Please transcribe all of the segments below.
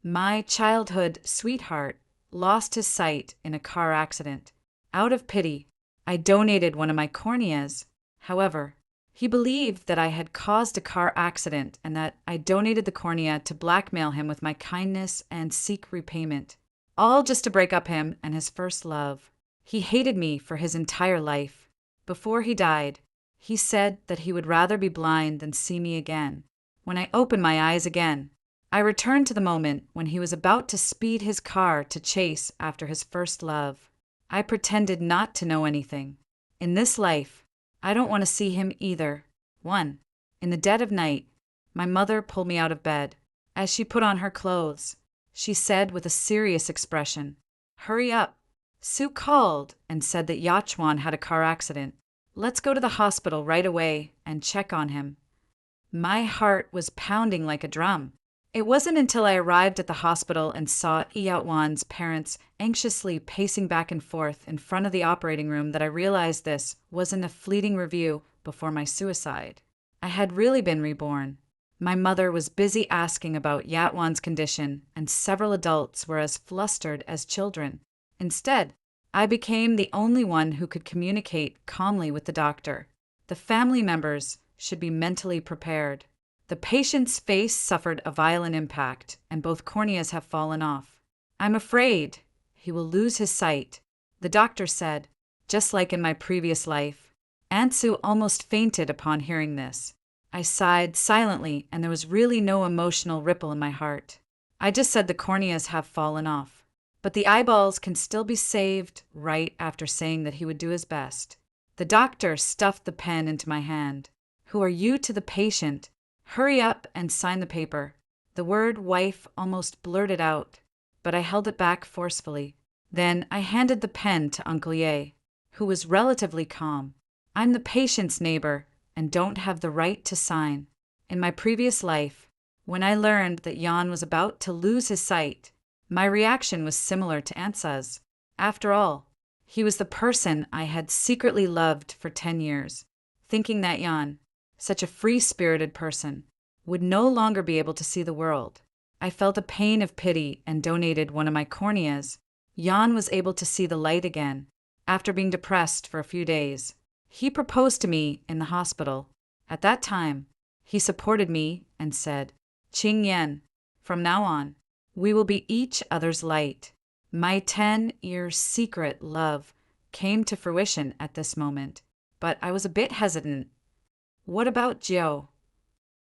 My childhood sweetheart lost his sight in a car accident. Out of pity, I donated one of my corneas. However, he believed that I had caused a car accident and that I donated the cornea to blackmail him with my kindness and seek repayment. All just to break up him and his first love. He hated me for his entire life. Before he died, he said that he would rather be blind than see me again. When I opened my eyes again, I returned to the moment when he was about to speed his car to chase after his first love. I pretended not to know anything. In this life, I don't want to see him either. 1. In the dead of night, my mother pulled me out of bed. As she put on her clothes, she said with a serious expression, "Hurry up." Sue called and said that Yachwan had a car accident. Let's go to the hospital right away and check on him. My heart was pounding like a drum. It wasn't until I arrived at the hospital and saw Yachwan's parents anxiously pacing back and forth in front of the operating room that I realized this wasn't a fleeting review before my suicide. I had really been reborn. My mother was busy asking about Yatwan's condition, and several adults were as flustered as children. Instead, I became the only one who could communicate calmly with the doctor. The family members should be mentally prepared. The patient's face suffered a violent impact, and both corneas have fallen off. I'm afraid he will lose his sight, the doctor said, just like in my previous life. Ansu almost fainted upon hearing this. I sighed silently, and there was really no emotional ripple in my heart. I just said the corneas have fallen off. But the eyeballs can still be saved right after saying that he would do his best. The doctor stuffed the pen into my hand. Who are you to the patient? Hurry up and sign the paper. The word wife almost blurted out, but I held it back forcefully. Then I handed the pen to Uncle Ye, who was relatively calm. I'm the patient's neighbor and don't have the right to sign. In my previous life, when I learned that Jan was about to lose his sight, my reaction was similar to Ansa's. After all, he was the person I had secretly loved for 10 years, thinking that Jan, such a free-spirited person, would no longer be able to see the world. I felt a pain of pity and donated one of my corneas. Jan was able to see the light again, after being depressed for a few days. He proposed to me in the hospital. At that time, he supported me and said, "Qing Yan, from now on, we will be each other's light." My 10-year secret love came to fruition at this moment, but I was a bit hesitant. "What about Jiao?"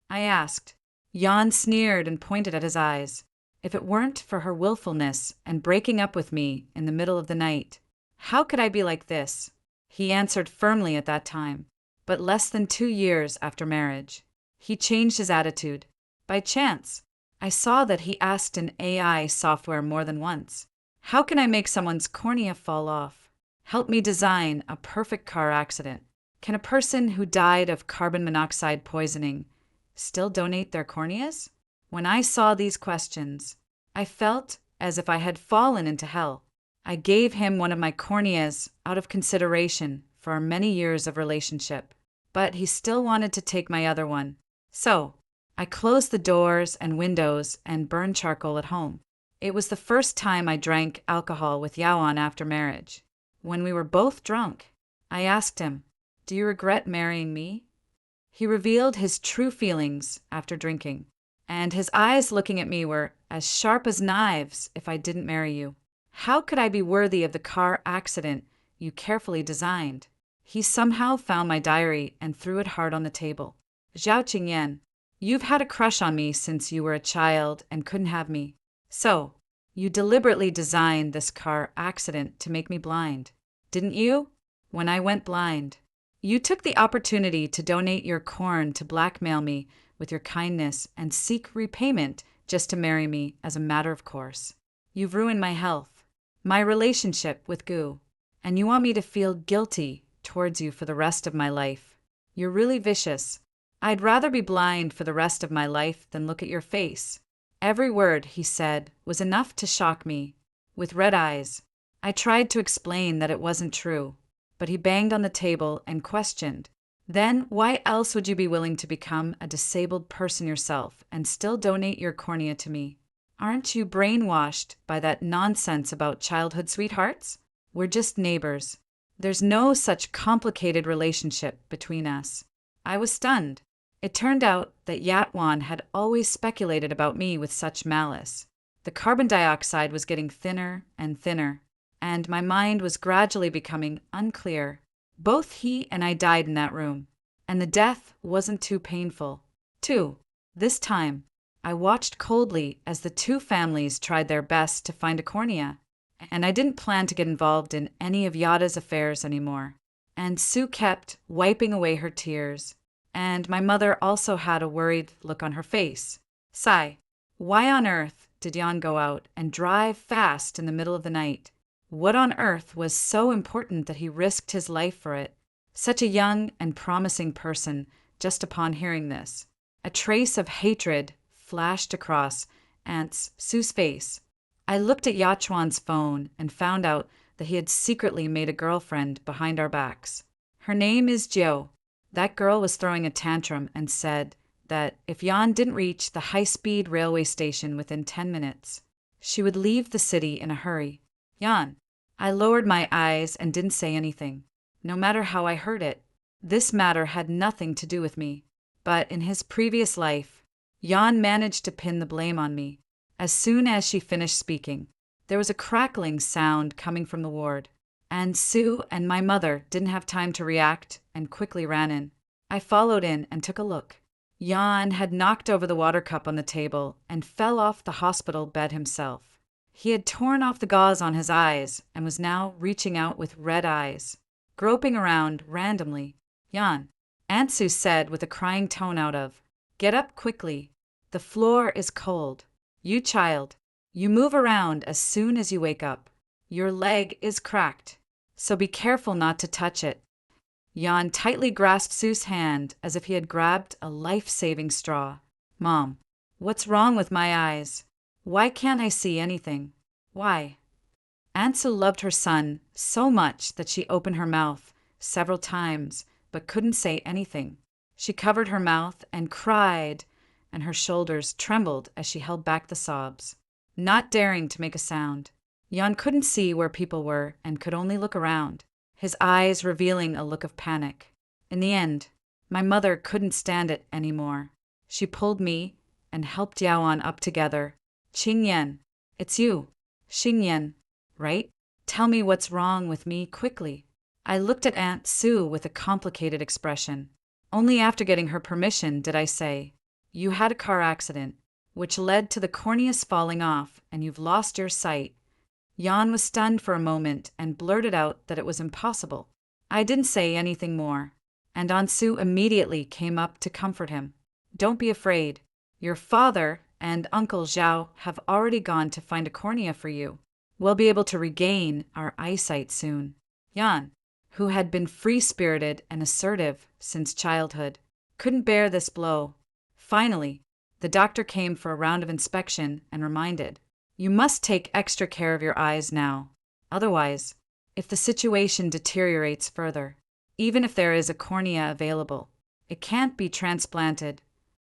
I asked. Jan sneered and pointed at his eyes. If it weren't for her willfulness and breaking up with me in the middle of the night, how could I be like this? He answered firmly at that time, but less than 2 years after marriage, he changed his attitude. By chance, I saw that he asked an AI software more than once, "How can I make someone's cornea fall off? Help me design a perfect car accident. Can a person who died of carbon monoxide poisoning still donate their corneas?" When I saw these questions, I felt as if I had fallen into hell. I gave him one of my corneas out of consideration for our many years of relationship, but he still wanted to take my other one. So, I closed the doors and windows and burned charcoal at home. It was the first time I drank alcohol with Yawan after marriage. When we were both drunk, I asked him, "Do you regret marrying me?" He revealed his true feelings after drinking, and his eyes looking at me were as sharp as knives. "If I didn't marry you, how could I be worthy of the car accident you carefully designed?" He somehow found my diary and threw it hard on the table. "Zhao Qingyan, you've had a crush on me since you were a child and couldn't have me. So, you deliberately designed this car accident to make me blind, didn't you? When I went blind, you took the opportunity to donate your corn to blackmail me with your kindness and seek repayment just to marry me as a matter of course. You've ruined my health, my relationship with Gu, and you want me to feel guilty towards you for the rest of my life. You're really vicious. I'd rather be blind for the rest of my life than look at your face." Every word he said was enough to shock me. With red eyes, I tried to explain that it wasn't true, but he banged on the table and questioned, "Then why else would you be willing to become a disabled person yourself and still donate your cornea to me?" Aren't you brainwashed by that nonsense about childhood sweethearts? We're just neighbors. There's no such complicated relationship between us. I was stunned. It turned out that Yatwan had always speculated about me with such malice. The carbon dioxide was getting thinner and thinner, and my mind was gradually becoming unclear. Both he and I died in that room, and the death wasn't too painful. 2. This time, I watched coldly as the two families tried their best to find a cornea, and I didn't plan to get involved in any of Yada's affairs anymore. And Sue kept wiping away her tears, and my mother also had a worried look on her face. Sigh, why on earth did Jan go out and drive fast in the middle of the night? What on earth was so important that he risked his life for it? Such a young and promising person, just upon hearing this. A trace of hatred flashed across Aunt Sue's face. I looked at Yachwan's phone and found out that he had secretly made a girlfriend behind our backs. Her name is Jo. That girl was throwing a tantrum and said that if Jan didn't reach the high-speed railway station within 10 minutes, she would leave the city in a hurry. Jan. I lowered my eyes and didn't say anything. No matter how I heard it, this matter had nothing to do with me. But in his previous life, Jan managed to pin the blame on me. As soon as she finished speaking, there was a crackling sound coming from the ward, and Sue and my mother didn't have time to react and quickly ran in. I followed in and took a look. Jan had knocked over the water cup on the table and fell off the hospital bed himself. He had torn off the gauze on his eyes and was now reaching out with red eyes, groping around randomly. Jan, Aunt Sue said with a crying tone out of, "Get up quickly. The floor is cold. You child, you move around as soon as you wake up. Your leg is cracked, so be careful not to touch it." Jan tightly grasped Sue's hand as if he had grabbed a life-saving straw. "Mom, what's wrong with my eyes? Why can't I see anything? Why?" Aunt Sue loved her son so much that she opened her mouth several times but couldn't say anything. She covered her mouth and cried, and her shoulders trembled as she held back the sobs, not daring to make a sound. Jan couldn't see where people were and could only look around, his eyes revealing a look of panic. In the end, my mother couldn't stand it anymore. She pulled me and helped Yaoan up together. "Qingyan, it's you. Xingyan, right? Tell me what's wrong with me quickly." I looked at Aunt Sue with a complicated expression. Only after getting her permission did I say, "You had a car accident, which led to the corneas falling off, and you've lost your sight." Jan was stunned for a moment and blurted out that it was impossible. I didn't say anything more, and Aunt Sue immediately came up to comfort him. "Don't be afraid. Your father and Uncle Zhao have already gone to find a cornea for you. We'll be able to regain our eyesight soon." Jan, who had been free-spirited and assertive since childhood, couldn't bear this blow. Finally, the doctor came for a round of inspection and reminded, "You must take extra care of your eyes now. Otherwise, if the situation deteriorates further, even if there is a cornea available, it can't be transplanted."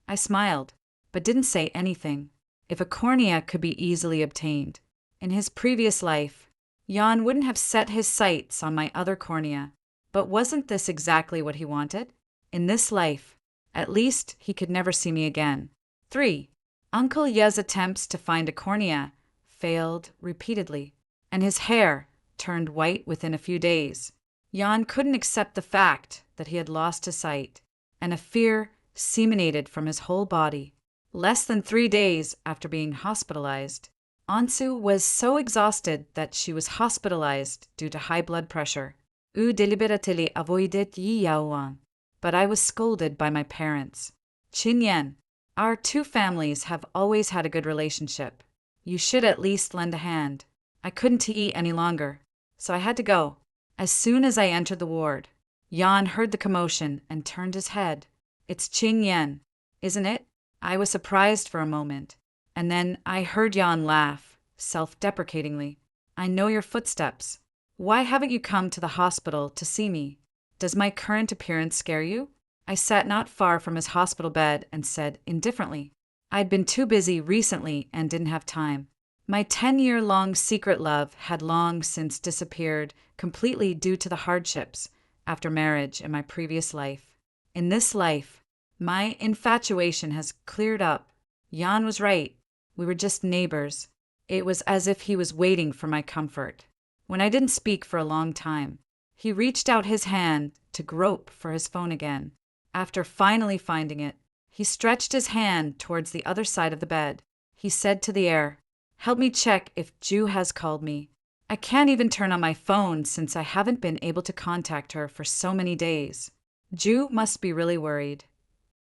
I smiled, but didn't say anything. If a cornea could be easily obtained, in his previous life, Jan wouldn't have set his sights on my other cornea. But wasn't this exactly what he wanted? In this life, at least he could never see me again. 3. Uncle Ye's attempts to find a cornea failed repeatedly, and his hair turned white within a few days. Jan couldn't accept the fact that he had lost his sight, and a fear seminated from his whole body. Less than 3 days after being hospitalized, Ansu was so exhausted that she was hospitalized due to high blood pressure. U deliberately avoided Yi Yaoan, but I was scolded by my parents. "Qingyan, our two families have always had a good relationship. You should at least lend a hand." I couldn't eat any longer, so I had to go. As soon as I entered the ward, Jan heard the commotion and turned his head. "It's Qingyan, isn't it?" I was surprised for a moment, and then I heard Jan laugh, self-deprecatingly. "I know your footsteps. Why haven't you come to the hospital to see me? Does my current appearance scare you?" I sat not far from his hospital bed and said indifferently, I'd been too busy recently and didn't have time. My 10-year-long secret love had long since disappeared completely due to the hardships after marriage in my previous life. In this life, my infatuation has cleared up. Jan was right. We were just neighbors. It was as if he was waiting for my comfort. When I didn't speak for a long time, he reached out his hand to grope for his phone again. After finally finding it, he stretched his hand towards the other side of the bed. He said to the air, "Help me check if Ju has called me. I can't even turn on my phone since I haven't been able to contact her for so many days. Ju must be really worried."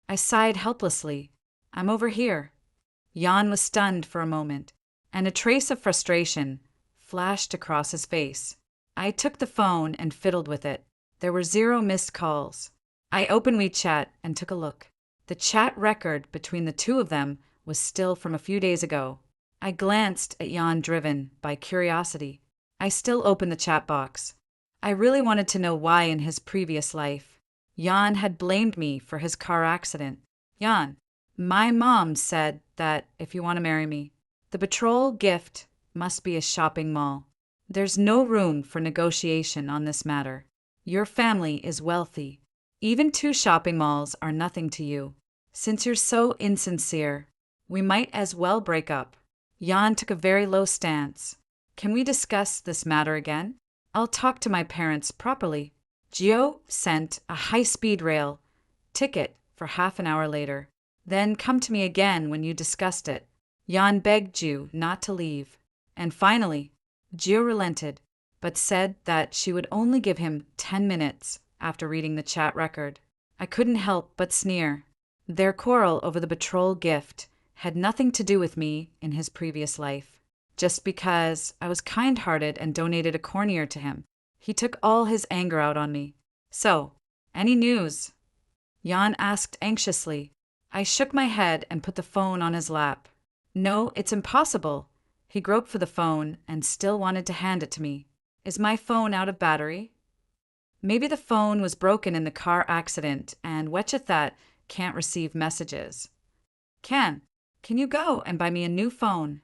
I sighed helplessly. "I'm over here." Jan was stunned for a moment, and a trace of frustration flashed across his face. I took the phone and fiddled with it. There were 0 missed calls. I opened WeChat and took a look. The chat record between the two of them was still from a few days ago. I glanced at Jan, driven by curiosity. I still opened the chat box. I really wanted to know why in his previous life Jan had blamed me for his car accident. "Jan, my mom said that if you want to marry me, the betrothal gift must be a shopping mall. There's no room for negotiation on this matter. Your family is wealthy. Even 2 shopping malls are nothing to you. Since you're so insincere, we might as well break up." Jan took a very low stance. "Can we discuss this matter again? I'll talk to my parents properly." Gio sent a high-speed rail ticket for half an hour later. "Then come to me again when you discussed it." Jan begged Gio not to leave. And finally, Gio relented, but said that she would only give him 10 minutes after reading the chat record. I couldn't help but sneer. Their quarrel over the betrothal gift had nothing to do with me in his previous life. Just because I was kind-hearted and donated a cornea to him, he took all his anger out on me. "So, any news?" Jan asked anxiously. I shook my head and put the phone on his lap. "No, it's impossible." He groped for the phone and still wanted to hand it to me. "Is my phone out of battery?" Maybe the phone was broken in the car accident and Wechathat can't receive messages. Can you go and buy me a new phone?"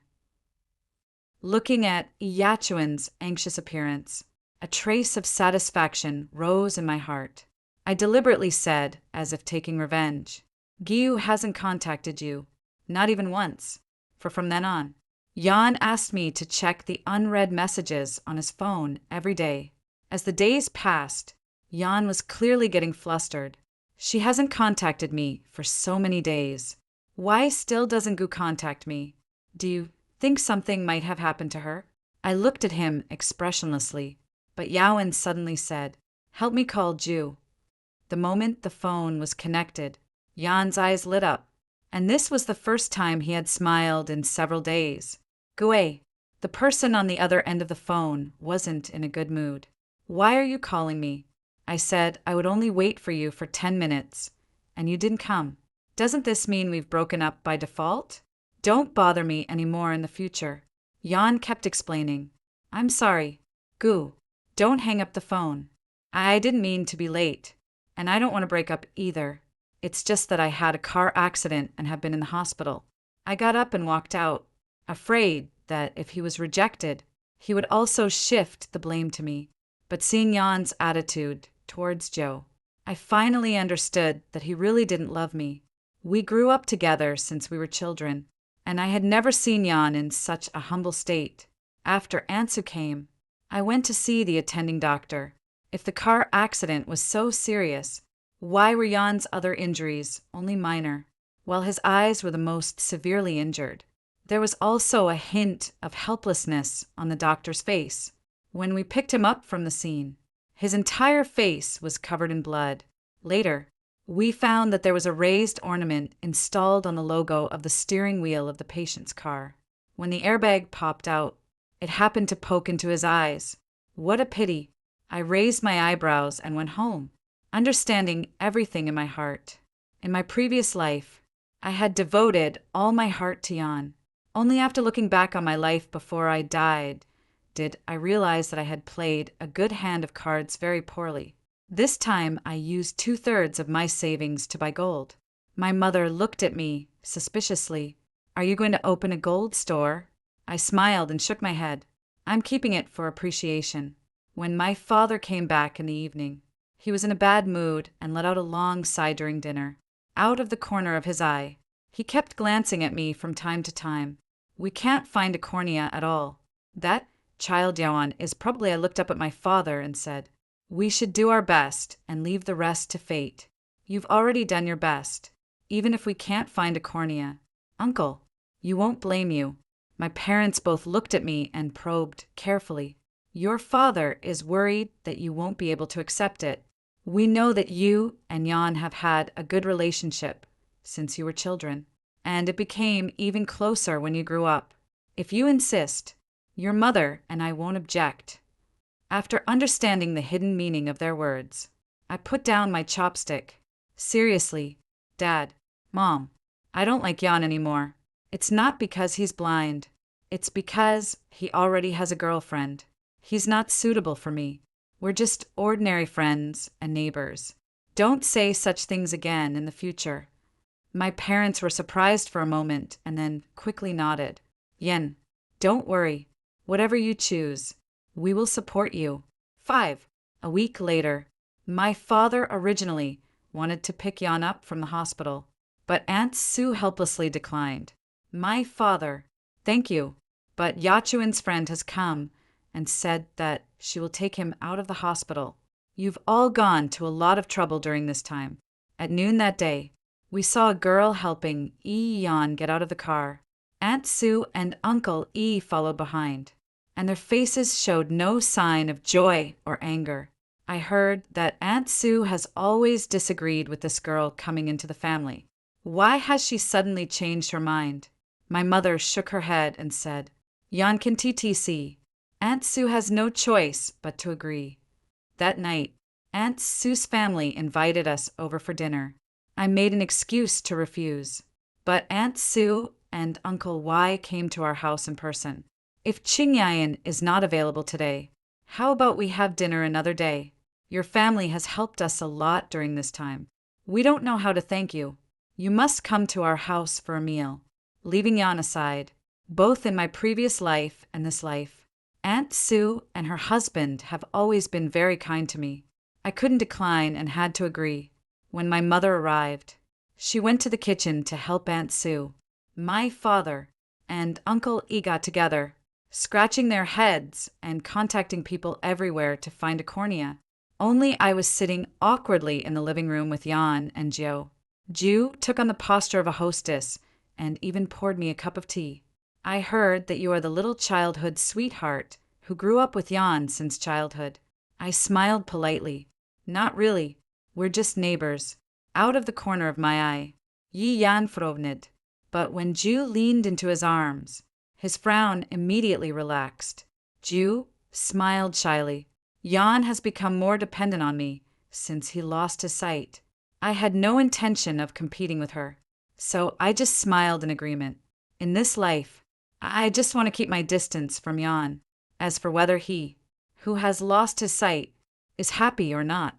Looking at Iyachuan's anxious appearance, a trace of satisfaction rose in my heart. I deliberately said, as if taking revenge, "Giu hasn't contacted you, not even once." For from then on, Jan asked me to check the unread messages on his phone every day. As the days passed, Jan was clearly getting flustered. "She hasn't contacted me for so many days. Why still doesn't Gu contact me? Do you think something might have happened to her?" I looked at him expressionlessly, but Yawen suddenly said, "Help me call Ju." The moment the phone was connected, Jan's eyes lit up, and this was the first time he had smiled in several days. "Gue." The person on the other end of the phone wasn't in a good mood. "Why are you calling me? I said I would only wait for you for 10 minutes, and you didn't come. Doesn't this mean we've broken up by default? Don't bother me anymore in the future." Jan kept explaining. "I'm sorry. Gu, don't hang up the phone. I didn't mean to be late, and I don't want to break up either. It's just that I had a car accident and have been in the hospital." I got up and walked out, afraid that if he was rejected, he would also shift the blame to me. But seeing Jan's attitude towards Joe, I finally understood that he really didn't love me. We grew up together since we were children, and I had never seen Jan in such a humble state. After Ansu came, I went to see the attending doctor. If the car accident was so serious, why were Jan's other injuries only minor, while his eyes were the most severely injured? There was also a hint of helplessness on the doctor's face. When we picked him up from the scene, his entire face was covered in blood. Later, we found that there was a raised ornament installed on the logo of the steering wheel of the patient's car. When the airbag popped out, it happened to poke into his eyes. What a pity. I raised my eyebrows and went home, understanding everything in my heart. In my previous life, I had devoted all my heart to Jan. Only after looking back on my life before I died did I realize that I had played a good hand of cards very poorly. This time I used 2/3 of my savings to buy gold. My mother looked at me suspiciously. Are you going to open a gold store? I smiled and shook my head. I'm keeping it for appreciation. When my father came back in the evening, he was in a bad mood and let out a long sigh during dinner. Out of the corner of his eye, he kept glancing at me from time to time. We can't find a cornea at all. That child Yawan is probably. I looked up at my father and said, we should do our best and leave the rest to fate. You've already done your best. Even if we can't find a cornea. Uncle, you won't blame you. My parents both looked at me and probed carefully. Your father is worried that you won't be able to accept it. We know that you and Jan have had a good relationship since you were children, and it became even closer when you grew up. If you insist, your mother and I won't object. After understanding the hidden meaning of their words, I put down my chopstick. Seriously, Dad, Mom, I don't like Jan anymore. It's not because he's blind. It's because he already has a girlfriend. He's not suitable for me. We're just ordinary friends and neighbors. Don't say such things again in the future. My parents were surprised for a moment and then quickly nodded. Yen, don't worry. Whatever you choose, we will support you. 5. A week later, my father originally wanted to pick Jan up from the hospital, but Aunt Sue helplessly declined. My father, thank you, but Yachuan's friend has come and said that she will take him out of the hospital. You've all gone to a lot of trouble during this time. At noon that day, we saw a girl helping Jan get out of the car. Aunt Sue and Uncle E followed behind, and their faces showed no sign of joy or anger. I heard that Aunt Sue has always disagreed with this girl coming into the family. Why has she suddenly changed her mind? My mother shook her head and said, Jan can TTC. Aunt Sue has no choice but to agree. That night, Aunt Sue's family invited us over for dinner. I made an excuse to refuse, but Aunt Sue and Uncle Y came to our house in person. If Qingyan is not available today, how about we have dinner another day? Your family has helped us a lot during this time. We don't know how to thank you. You must come to our house for a meal. Leaving Jan aside, both in my previous life and this life, Aunt Sue and her husband have always been very kind to me. I couldn't decline and had to agree. When my mother arrived, she went to the kitchen to help Aunt Sue. My father and Uncle E got together, scratching their heads and contacting people everywhere to find a cornea. Only I was sitting awkwardly in the living room with Jan and Joe. Ju took on the posture of a hostess and even poured me a cup of tea. I heard that you are the little childhood sweetheart who grew up with Jan since childhood. I smiled politely. Not really. We're just neighbors. Out of the corner of my eye. Yi Jan Frovnid. But when Ju leaned into his arms, his frown immediately relaxed. Ju smiled shyly. Jan has become more dependent on me since he lost his sight. I had no intention of competing with her, so I just smiled in agreement. In this life, I just want to keep my distance from Jan. As for whether he, who has lost his sight, is happy or not,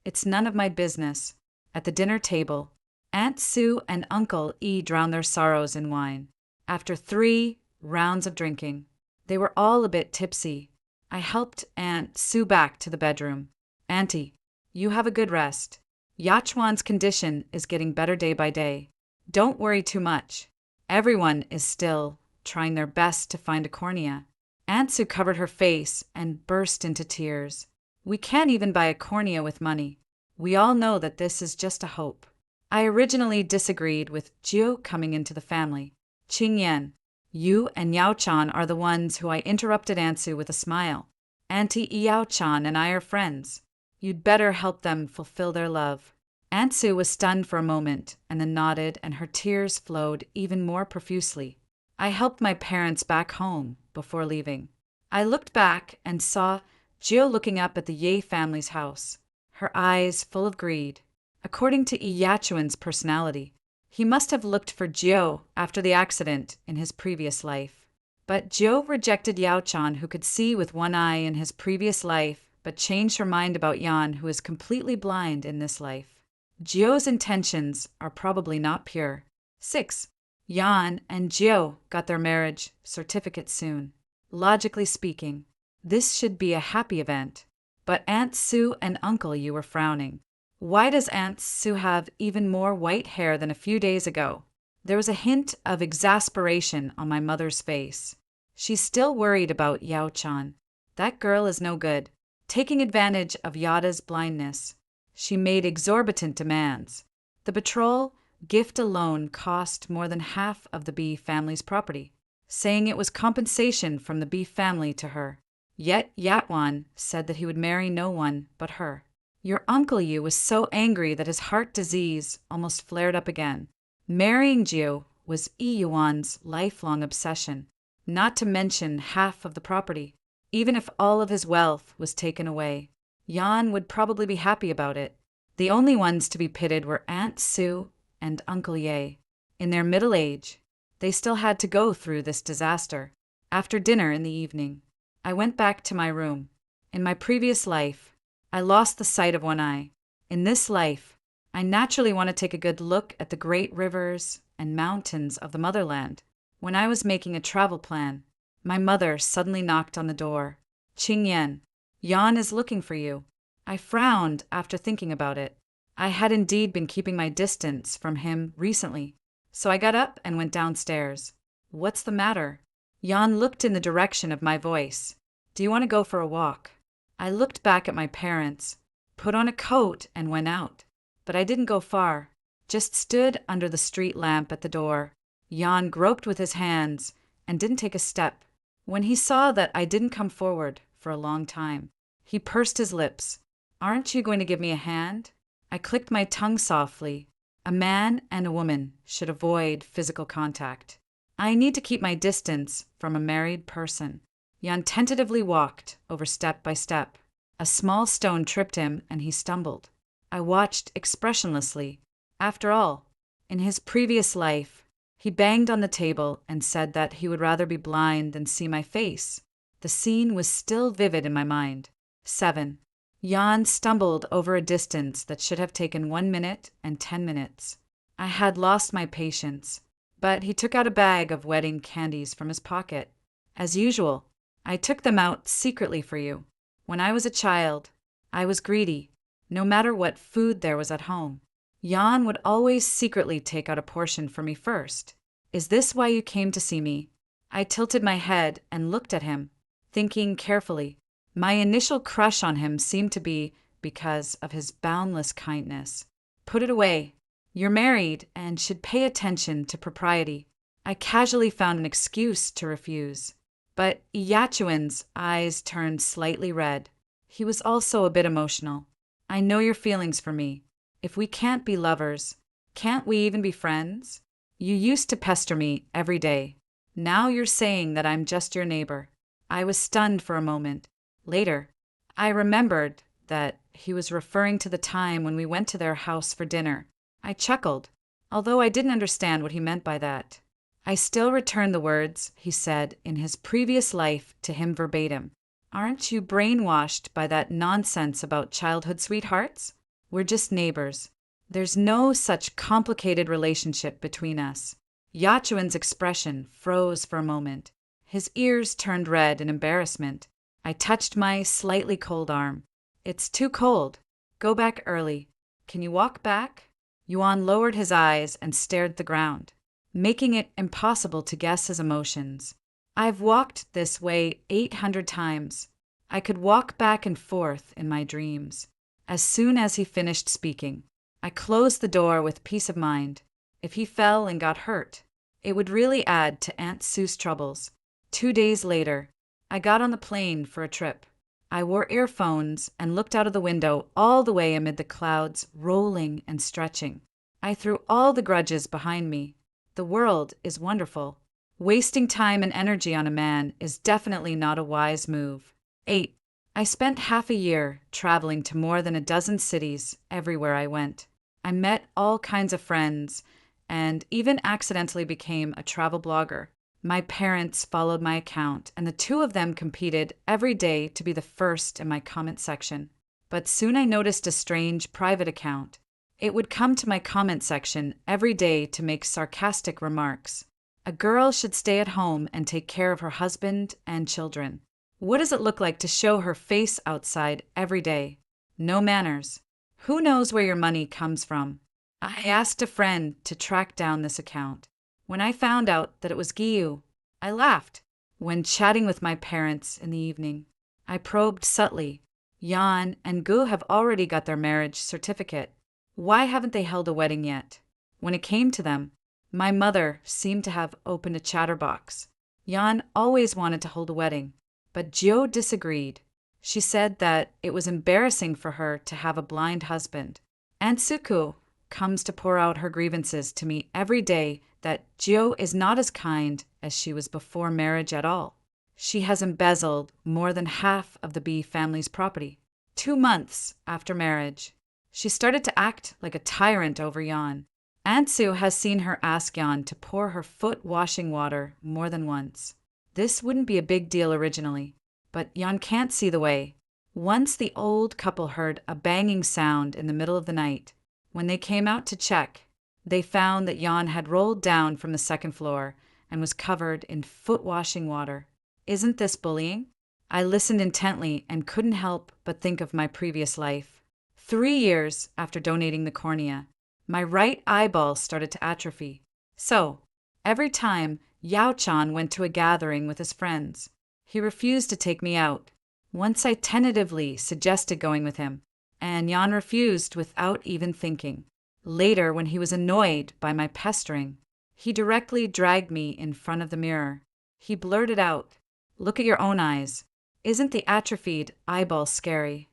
it's none of my business. At the dinner table, Aunt Sue and Uncle E drowned their sorrows in wine. After 3 rounds of drinking, they were all a bit tipsy. I helped Aunt Sue back to the bedroom. Auntie, you have a good rest. Yachuan's condition is getting better day by day. Don't worry too much. Everyone is still trying their best to find a cornea. Aunt Sue covered her face and burst into tears. We can't even buy a cornea with money. We all know that this is just a hope. I originally disagreed with Jiu coming into the family. Qingyan, you and Yao-chan are the ones who I interrupted Aunt Sue with a smile. Auntie Yao-chan and I are friends. You'd better help them fulfill their love. Aunt Sue was stunned for a moment and then nodded, and her tears flowed even more profusely. I helped my parents back home before leaving. I looked back and saw Jiu looking up at the Ye family's house, her eyes full of greed. According to Iyachuan's personality, he must have looked for Jiu after the accident in his previous life. But Jiu rejected Yao-chan, who could see with one eye in his previous life, but changed her mind about Yan, who is completely blind in this life. Jiu's intentions are probably not pure. 6. Jan and Gio got their marriage certificate soon. Logically speaking, this should be a happy event. But Aunt Sue and Uncle Yu were frowning. Why does Aunt Sue have even more white hair than a few days ago? There was a hint of exasperation on my mother's face. She's still worried about Yao Chan. That girl is no good. Taking advantage of Yada's blindness, she made exorbitant demands. The betrothal gift alone cost more than half of the B family's property, saying it was compensation from the B family to her. Yet Yatwan said that he would marry no one but her. Your Uncle Yu was so angry that his heart disease almost flared up again. Marrying Jiu was Yuan's lifelong obsession, not to mention half of the property. Even if all of his wealth was taken away, Yan would probably be happy about it. The only ones to be pitted were Aunt Sue and Uncle Ye. In their middle age, they still had to go through this disaster. After dinner in the evening, I went back to my room. In my previous life, I lost the sight of one eye. In this life, I naturally want to take a good look at the great rivers and mountains of the motherland. When I was making a travel plan, my mother suddenly knocked on the door. Qing Yan, Yan is looking for you. I frowned after thinking about it. I had indeed been keeping my distance from him recently, so I got up and went downstairs. What's the matter? Yan looked in the direction of my voice. Do you want to go for a walk? I looked back at my parents, put on a coat, and went out. But I didn't go far, just stood under the street lamp at the door. Yan groped with his hands and didn't take a step. When he saw that I didn't come forward for a long time, he pursed his lips. Aren't you going to give me a hand? I clicked my tongue softly. A man and a woman should avoid physical contact. I need to keep my distance from a married person. Yan tentatively walked over step by step. A small stone tripped him and he stumbled. I watched expressionlessly. After all, in his previous life, he banged on the table and said that he would rather be blind than see my face. The scene was still vivid in my mind. 7. Yan stumbled over a distance that should have taken 1 minute and 10 minutes. I had lost my patience, but he took out a bag of wedding candies from his pocket. As usual, I took them out secretly for you. When I was a child, I was greedy, no matter what food there was at home. Yan would always secretly take out a portion for me first. Is this why you came to see me? I tilted my head and looked at him, thinking carefully. My initial crush on him seemed to be because of his boundless kindness. Put it away. You're married and should pay attention to propriety. I casually found an excuse to refuse. But Yachuan's eyes turned slightly red. He was also a bit emotional. I know your feelings for me. If we can't be lovers, can't we even be friends? You used to pester me every day. Now you're saying that I'm just your neighbor. I was stunned for a moment. Later, I remembered that he was referring to the time when we went to their house for dinner. I chuckled, although I didn't understand what he meant by that. I still returned the words he said in his previous life to him verbatim. Aren't you brainwashed by that nonsense about childhood sweethearts? We're just neighbors. There's no such complicated relationship between us. Yachuan's expression froze for a moment. His ears turned red in embarrassment. I touched my slightly cold arm. It's too cold. Go back early. Can you walk back? Yuan lowered his eyes and stared at the ground, making it impossible to guess his emotions. I've walked this way 800 times. I could walk back and forth in my dreams. As soon as he finished speaking, I closed the door with peace of mind. If he fell and got hurt, it would really add to Aunt Sue's troubles. 2 days later, I got on the plane for a trip. I wore earphones and looked out of the window all the way amid the clouds rolling and stretching. I threw all the grudges behind me. The world is wonderful. Wasting time and energy on a man is definitely not a wise move. 8. I spent half a year traveling to more than a dozen cities everywhere I went. I met all kinds of friends and even accidentally became a travel blogger. My parents followed my account, and the two of them competed every day to be the first in my comment section. But soon I noticed a strange private account. It would come to my comment section every day to make sarcastic remarks. A girl should stay at home and take care of her husband and children. What does it look like to show her face outside every day? No manners. Who knows where your money comes from? I asked a friend to track down this account. When I found out that it was Guiu, I laughed. When chatting with my parents in the evening, I probed subtly. Jan and Gu have already got their marriage certificate. Why haven't they held a wedding yet? When it came to them, my mother seemed to have opened a chatterbox. Jan always wanted to hold a wedding, but Jo disagreed. She said that it was embarrassing for her to have a blind husband. Aunt Suku comes to pour out her grievances to me every day that Jo is not as kind as she was before marriage at all. She has embezzled more than half of the B family's property. 2 months after marriage, she started to act like a tyrant over Jan. Aunt Sue has seen her ask Jan to pour her foot washing water more than once. This wouldn't be a big deal originally, but Jan can't see the way. Once the old couple heard a banging sound in the middle of the night. When they came out to check, they found that Jan had rolled down from the second floor and was covered in foot washing water. Isn't this bullying? I listened intently and couldn't help but think of my previous life. 3 years after donating the cornea, my right eyeball started to atrophy. So, every time Yao-chan went to a gathering with his friends, he refused to take me out. Once I tentatively suggested going with him, and Jan refused without even thinking. Later, when he was annoyed by my pestering, he directly dragged me in front of the mirror. He blurted out, "Look at your own eyes. Isn't the atrophied eyeball scary?"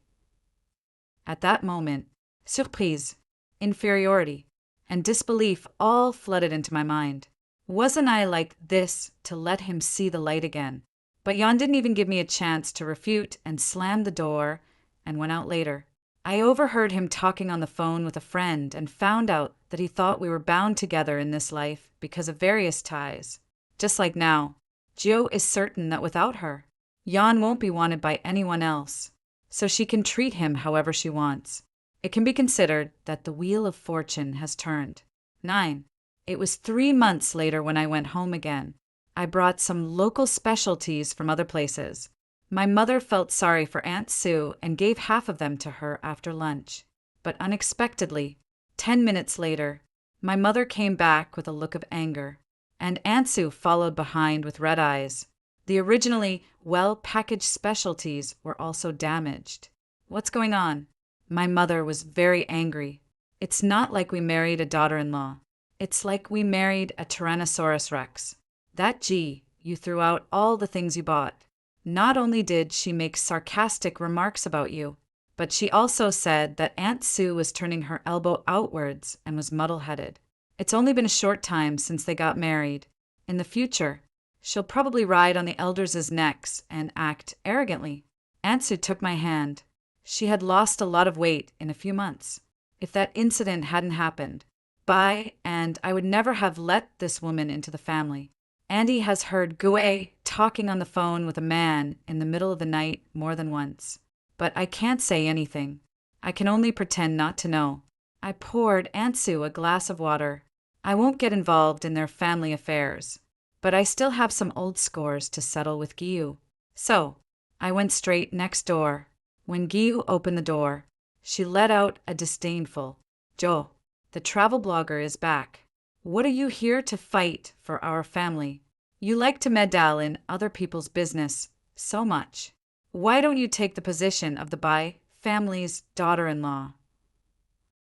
At that moment, surprise, inferiority, and disbelief all flooded into my mind. Wasn't I like this to let him see the light again? But Jan didn't even give me a chance to refute and slammed the door and went out later. I overheard him talking on the phone with a friend and found out that he thought we were bound together in this life because of various ties. Just like now, Jo is certain that without her, Jan won't be wanted by anyone else, so she can treat him however she wants. It can be considered that the wheel of fortune has turned. 9. It was 3 months later when I went home again. I brought some local specialties from other places. My mother felt sorry for Aunt Sue and gave half of them to her after lunch. But unexpectedly, 10 minutes later, my mother came back with a look of anger, and Aunt Sue followed behind with red eyes. The originally well-packaged specialties were also damaged. What's going on? My mother was very angry. It's not like we married a daughter-in-law. It's like we married a Tyrannosaurus Rex. That G, you threw out all the things you bought. Not only did she make sarcastic remarks about you, but she also said that Aunt Sue was turning her elbow outwards and was muddle-headed. It's only been a short time since they got married. In the future, she'll probably ride on the elders' necks and act arrogantly. Aunt Sue took my hand. She had lost a lot of weight in a few months. If that incident hadn't happened, and I would never have let this woman into the family. Andy has heard Gue talking on the phone with a man in the middle of the night more than once. But I can't say anything. I can only pretend not to know. I poured Aunt Sue a glass of water. I won't get involved in their family affairs, but I still have some old scores to settle with Guiu. So, I went straight next door. When Guiu opened the door, she let out a disdainful, "Jo, the travel blogger is back. What are you here to fight for our family? You like to meddle in other people's business so much. Why don't you take the position of the Bai family's daughter-in-law?"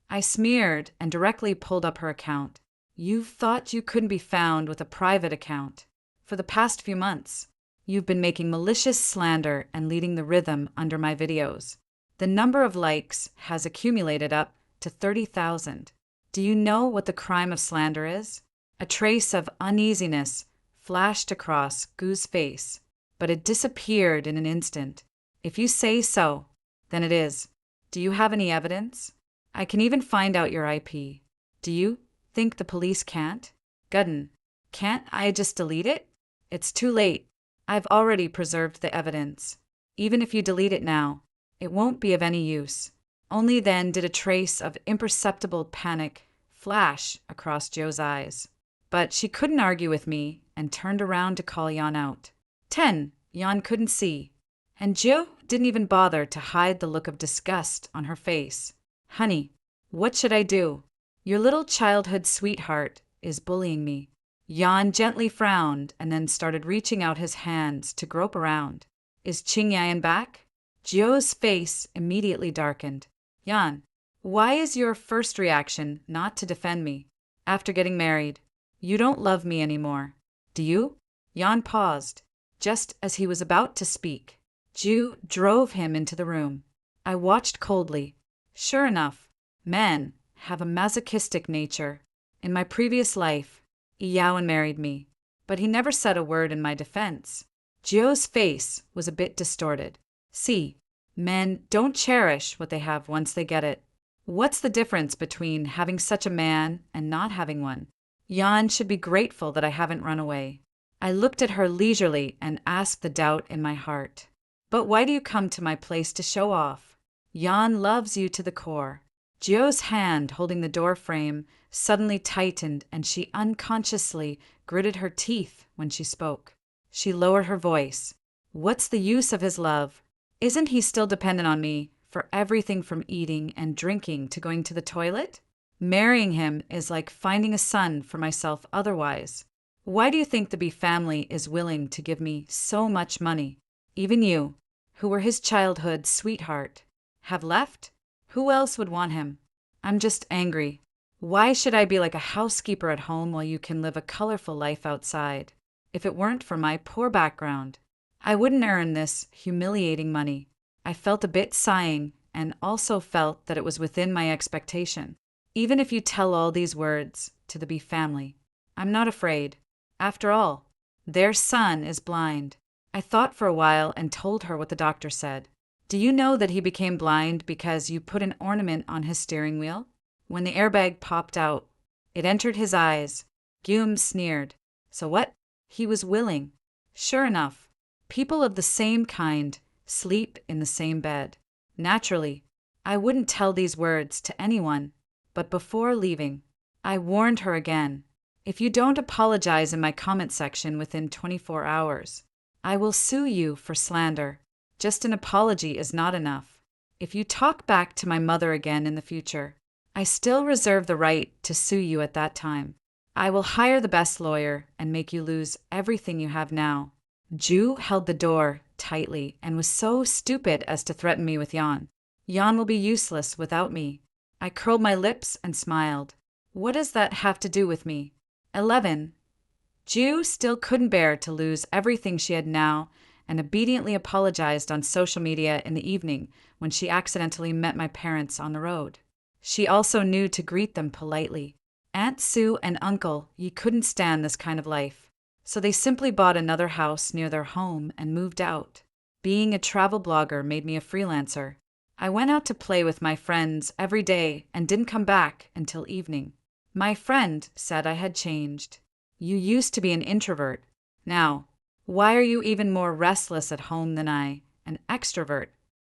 I smeared and directly pulled up her account. You thought you couldn't be found with a private account. For the past few months, you've been making malicious slander and leading the rhythm under my videos. The number of likes has accumulated up to 30,000. Do you know what the crime of slander is? A trace of uneasiness flashed across Gu's face, but it disappeared in an instant. If you say so, then it is. Do you have any evidence? I can even find out your IP. Do you think the police can't? Gudden, can't I just delete it? It's too late. I've already preserved the evidence. Even if you delete it now, it won't be of any use. Only then did a trace of imperceptible panic flash across Joe's eyes. But she couldn't argue with me and turned around to call Jan out. 10, Jan couldn't see, and Joe didn't even bother to hide the look of disgust on her face. Honey, what should I do? Your little childhood sweetheart is bullying me. Jan gently frowned and then started reaching out his hands to grope around. Is Qingyan back? Joe's face immediately darkened. Jan, why is your first reaction not to defend me? After getting married, you don't love me anymore, do you? Jan paused, just as he was about to speak. Ju drove him into the room. I watched coldly. Sure enough, men have a masochistic nature. In my previous life, Iyawan married me, but he never said a word in my defense. Joe's face was a bit distorted. See, men don't cherish what they have once they get it. What's the difference between having such a man and not having one? Jan should be grateful that I haven't run away. I looked at her leisurely and asked the doubt in my heart. But why do you come to my place to show off? Jan loves you to the core. Joe's hand holding the door frame suddenly tightened and she unconsciously gritted her teeth when she spoke. She lowered her voice. What's the use of his love? Isn't he still dependent on me for everything from eating and drinking to going to the toilet? Marrying him is like finding a son for myself otherwise. Why do you think the B family is willing to give me so much money? Even you, who were his childhood sweetheart, have left? Who else would want him? I'm just angry. Why should I be like a housekeeper at home while you can live a colorful life outside? If it weren't for my poor background, I wouldn't earn this humiliating money. I felt a bit sighing and also felt that it was within my expectation. Even if you tell all these words to the B family, I'm not afraid. After all, their son is blind. I thought for a while and told her what the doctor said. Do you know that he became blind because you put an ornament on his steering wheel? When the airbag popped out, it entered his eyes. Guillaume sneered. So what? He was willing. Sure enough, people of the same kind sleep in the same bed. Naturally, I wouldn't tell these words to anyone, but before leaving, I warned her again. If you don't apologize in my comment section within 24 hours, I will sue you for slander. Just an apology is not enough. If you talk back to my mother again in the future, I still reserve the right to sue you at that time. I will hire the best lawyer and make you lose everything you have now. Ju held the door tightly and was so stupid as to threaten me with Jan. Jan will be useless without me. I curled my lips and smiled. What does that have to do with me? 11. Ju still couldn't bear to lose everything she had now and obediently apologized on social media in the evening when she accidentally met my parents on the road. She also knew to greet them politely. Aunt Sue and Uncle, ye couldn't stand this kind of life, so they simply bought another house near their home and moved out. Being a travel blogger made me a freelancer. I went out to play with my friends every day and didn't come back until evening. My friend said I had changed. You used to be an introvert. Now, why are you even more restless at home than I, an extrovert?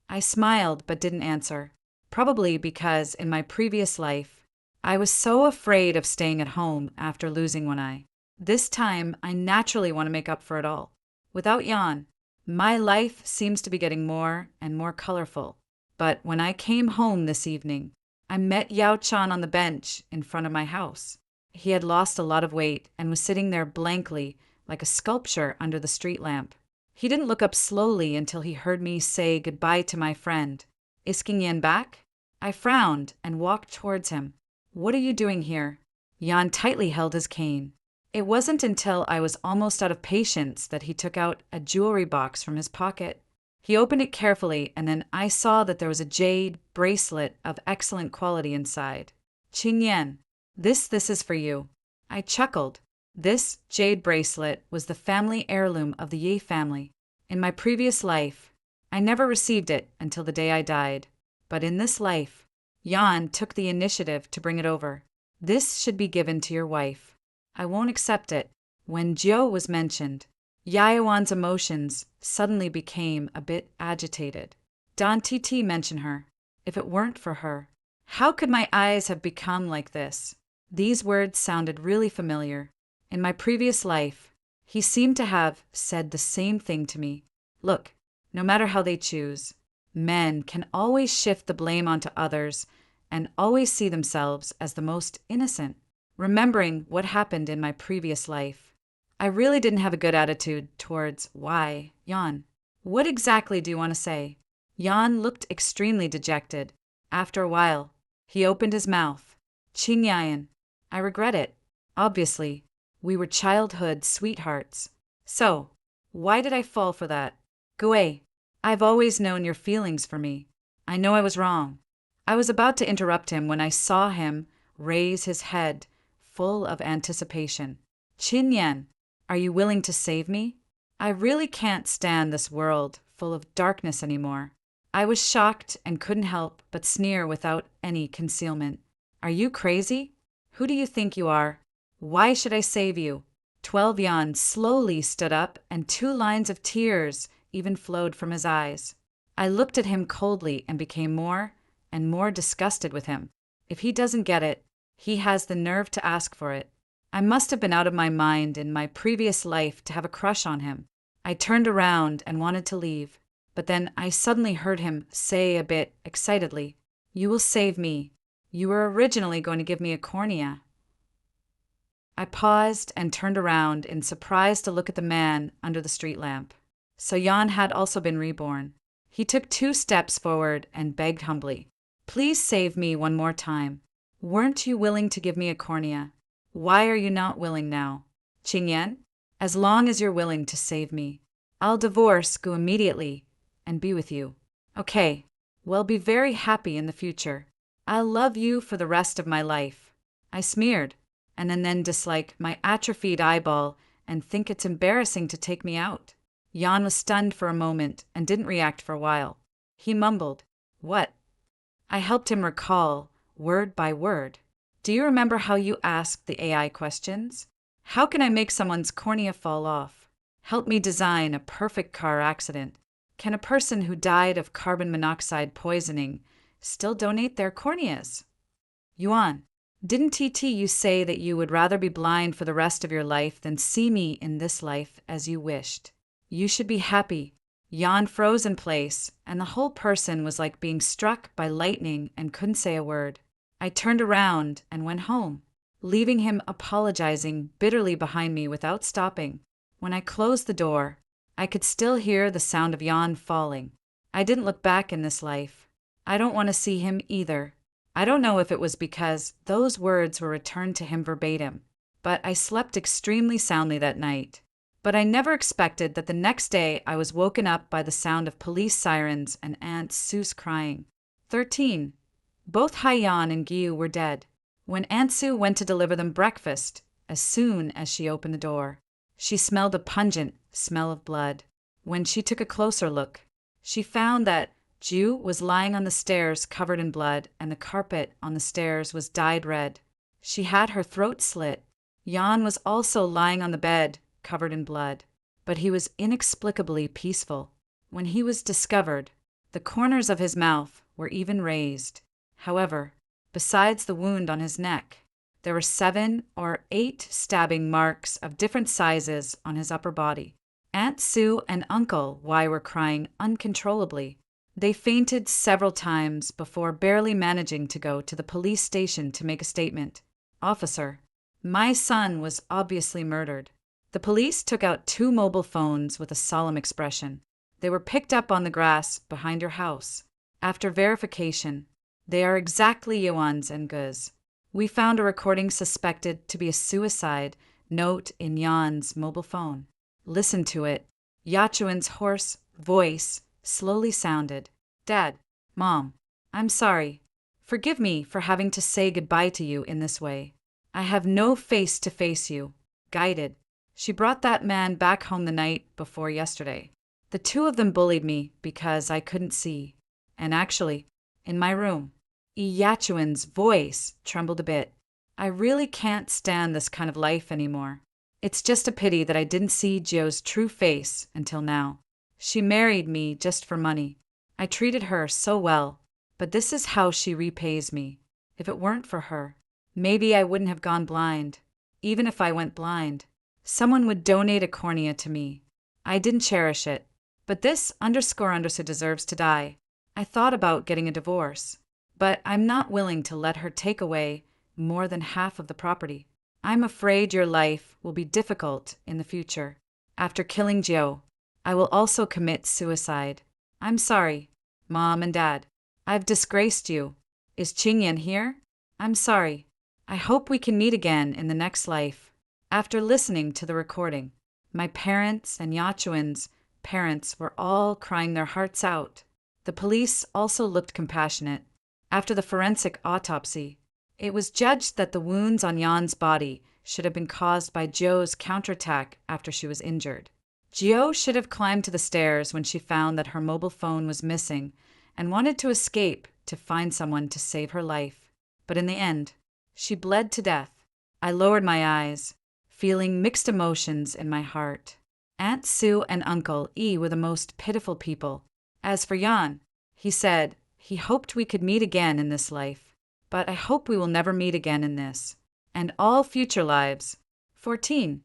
I smiled but didn't answer. Probably because in my previous life, I was so afraid of staying at home after losing one eye. This time, I naturally want to make up for it all. Without Jan, my life seems to be getting more and more colorful. But when I came home this evening, I met Yao Chan on the bench in front of my house. He had lost a lot of weight and was sitting there blankly, like a sculpture under the street lamp. He didn't look up slowly until he heard me say goodbye to my friend. Is King Yan back? I frowned and walked towards him. What are you doing here? Yan tightly held his cane. It wasn't until I was almost out of patience that he took out a jewelry box from his pocket. He opened it carefully, and then I saw that there was a jade bracelet of excellent quality inside. Qing Yan, this is for you. I chuckled. This jade bracelet was the family heirloom of the Ye family. In my previous life, I never received it until the day I died. But in this life, Yan took the initiative to bring it over. This should be given to your wife. I won't accept it. When Jiao was mentioned, Yaowan's emotions suddenly became a bit agitated. Don TT mentioned her. if it weren't for her. How could my eyes have become like this? These words sounded really familiar. In my previous life, he seemed to have said the same thing to me. Look, no matter how they choose, men can always shift the blame onto others and always see themselves as the most innocent. Remembering what happened in my previous life, I really didn't have a good attitude towards why, Jan. What exactly do you want to say? Jan looked extremely dejected. After a while, he opened his mouth. Qingyan, I regret it. Obviously, we were childhood sweethearts. So, why did I fall for that? Gue, I've always known your feelings for me. I know I was wrong. I was about to interrupt him when I saw him raise his head, full of anticipation. Qingyan, are you willing to save me? I really can't stand this world full of darkness anymore. I was shocked and couldn't help but sneer without any concealment. Are you crazy? Who do you think you are? Why should I save you? 12 Jan slowly stood up and 2 lines of tears even flowed from his eyes. I looked at him coldly and became more and more disgusted with him. If he doesn't get it, he has the nerve to ask for it. I must have been out of my mind in my previous life to have a crush on him. I turned around and wanted to leave, but then I suddenly heard him say a bit excitedly, "You will save me. You were originally going to give me a cornea." I paused and turned around in surprise to look at the man under the street lamp. So Jan had also been reborn. He took 2 steps forward and begged humbly, "Please save me one more time. Weren't you willing to give me a cornea? Why are you not willing now? Qingyan, as long as you're willing to save me, I'll divorce Gu immediately and be with you. Okay, we'll be very happy in the future. I'll love you for the rest of my life." I smeared, and then dislike my atrophied eyeball and think it's embarrassing to take me out. Jan was stunned for a moment and didn't react for a while. He mumbled, "What?" I helped him recall, word by word. "Do you remember how you asked the AI questions? How can I make someone's cornea fall off? Help me design a perfect car accident. Can a person who died of carbon monoxide poisoning still donate their corneas?" Yuan, didn't TT you say that you would rather be blind for the rest of your life than see me in this life as you wished? You should be happy. Jan froze in place, and the whole person was like being struck by lightning and couldn't say a word. I turned around and went home, leaving him apologizing bitterly behind me without stopping. When I closed the door, I could still hear the sound of Jan falling. I didn't look back in this life. I don't want to see him either. I don't know if it was because those words were returned to him verbatim, but I slept extremely soundly that night. But I never expected that the next day I was woken up by the sound of police sirens and Aunt Sue's crying. 13. Both Haiyan and Gyu were dead. When Aunt Sue went to deliver them breakfast, as soon as she opened the door, she smelled a pungent smell of blood. When she took a closer look, she found that Ju was lying on the stairs covered in blood, and the carpet on the stairs was dyed red. She had her throat slit. Jan was also lying on the bed, covered in blood, but he was inexplicably peaceful. When he was discovered, the corners of his mouth were even raised. However, besides the wound on his neck, there were 7 or 8 stabbing marks of different sizes on his upper body. Aunt Sue and Uncle Y were crying uncontrollably. They fainted several times before barely managing to go to the police station to make a statement. "Officer, my son was obviously murdered." The police took out 2 mobile phones with a solemn expression. They were picked up on the grass behind your house. After verification, they are exactly Yuan's and Gu's. We found a recording suspected to be a suicide note in Yan's mobile phone. Listen to it. Yachuan's hoarse voice slowly sounded. "Dad, Mom, I'm sorry. Forgive me for having to say goodbye to you in this way. I have no face to face you." Guided. She brought that man back home the night before yesterday. The 2 of them bullied me because I couldn't see. And actually, in my room, Yachuan's voice trembled a bit. "I really can't stand this kind of life anymore. It's just a pity that I didn't see Jo's true face until now. She married me just for money. I treated her so well. But this is how she repays me. If it weren't for her, maybe I wouldn't have gone blind. Even if I went blind, someone would donate a cornea to me. I didn't cherish it. But this __ deserves to die. I thought about getting a divorce, but I'm not willing to let her take away more than half of the property. I'm afraid your life will be difficult in the future. After killing Joe, I will also commit suicide. I'm sorry, Mom and Dad. I've disgraced you. Is Qingyan here? I'm sorry. I hope we can meet again in the next life. After listening to the recording, my parents and Yachuan's parents were all crying their hearts out. The police also looked compassionate. After the forensic autopsy, it was judged that the wounds on Yan's body should have been caused by Joe's counterattack after she was injured. Gio should have climbed to the stairs when she found that her mobile phone was missing and wanted to escape to find someone to save her life. But in the end, she bled to death. I lowered my eyes, feeling mixed emotions in my heart. Aunt Sue and Uncle E were the most pitiful people. As for Yan, he said he hoped we could meet again in this life, but I hope we will never meet again in this, and all future lives. 14.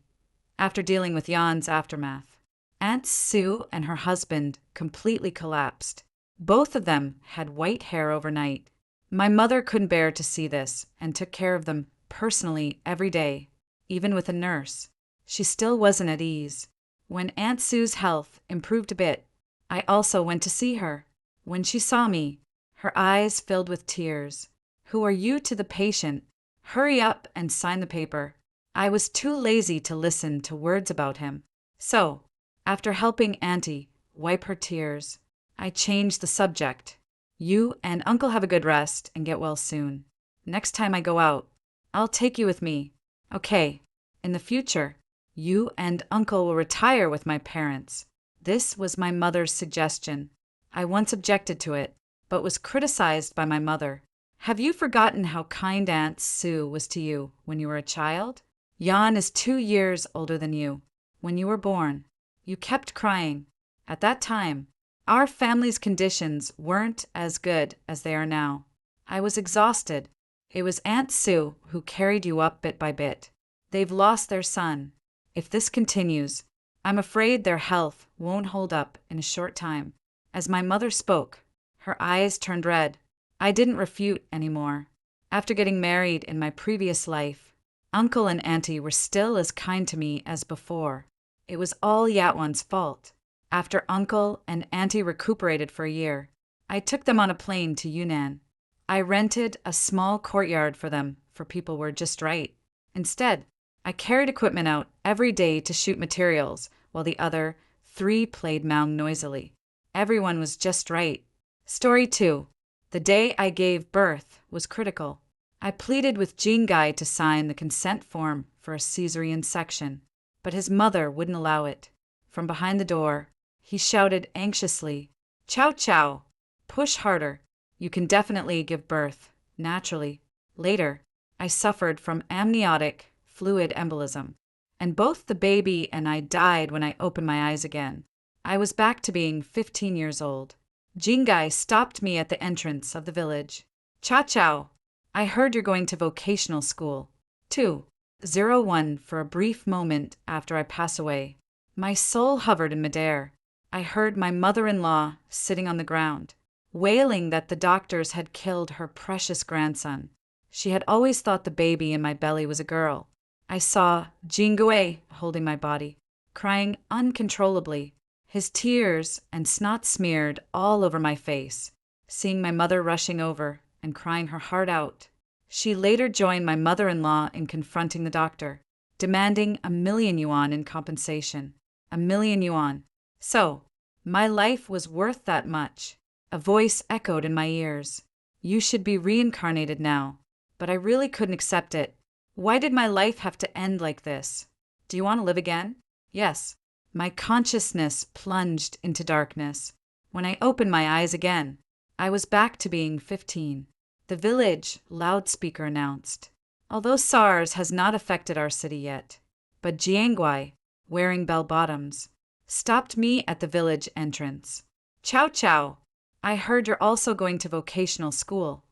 After dealing with Yan's aftermath, Aunt Sue and her husband completely collapsed. Both of them had white hair overnight. My mother couldn't bear to see this and took care of them personally every day, even with a nurse. She still wasn't at ease. When Aunt Sue's health improved a bit, I also went to see her. When she saw me, her eyes filled with tears. "Who are you?" to the patient. "Hurry up and sign the paper." I was too lazy to listen to words about him. So, after helping Auntie wipe her tears, I changed the subject. "You and Uncle have a good rest and get well soon. Next time I go out, I'll take you with me. Okay, in the future, you and Uncle will retire with my parents." This was my mother's suggestion. I once objected to it, but was criticized by my mother. "Have you forgotten how kind Aunt Sue was to you when you were a child? Yan is 2 years older than you. When you were born, you kept crying. At that time, our family's conditions weren't as good as they are now. I was exhausted. It was Aunt Sue who carried you up bit by bit. They've lost their son. If this continues, I'm afraid their health won't hold up in a short time." As my mother spoke, her eyes turned red. I didn't refute anymore. After getting married in my previous life, Uncle and Auntie were still as kind to me as before. It was all Yatwan's fault. After Uncle and Auntie recuperated for a year, I took them on a plane to Yunnan. I rented a small courtyard for them, for people were just right. Instead, I carried equipment out every day to shoot materials, while the other 3 played Maung noisily. Everyone was just right. Story 2. The day I gave birth was critical. I pleaded with Jingai to sign the consent form for a cesarean section, but his mother wouldn't allow it. From behind the door, he shouted anxiously, "Chow chow! Push harder. You can definitely give birth, naturally." Later, I suffered from amniotic fluid embolism, and both the baby and I died when I opened my eyes again. I was back to being 15 years old. Jingai stopped me at the entrance of the village. "Cha chow, I heard you're going to vocational school." 2:01 For a brief moment after I pass away, my soul hovered in midair. I heard my mother-in-law sitting on the ground, wailing that the doctors had killed her precious grandson. She had always thought the baby in my belly was a girl. I saw Jingui holding my body, crying uncontrollably, his tears and snot smeared all over my face, seeing my mother rushing over and crying her heart out. She later joined my mother-in-law in confronting the doctor, demanding 1,000,000 yuan in compensation. 1,000,000 yuan. So, my life was worth that much. A voice echoed in my ears. "You should be reincarnated now." But I really couldn't accept it. Why did my life have to end like this? "Do you want to live again?" Yes. My consciousness plunged into darkness. When I opened my eyes again, I was back to being 15. The village loudspeaker announced, "Although SARS has not affected our city yet, but Jiangguai, wearing bell-bottoms, stopped me at the village entrance." "Chow chow, I heard you're also going to vocational school."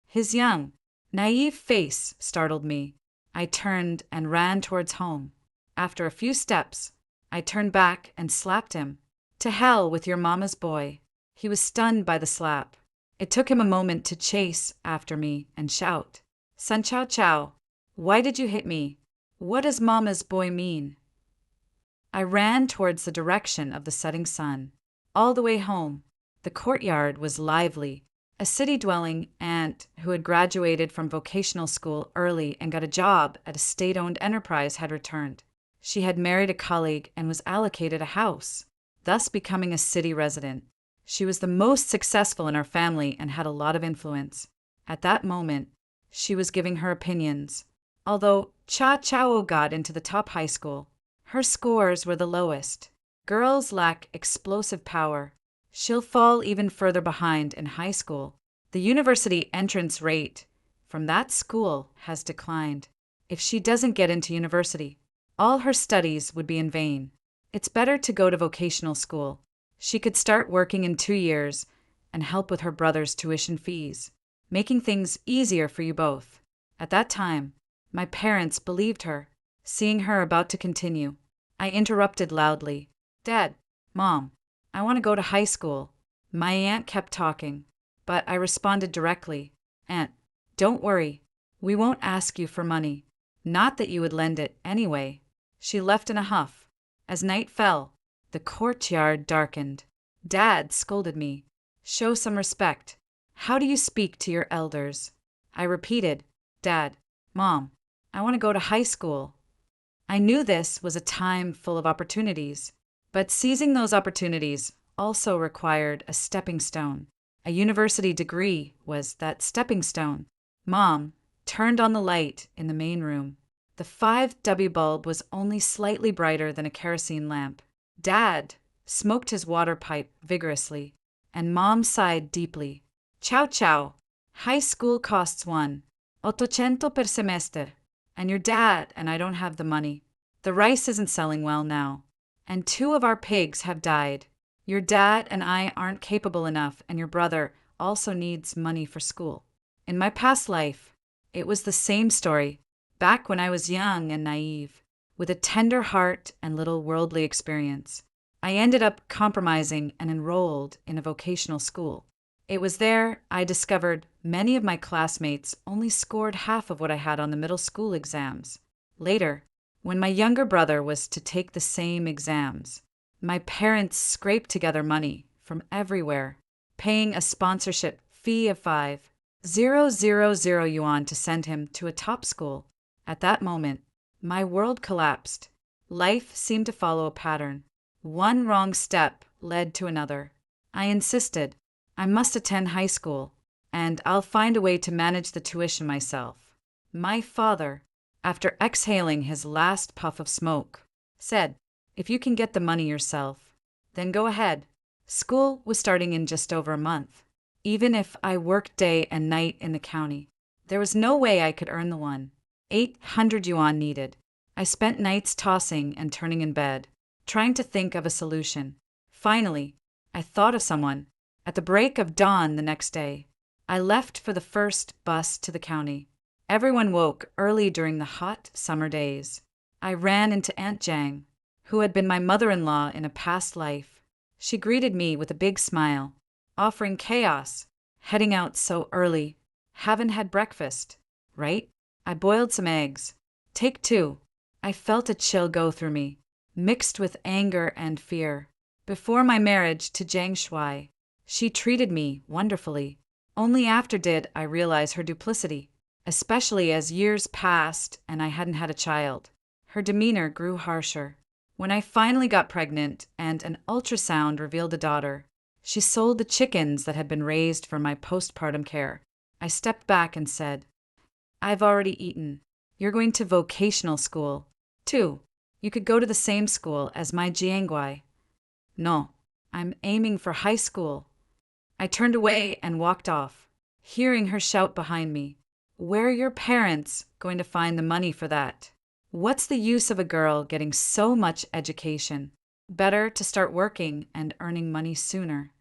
His young, naive face startled me. I turned and ran towards home. After a few steps, I turned back and slapped him. "To hell with your mama's boy." He was stunned by the slap. It took him a moment to chase after me and shout, "San Chow Chow, why did you hit me? What does mama's boy mean?" I ran towards the direction of the setting sun. All the way home, the courtyard was lively. A city-dwelling aunt who had graduated from vocational school early and got a job at a state-owned enterprise had returned. She had married a colleague and was allocated a house, thus becoming a city resident. She was the most successful in our family and had a lot of influence. At that moment, she was giving her opinions. Although Cha Chao got into the top high school, her scores were the lowest. Girls lack explosive power. She'll fall even further behind in high school. The university entrance rate from that school has declined. If she doesn't get into university, all her studies would be in vain. It's better to go to vocational school. She could start working in 2 years and help with her brother's tuition fees, making things easier for you both. At that time, my parents believed her. Seeing her about to continue, I interrupted loudly, "Dad, Mom, I want to go to high school." My aunt kept talking, but I responded directly, "Aunt, don't worry. We won't ask you for money. Not that you would lend it anyway." She left in a huff. As night fell, the courtyard darkened. Dad scolded me. "Show some respect. How do you speak to your elders?" I repeated, "Dad, Mom, I want to go to high school." I knew this was a time full of opportunities, but seizing those opportunities also required a stepping stone. A university degree was that stepping stone. Mom turned on the light in the main room. The 5W bulb was only slightly brighter than a kerosene lamp. Dad smoked his water pipe vigorously, and Mom sighed deeply. "Chow chow, high school costs $1,800 per semester. And your dad and I don't have the money. The rice isn't selling well now. And 2 of our pigs have died. Your dad and I aren't capable enough, and your brother also needs money for school." In my past life, it was the same story, back when I was young and naive, with a tender heart and little worldly experience. I ended up compromising and enrolled in a vocational school. It was there I discovered many of my classmates only scored half of what I had on the middle school exams. Later, when my younger brother was to take the same exams, my parents scraped together money from everywhere, paying a sponsorship fee of 5,000 yuan to send him to a top school. At that moment, my world collapsed. Life seemed to follow a pattern. One wrong step led to another. I insisted, "I must attend high school, and I'll find a way to manage the tuition myself." My father, after exhaling his last puff of smoke, said, "If you can get the money yourself, then go ahead." School was starting in just over a month. Even if I worked day and night in the county, there was no way I could earn the 1,800 yuan needed. I spent nights tossing and turning in bed, trying to think of a solution. Finally, I thought of someone. At the break of dawn the next day, I left for the first bus to the county. Everyone woke early during the hot summer days. I ran into Aunt Jang, who had been my mother-in-law in a past life. She greeted me with a big smile, offering chaos. "Heading out so early. Haven't had breakfast, right? I boiled some eggs. Take 2. I felt a chill go through me, mixed with anger and fear. Before my marriage to Jiang Shuai, she treated me wonderfully. Only after did I realize her duplicity, especially as years passed and I hadn't had a child. Her demeanor grew harsher. When I finally got pregnant and an ultrasound revealed a daughter, she sold the chickens that had been raised for my postpartum care. I stepped back and said, "I've already eaten. You're going to vocational school. 2. You could go to the same school as my Jiangguai." "No, I'm aiming for high school." I turned away and walked off, hearing her shout behind me, "Where are your parents going to find the money for that? What's the use of a girl getting so much education? Better to start working and earning money sooner."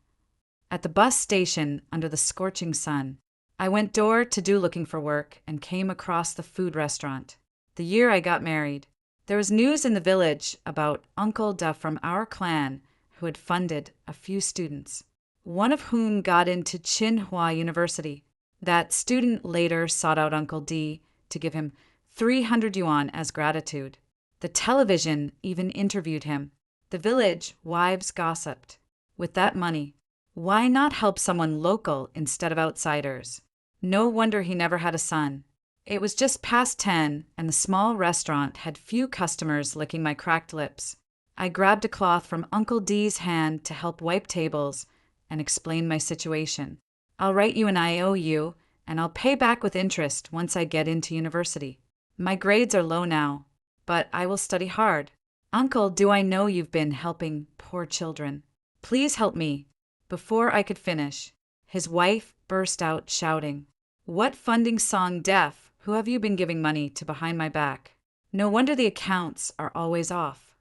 at the bus station under the scorching sun. I went door to door looking for work and came across the food restaurant. The year I got married, there was news in the village about Uncle Da from our clan who had funded a few students, one of whom got into Tsinghua University. That student later sought out Uncle D to give him 300 yuan as gratitude. The television even interviewed him. The village wives gossiped. With that money, why not help someone local instead of outsiders? No wonder he never had a son. It was just past 10, and the small restaurant had few customers licking my cracked lips. I grabbed a cloth from Uncle D's hand to help wipe tables and explain my situation. I'll write you an IOU, and I'll pay back with interest once I get into university. My grades are low now, but I will study hard. Uncle, do I know you've been helping poor children? Please help me. Before I could finish, his wife burst out shouting, "What funding song deaf? Who have you been giving money to behind my back? No wonder the accounts are always off."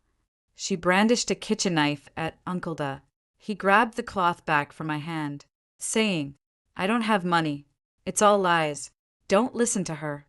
She brandished a kitchen knife at Uncle Da. He grabbed the cloth back from my hand, saying, "I don't have money. It's all lies. Don't listen to her."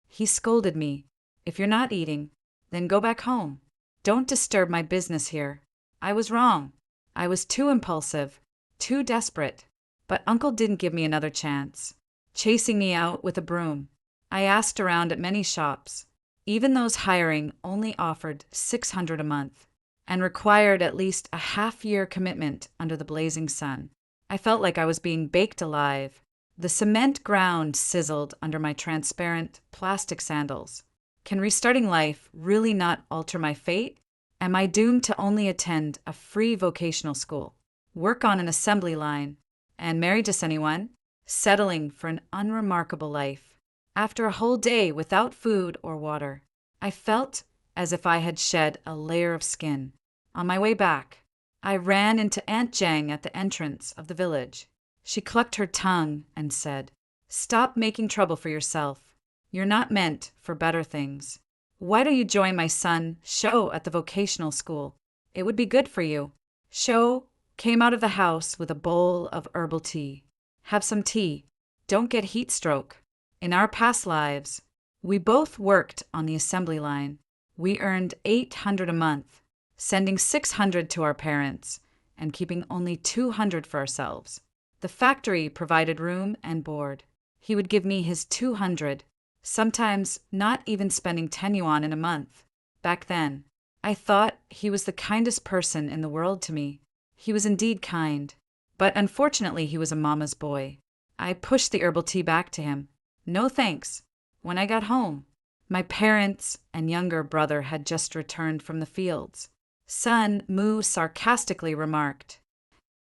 He scolded me. "If you're not eating, then go back home. Don't disturb my business here." I was wrong. I was too impulsive, too desperate. But Uncle didn't give me another chance, chasing me out with a broom. I asked around at many shops. Even those hiring only offered 600 a month and required at least a half-year commitment under the blazing sun. I felt like I was being baked alive. The cement ground sizzled under my transparent plastic sandals. Can restarting life really not alter my fate? Am I doomed to only attend a free vocational school, work on an assembly line, and marry just anyone, settling for an unremarkable life? After a whole day without food or water, I felt as if I had shed a layer of skin. On my way back, I ran into Aunt Jang at the entrance of the village. She clucked her tongue and said, "Stop making trouble for yourself. You're not meant for better things. Why don't you join my son, Shou, at the vocational school? It would be good for you." Shou came out of the house with a bowl of herbal tea. "Have some tea. Don't get heat stroke. In our past lives, we both worked on the assembly line. We earned 800 a month, sending 600 to our parents and keeping only 200 for ourselves. The factory provided room and board. He would give me his 200, sometimes not even spending 10 yuan in a month. Back then, I thought he was the kindest person in the world to me. He was indeed kind, but unfortunately he was a mama's boy. I pushed the herbal tea back to him. No thanks. When I got home, my parents and younger brother had just returned from the fields. Son Mu sarcastically remarked,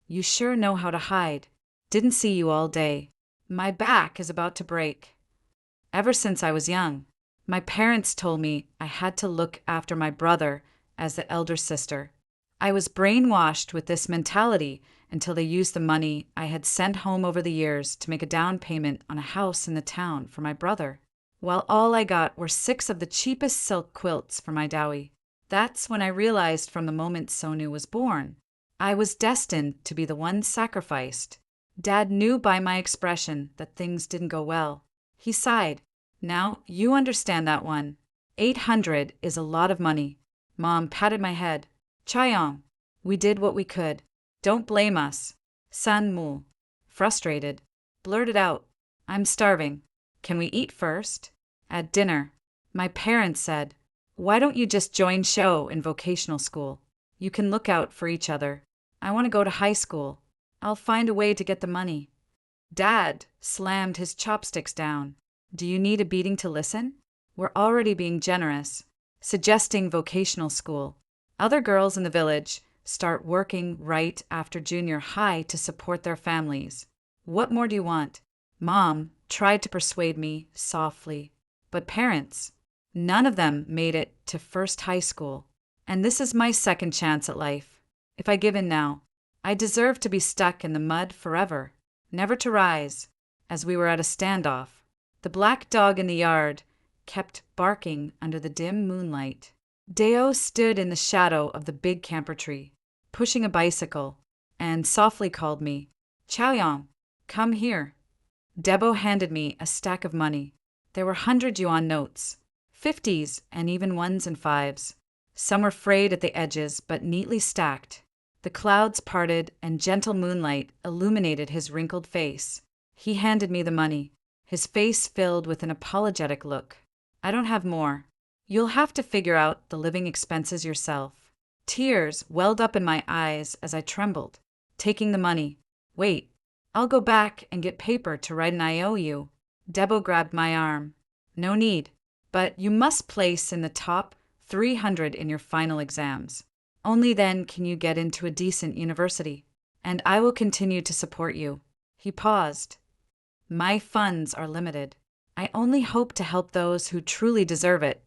"You sure know how to hide. Didn't see you all day. My back is about to break." Ever since I was young, my parents told me I had to look after my brother as the elder sister. I was brainwashed with this mentality until they used the money I had sent home over the years to make a down payment on a house in the town for my brother, while all I got were 6 of the cheapest silk quilts for my dowry. That's when I realized from the moment Sonu was born, I was destined to be the one sacrificed. Dad knew by my expression that things didn't go well. He sighed. "Now, you understand that one. 800 is a lot of money." Mom patted my head. "Chayong, we did what we could. Don't blame us." San Mu, frustrated, blurted out, "I'm starving. Can we eat first?" At dinner, my parents said, "Why don't you just join Shou in vocational school? You can look out for each other. I want to go to high school. I'll find a way to get the money." Dad slammed his chopsticks down. "Do you need a beating to listen? We're already being generous, suggesting vocational school. Other girls in the village start working right after junior high to support their families. What more do you want?" Mom tried to persuade me softly, but parents, none of them made it to first high school. And this is my second chance at life. If I give in now, I deserve to be stuck in the mud forever, never to rise, as we were at a standoff. The black dog in the yard kept barking under the dim moonlight. Deo stood in the shadow of the big camper tree, pushing a bicycle, and softly called me, Chaoyang, come here. Debo handed me a stack of money. There were 100 yuan notes, 50s, and even ones and fives. Some were frayed at the edges, but neatly stacked. The clouds parted, and gentle moonlight illuminated his wrinkled face. He handed me the money, his face filled with an apologetic look. I don't have more. You'll have to figure out the living expenses yourself. Tears welled up in my eyes as I trembled, taking the money. Wait, I'll go back and get paper to write an IOU. Debo grabbed my arm. No need, but you must place in the top 300 in your final exams. Only then can you get into a decent university, and I will continue to support you. He paused. My funds are limited. I only hope to help those who truly deserve it.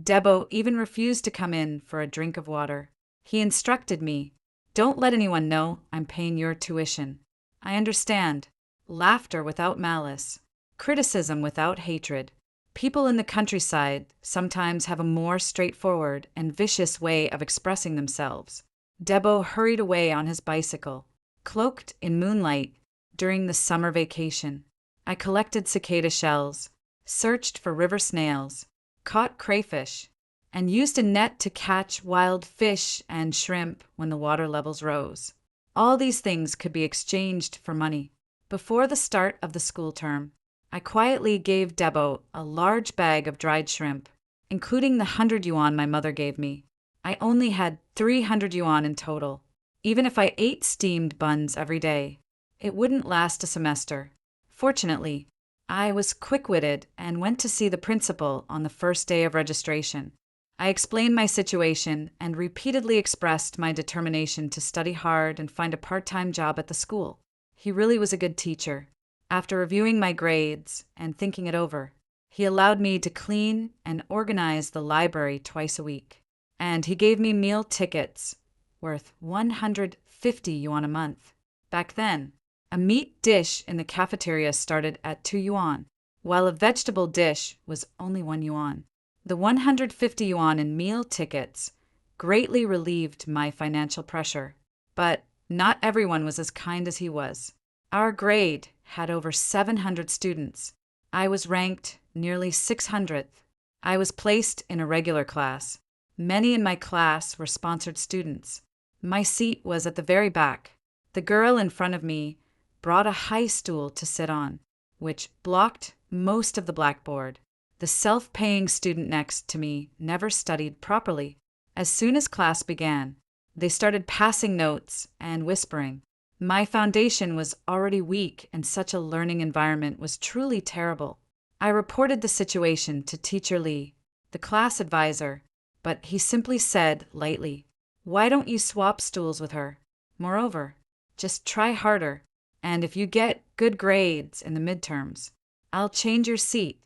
Debo even refused to come in for a drink of water. He instructed me, don't let anyone know I'm paying your tuition. I understand. Laughter without malice. Criticism without hatred. People in the countryside sometimes have a more straightforward and vicious way of expressing themselves. Debo hurried away on his bicycle, cloaked in moonlight during the summer vacation. I collected cicada shells, searched for river snails, caught crayfish, and used a net to catch wild fish and shrimp when the water levels rose. All these things could be exchanged for money. Before the start of the school term, I quietly gave Debo a large bag of dried shrimp, including the 100 yuan my mother gave me. I only had 300 yuan in total. Even if I ate steamed buns every day, it wouldn't last a semester. Fortunately, I was quick-witted and went to see the principal on the first day of registration. I explained my situation and repeatedly expressed my determination to study hard and find a part-time job at the school. He really was a good teacher. After reviewing my grades and thinking it over, he allowed me to clean and organize the library twice a week. And he gave me meal tickets worth 150 yuan a month. Back then, a meat dish in the cafeteria started at 2 yuan, while a vegetable dish was only 1 yuan. The 150 yuan in meal tickets greatly relieved my financial pressure, but not everyone was as kind as he was. Our grade had over 700 students. I was ranked nearly 600th. I was placed in a regular class. Many in my class were sponsored students. My seat was at the very back. The girl in front of me brought a high stool to sit on, which blocked most of the blackboard. The self-paying student next to me never studied properly. As soon as class began, they started passing notes and whispering. My foundation was already weak, and such a learning environment was truly terrible. I reported the situation to Teacher Lee, the class advisor, but he simply said lightly, "Why don't you swap stools with her? Moreover, just try harder, and if you get good grades in the midterms, I'll change your seat."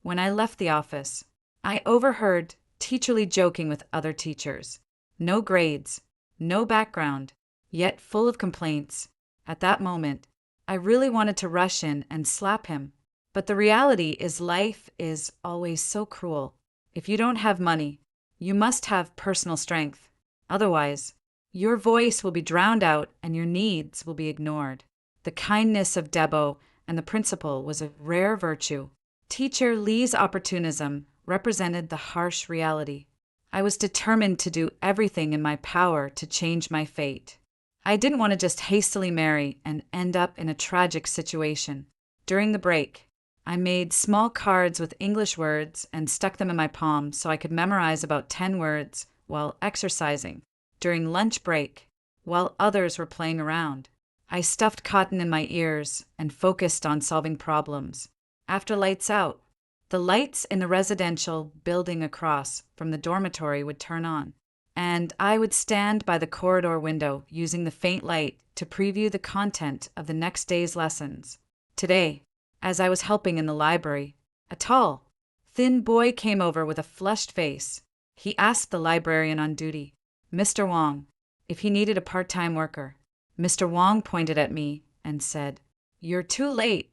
When I left the office, I overheard Teacher Lee joking with other teachers. No grades, no background, yet full of complaints. At that moment, I really wanted to rush in and slap him. But the reality is life is always so cruel. If you don't have money, you must have personal strength. Otherwise, your voice will be drowned out and your needs will be ignored. The kindness of Debo and the principal was a rare virtue. Teacher Lee's opportunism represented the harsh reality. I was determined to do everything in my power to change my fate. I didn't want to just hastily marry and end up in a tragic situation. During the break, I made small cards with English words and stuck them in my palm so I could memorize about 10 words while exercising. During lunch break, while others were playing around, I stuffed cotton in my ears and focused on solving problems. After lights out, the lights in the residential building across from the dormitory would turn on, and I would stand by the corridor window using the faint light to preview the content of the next day's lessons. Today, as I was helping in the library, a tall, thin boy came over with a flushed face. He asked the librarian on duty, Mr. Wong, if he needed a part-time worker. Mr. Wong pointed at me and said, "You're too late."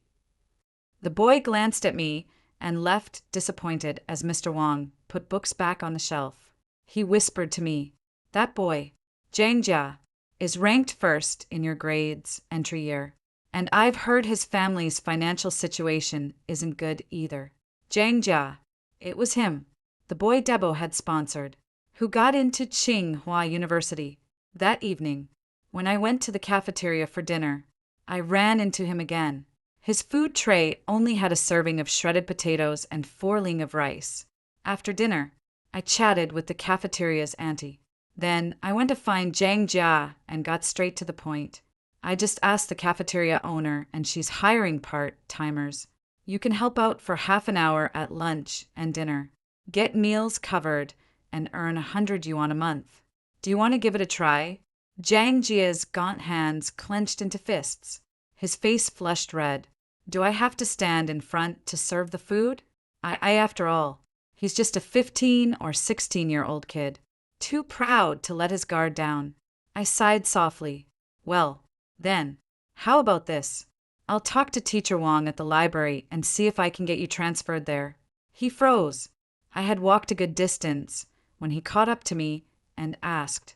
The boy glanced at me and left disappointed as Mr. Wong put books back on the shelf. He whispered to me, "That boy, Zhang Jia, is ranked first in your grades entry year. And I've heard his family's financial situation isn't good either. Zhang Jia. It was him, the boy Debo had sponsored, who got into Tsinghua University. That evening, when I went to the cafeteria for dinner, I ran into him again. His food tray only had a serving of shredded potatoes and 4 ling of rice. After dinner, I chatted with the cafeteria's auntie. Then I went to find Zhang Jia and got straight to the point. I just asked the cafeteria owner, and she's hiring part-timers. You can help out for half an hour at lunch and dinner. Get meals covered and earn 100 yuan a month. Do you want to give it a try? Zhang Jia's gaunt hands clenched into fists. His face flushed red. Do I have to stand in front to serve the food? After all, he's just a 15 or 16-year-old kid, too proud to let his guard down. I sighed softly. Well, then, how about this? I'll talk to Teacher Wang at the library and see if I can get you transferred there. He froze. I had walked a good distance when he caught up to me and asked,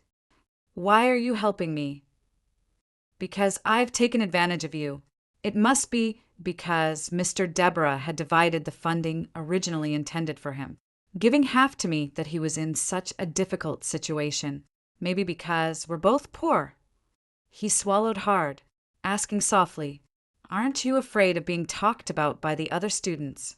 "Why are you helping me?" "Because I've taken advantage of you." It must be because Mr. Deborah had divided the funding originally intended for him, giving half to me that he was in such a difficult situation. Maybe because we're both poor. He swallowed hard, asking softly, "Aren't you afraid of being talked about by the other students?"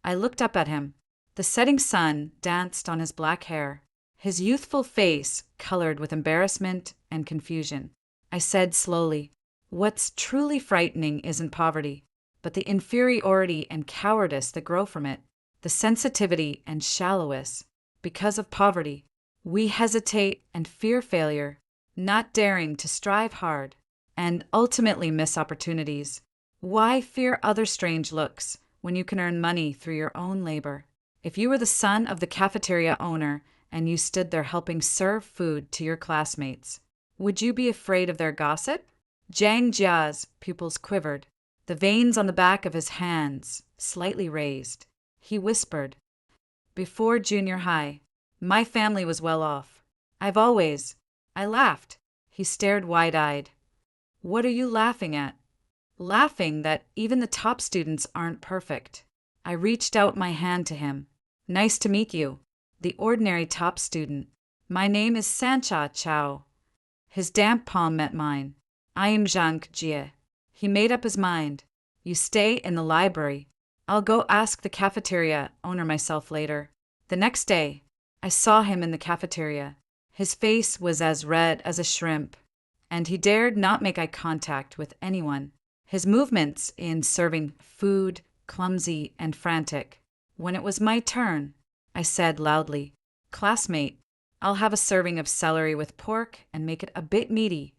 I looked up at him. The setting sun danced on his black hair, his youthful face colored with embarrassment and confusion. I said slowly, "What's truly frightening isn't poverty, but the inferiority and cowardice that grow from it, the sensitivity and shallowness. Because of poverty, we hesitate and fear failure, not daring to strive hard, and ultimately miss opportunities. Why fear other strange looks when you can earn money through your own labor? If you were the son of the cafeteria owner and you stood there helping serve food to your classmates, would you be afraid of their gossip?" Zhang Jia's pupils quivered, the veins on the back of his hands slightly raised. He whispered, "Before junior high, my family was well off. I laughed. He stared wide-eyed. "What are you laughing at?" "Laughing that even the top students aren't perfect." I reached out my hand to him. "Nice to meet you, the ordinary top student. My name is Sancha Chao." His damp palm met mine. "I am Zhang Jie." He made up his mind. "You stay in the library. I'll go ask the cafeteria owner myself later." The next day, I saw him in the cafeteria. His face was as red as a shrimp, and he dared not make eye contact with anyone. His movements in serving food clumsy and frantic. When it was my turn, I said loudly, "Classmate, I'll have a serving of celery with pork and make it a bit meaty."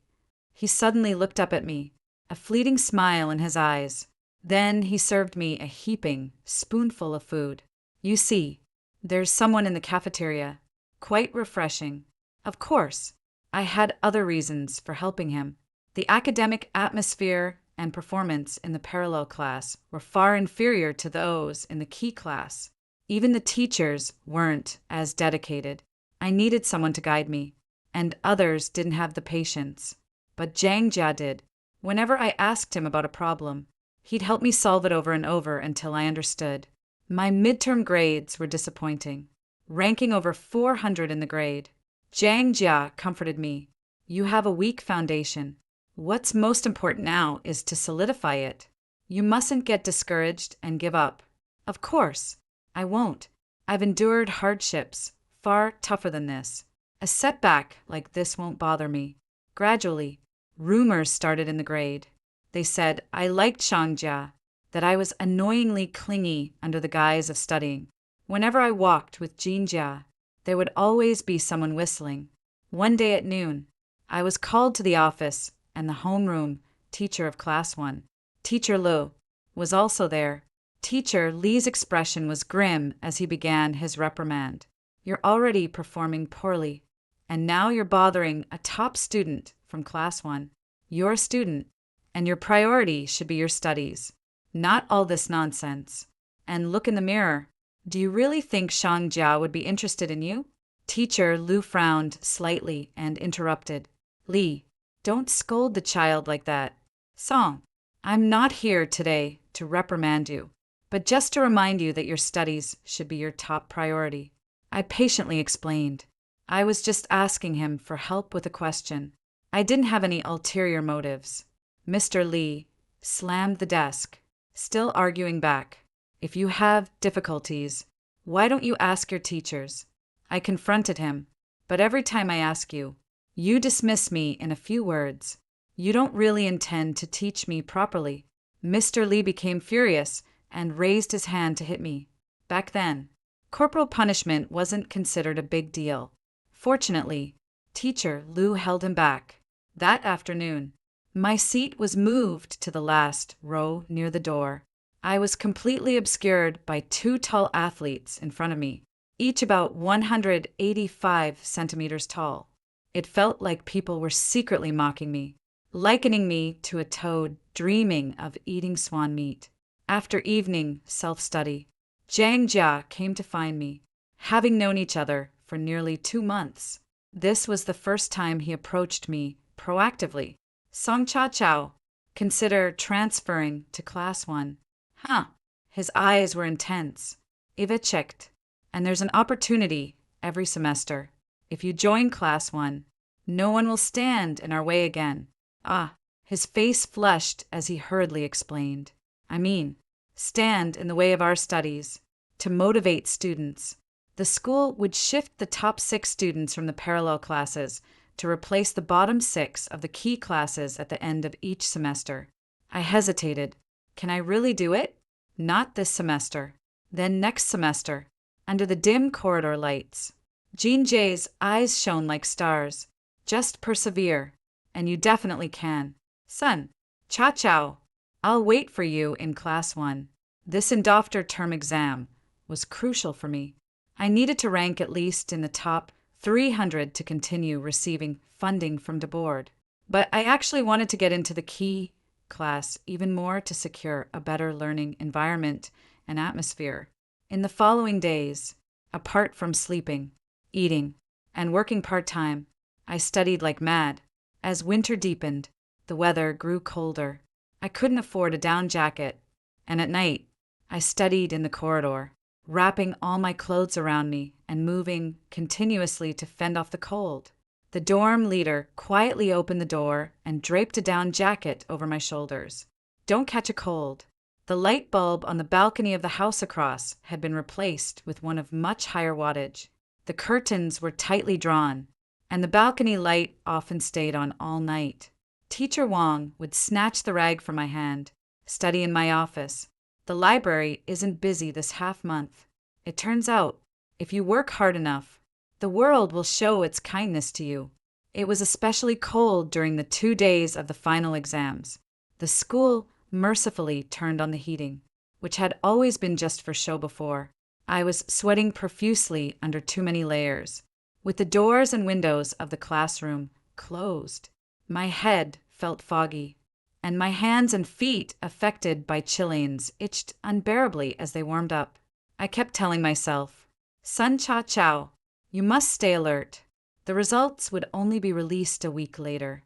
He suddenly looked up at me, a fleeting smile in his eyes. Then he served me a heaping spoonful of food. "You see, there's someone in the cafeteria. Quite refreshing." Of course, I had other reasons for helping him. The academic atmosphere and performance in the parallel class were far inferior to those in the key class. Even the teachers weren't as dedicated. I needed someone to guide me, and others didn't have the patience. But Zhang Jia did. Whenever I asked him about a problem, he'd help me solve it over and over until I understood. My midterm grades were disappointing, ranking over 400 in the grade. Zhang Jia comforted me. "You have a weak foundation. What's most important now is to solidify it. You mustn't get discouraged and give up." Of course, I won't. I've endured hardships far tougher than this. A setback like this won't bother me. Gradually, rumors started in the grade. They said I liked Shangjia, that I was annoyingly clingy under the guise of studying. Whenever I walked with Jinjia, there would always be someone whistling. One day at noon, I was called to the office, and the homeroom teacher of Class 1, Teacher Lu, was also there. Teacher Li's expression was grim as he began his reprimand. "You're already performing poorly, and now you're bothering a top student from Class 1. You're a student, and your priority should be your studies, not all this nonsense. And look in the mirror. Do you really think Shang Jia would be interested in you?" Teacher Lu frowned slightly and interrupted. Lee, don't scold the child like that. Song, I'm not here today to reprimand you, but just to remind you that your studies should be your top priority. I patiently explained. I was just asking him for help with a question. I didn't have any ulterior motives. Mr. Lee slammed the desk, still arguing back. If you have difficulties, why don't you ask your teachers? I confronted him. But every time I ask you, you dismiss me in a few words. You don't really intend to teach me properly. Mr. Lee became furious and raised his hand to hit me. Back then, corporal punishment wasn't considered a big deal. Fortunately, Teacher Lou held him back. That afternoon, my seat was moved to the last row near the door. I was completely obscured by two tall athletes in front of me, each about 185 centimeters tall. It felt like people were secretly mocking me, likening me to a toad dreaming of eating swan meat. After evening self-study, Zhang Jia came to find me, having known each other for nearly 2 months. This was the first time he approached me proactively. Song Cha Chao, consider transferring to Class 1. Huh. His eyes were intense. Iva checked. And there's an opportunity every semester. If you join Class 1, no one will stand in our way again. Ah, his face flushed as he hurriedly explained. I mean, stand in the way of our studies. To motivate students, the school would shift the top 6 students from the parallel classes to replace the bottom 6 of the key classes at the end of each semester. I hesitated. Can I really do it? Not this semester. Then next semester, under the dim corridor lights. Jean Jay's eyes shone like stars. Just persevere, and you definitely can. Son, Cha Chao, I'll wait for you in Class 1. This endofter term exam was crucial for me. I needed to rank at least in the top 300 to continue receiving funding from the board. But I actually wanted to get into the key class even more to secure a better learning environment and atmosphere. In the following days, apart from sleeping, eating, and working part-time, I studied like mad. As winter deepened, the weather grew colder. I couldn't afford a down jacket, and at night, I studied in the corridor, wrapping all my clothes around me and moving continuously to fend off the cold. The dorm leader quietly opened the door and draped a down jacket over my shoulders. Don't catch a cold. The light bulb on the balcony of the house across had been replaced with one of much higher wattage. The curtains were tightly drawn, and the balcony light often stayed on all night. Teacher Wang would snatch the rag from my hand. Study in my office. The library isn't busy this half-month. It turns out, if you work hard enough, the world will show its kindness to you. It was especially cold during the 2 days of the final exams. The school mercifully turned on the heating, which had always been just for show before. I was sweating profusely under too many layers, with the doors and windows of the classroom closed. My head felt foggy, and my hands and feet, affected by chillians, itched unbearably as they warmed up. I kept telling myself, Sun Cha Chao, you must stay alert. The results would only be released a week later.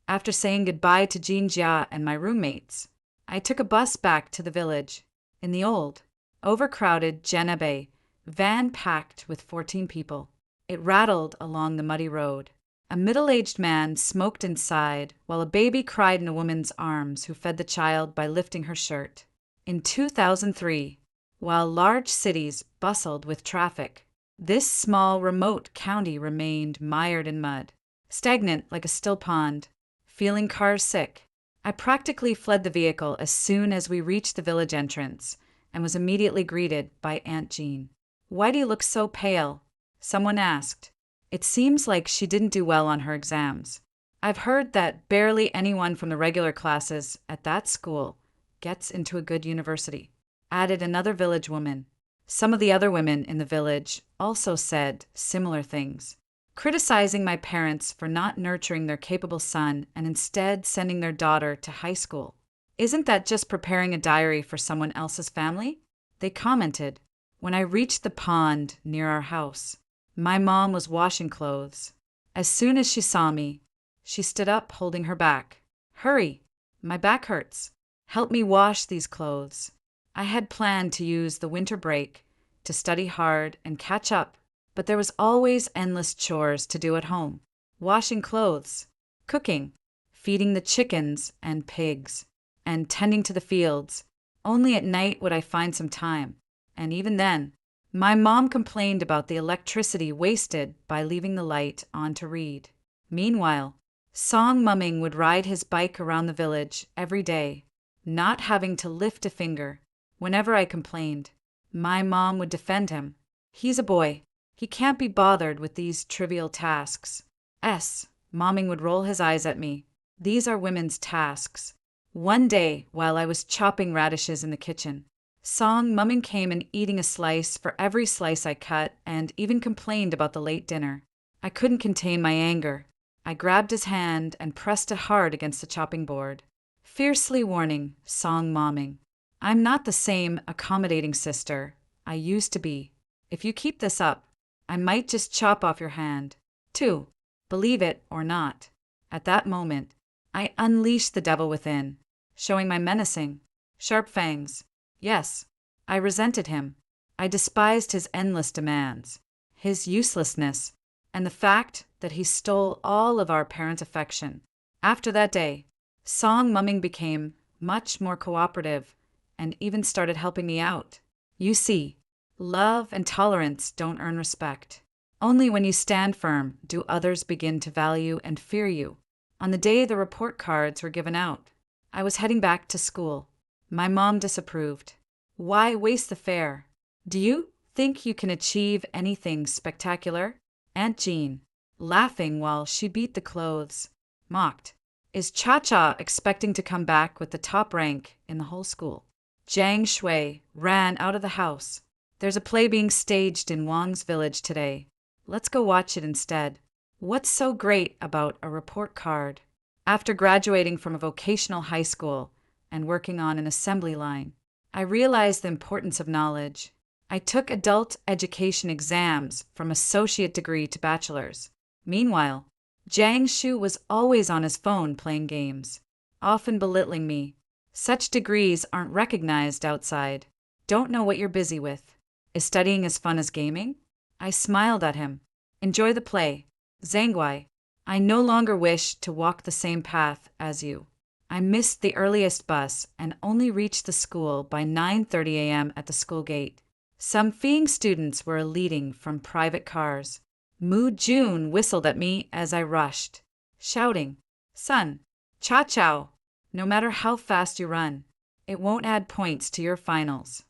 After saying goodbye to Jean Jia and my roommates, I took a bus back to the village. In the old, overcrowded Jenabe van packed with 14 people. It rattled along the muddy road. A middle-aged man smoked inside while a baby cried in a woman's arms who fed the child by lifting her shirt. In 2003, while large cities bustled with traffic, this small, remote county remained mired in mud, stagnant like a still pond, feeling car sick. I practically fled the vehicle as soon as we reached the village entrance and was immediately greeted by Aunt Jean. "Why do you look so pale?" someone asked. It seems like she didn't do well on her exams. I've heard that barely anyone from the regular classes at that school gets into a good university, added another village woman. Some of the other women in the village also said similar things, criticizing my parents for not nurturing their capable son and instead sending their daughter to high school. Isn't that just preparing a diary for someone else's family? They commented. When I reached the pond near our house, my mom was washing clothes. As soon as she saw me, She stood up, holding her back. Hurry! My back hurts. Help me wash these clothes. I had planned to use the winter break to study hard and catch up, but there was always endless chores to do at home. Washing clothes, cooking, feeding the chickens and pigs, and tending to the fields. Only at night would I find some time, and even then, my mom complained about the electricity wasted by leaving the light on to read. Meanwhile, Song Mumming would ride his bike around the village every day, not having to lift a finger. Whenever I complained, my mom would defend him. He's a boy. He can't be bothered with these trivial tasks. Momming would roll his eyes at me. These are women's tasks. One day, while I was chopping radishes in the kitchen, Song Mumming came and eating a slice for every slice I cut and even complained about the late dinner. I couldn't contain my anger. I grabbed his hand and pressed it hard against the chopping board, fiercely warning Song Mumming, I'm not the same accommodating sister I used to be. If you keep this up, I might just chop off your hand, too, believe it or not. At that moment, I unleashed the devil within, showing my menacing, sharp fangs. Yes, I resented him. I despised his endless demands, his uselessness, and the fact that he stole all of our parents' affection. After that day, Song Mumming became much more cooperative and even started helping me out. You see, love and tolerance don't earn respect. Only when you stand firm do others begin to value and fear you. On the day the report cards were given out, I was heading back to school. My mom disapproved. Why waste the fare? Do you think you can achieve anything spectacular? Aunt Jean, laughing while she beat the clothes, mocked. Is Cha-Cha expecting to come back with the top rank in the whole school? Jiang Shui ran out of the house. There's a play being staged in Wang's village today. Let's go watch it instead. What's so great about a report card? After graduating from a vocational high school and working on an assembly line, I realized the importance of knowledge. I took adult education exams from associate degree to bachelor's. Meanwhile, Jiang Shu was always on his phone playing games, often belittling me. Such degrees aren't recognized outside. Don't know what you're busy with. Is studying as fun as gaming? I smiled at him. Enjoy the play. Zhangguai, I no longer wish to walk the same path as you. I missed the earliest bus and only reached the school by 9:30 a.m. at the school gate. Some fleeing students were leading from private cars. Mu Jun whistled at me as I rushed, shouting, Son, Cha-Chow, no matter how fast you run, it won't add points to your finals.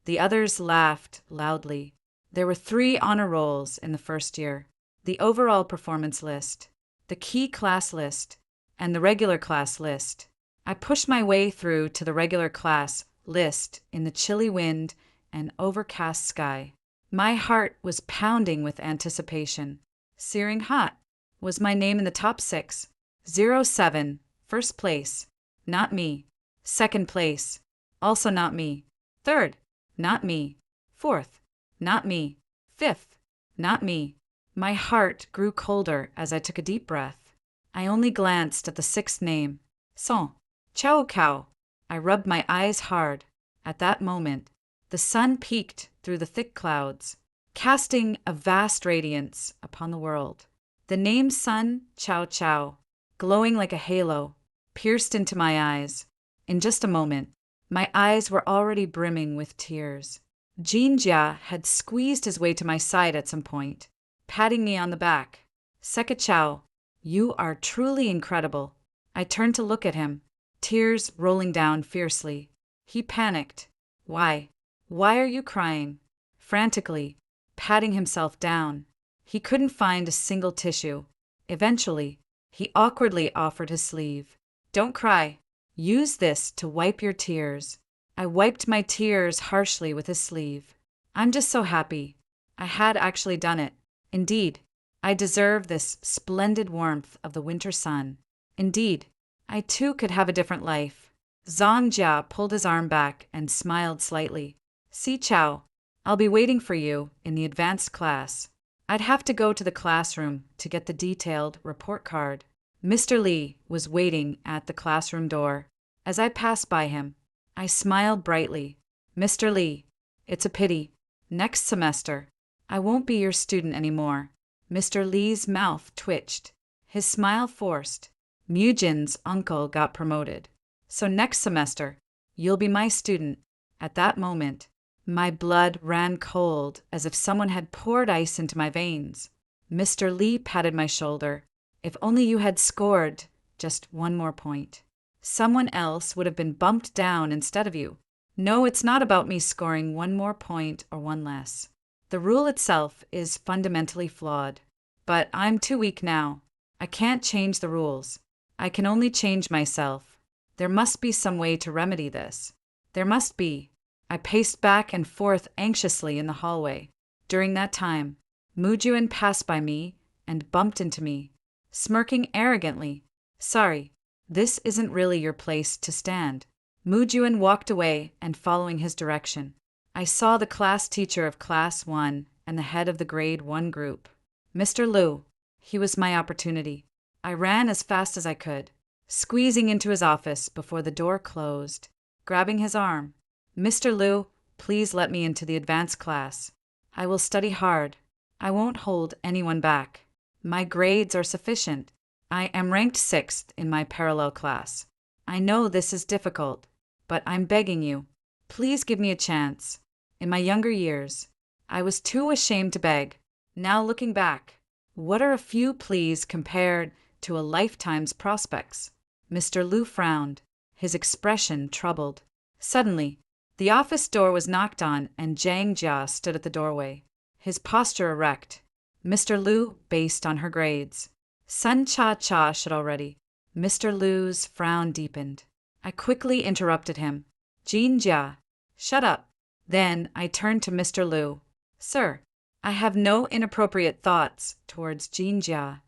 The others laughed loudly. There were 3 honor rolls in the first year: the overall performance list, the key class list, and the regular class list. I pushed my way through to the regular class list in the chilly wind and overcast sky. My heart was pounding with anticipation. Searing hot. Was my name in the top 6? 07, first place. Not me. Second place. Also not me. Third. Not me. Fourth. Not me. Fifth. Not me. My heart grew colder as I took a deep breath. I only glanced at the 6th name. Song Chao Cao. I rubbed my eyes hard. At that moment, the sun peeked through the thick clouds, casting a vast radiance upon the world. The name Sun Chao Chao, glowing like a halo, pierced into my eyes. In just a moment, my eyes were already brimming with tears. Jin Jia had squeezed his way to my side at some point, patting me on the back. Seka Chao, you are truly incredible. I turned to look at him, tears rolling down fiercely. He panicked. Why? Why are you crying? Frantically, patting himself down. He couldn't find a single tissue. Eventually, he awkwardly offered his sleeve. Don't cry. Use this to wipe your tears. I wiped my tears harshly with his sleeve. I'm just so happy. I had actually done it. Indeed, I deserve this splendid warmth of the winter sun. Indeed, I too could have a different life. Zhang Jia pulled his arm back and smiled slightly. See Chow, I'll be waiting for you in the advanced class. I'd have to go to the classroom to get the detailed report card. Mr. Lee was waiting at the classroom door. As I passed by him, I smiled brightly. Mr. Lee, it's a pity. Next semester, I won't be your student anymore. Mr. Lee's mouth twitched, his smile forced. Mujin's uncle got promoted. So next semester, you'll be my student. At that moment, my blood ran cold as if someone had poured ice into my veins. Mr. Lee patted my shoulder. If only you had scored just one more point. Someone else would have been bumped down instead of you. No, it's not about me scoring one more point or one less. The rule itself is fundamentally flawed. But I'm too weak now. I can't change the rules. I can only change myself. There must be some way to remedy this. There must be. I paced back and forth anxiously in the hallway. During that time, Mujuin passed by me and bumped into me, smirking arrogantly. Sorry, this isn't really your place to stand. Mujuin walked away, and following his direction, I saw the class teacher of Class 1 and the head of the Grade 1 group. Mr. Liu. He was my opportunity. I ran as fast as I could, squeezing into his office before the door closed, grabbing his arm. Mr. Liu, please let me into the advanced class. I will study hard. I won't hold anyone back. My grades are sufficient. I am ranked 6th in my parallel class. I know this is difficult, but I'm begging you, please give me a chance. In my younger years, I was too ashamed to beg. Now looking back, what are a few pleas compared to a lifetime's prospects? Mr. Liu frowned, his expression troubled. Suddenly, the office door was knocked on and Zhang Jia stood at the doorway, his posture erect. Mr. Liu based on her grades. Sun Cha should already. Mr. Liu's frown deepened. I quickly interrupted him. Jin Jia, shut up. Then I turned to Mr. Liu. Sir, I have no inappropriate thoughts towards Jin Jia.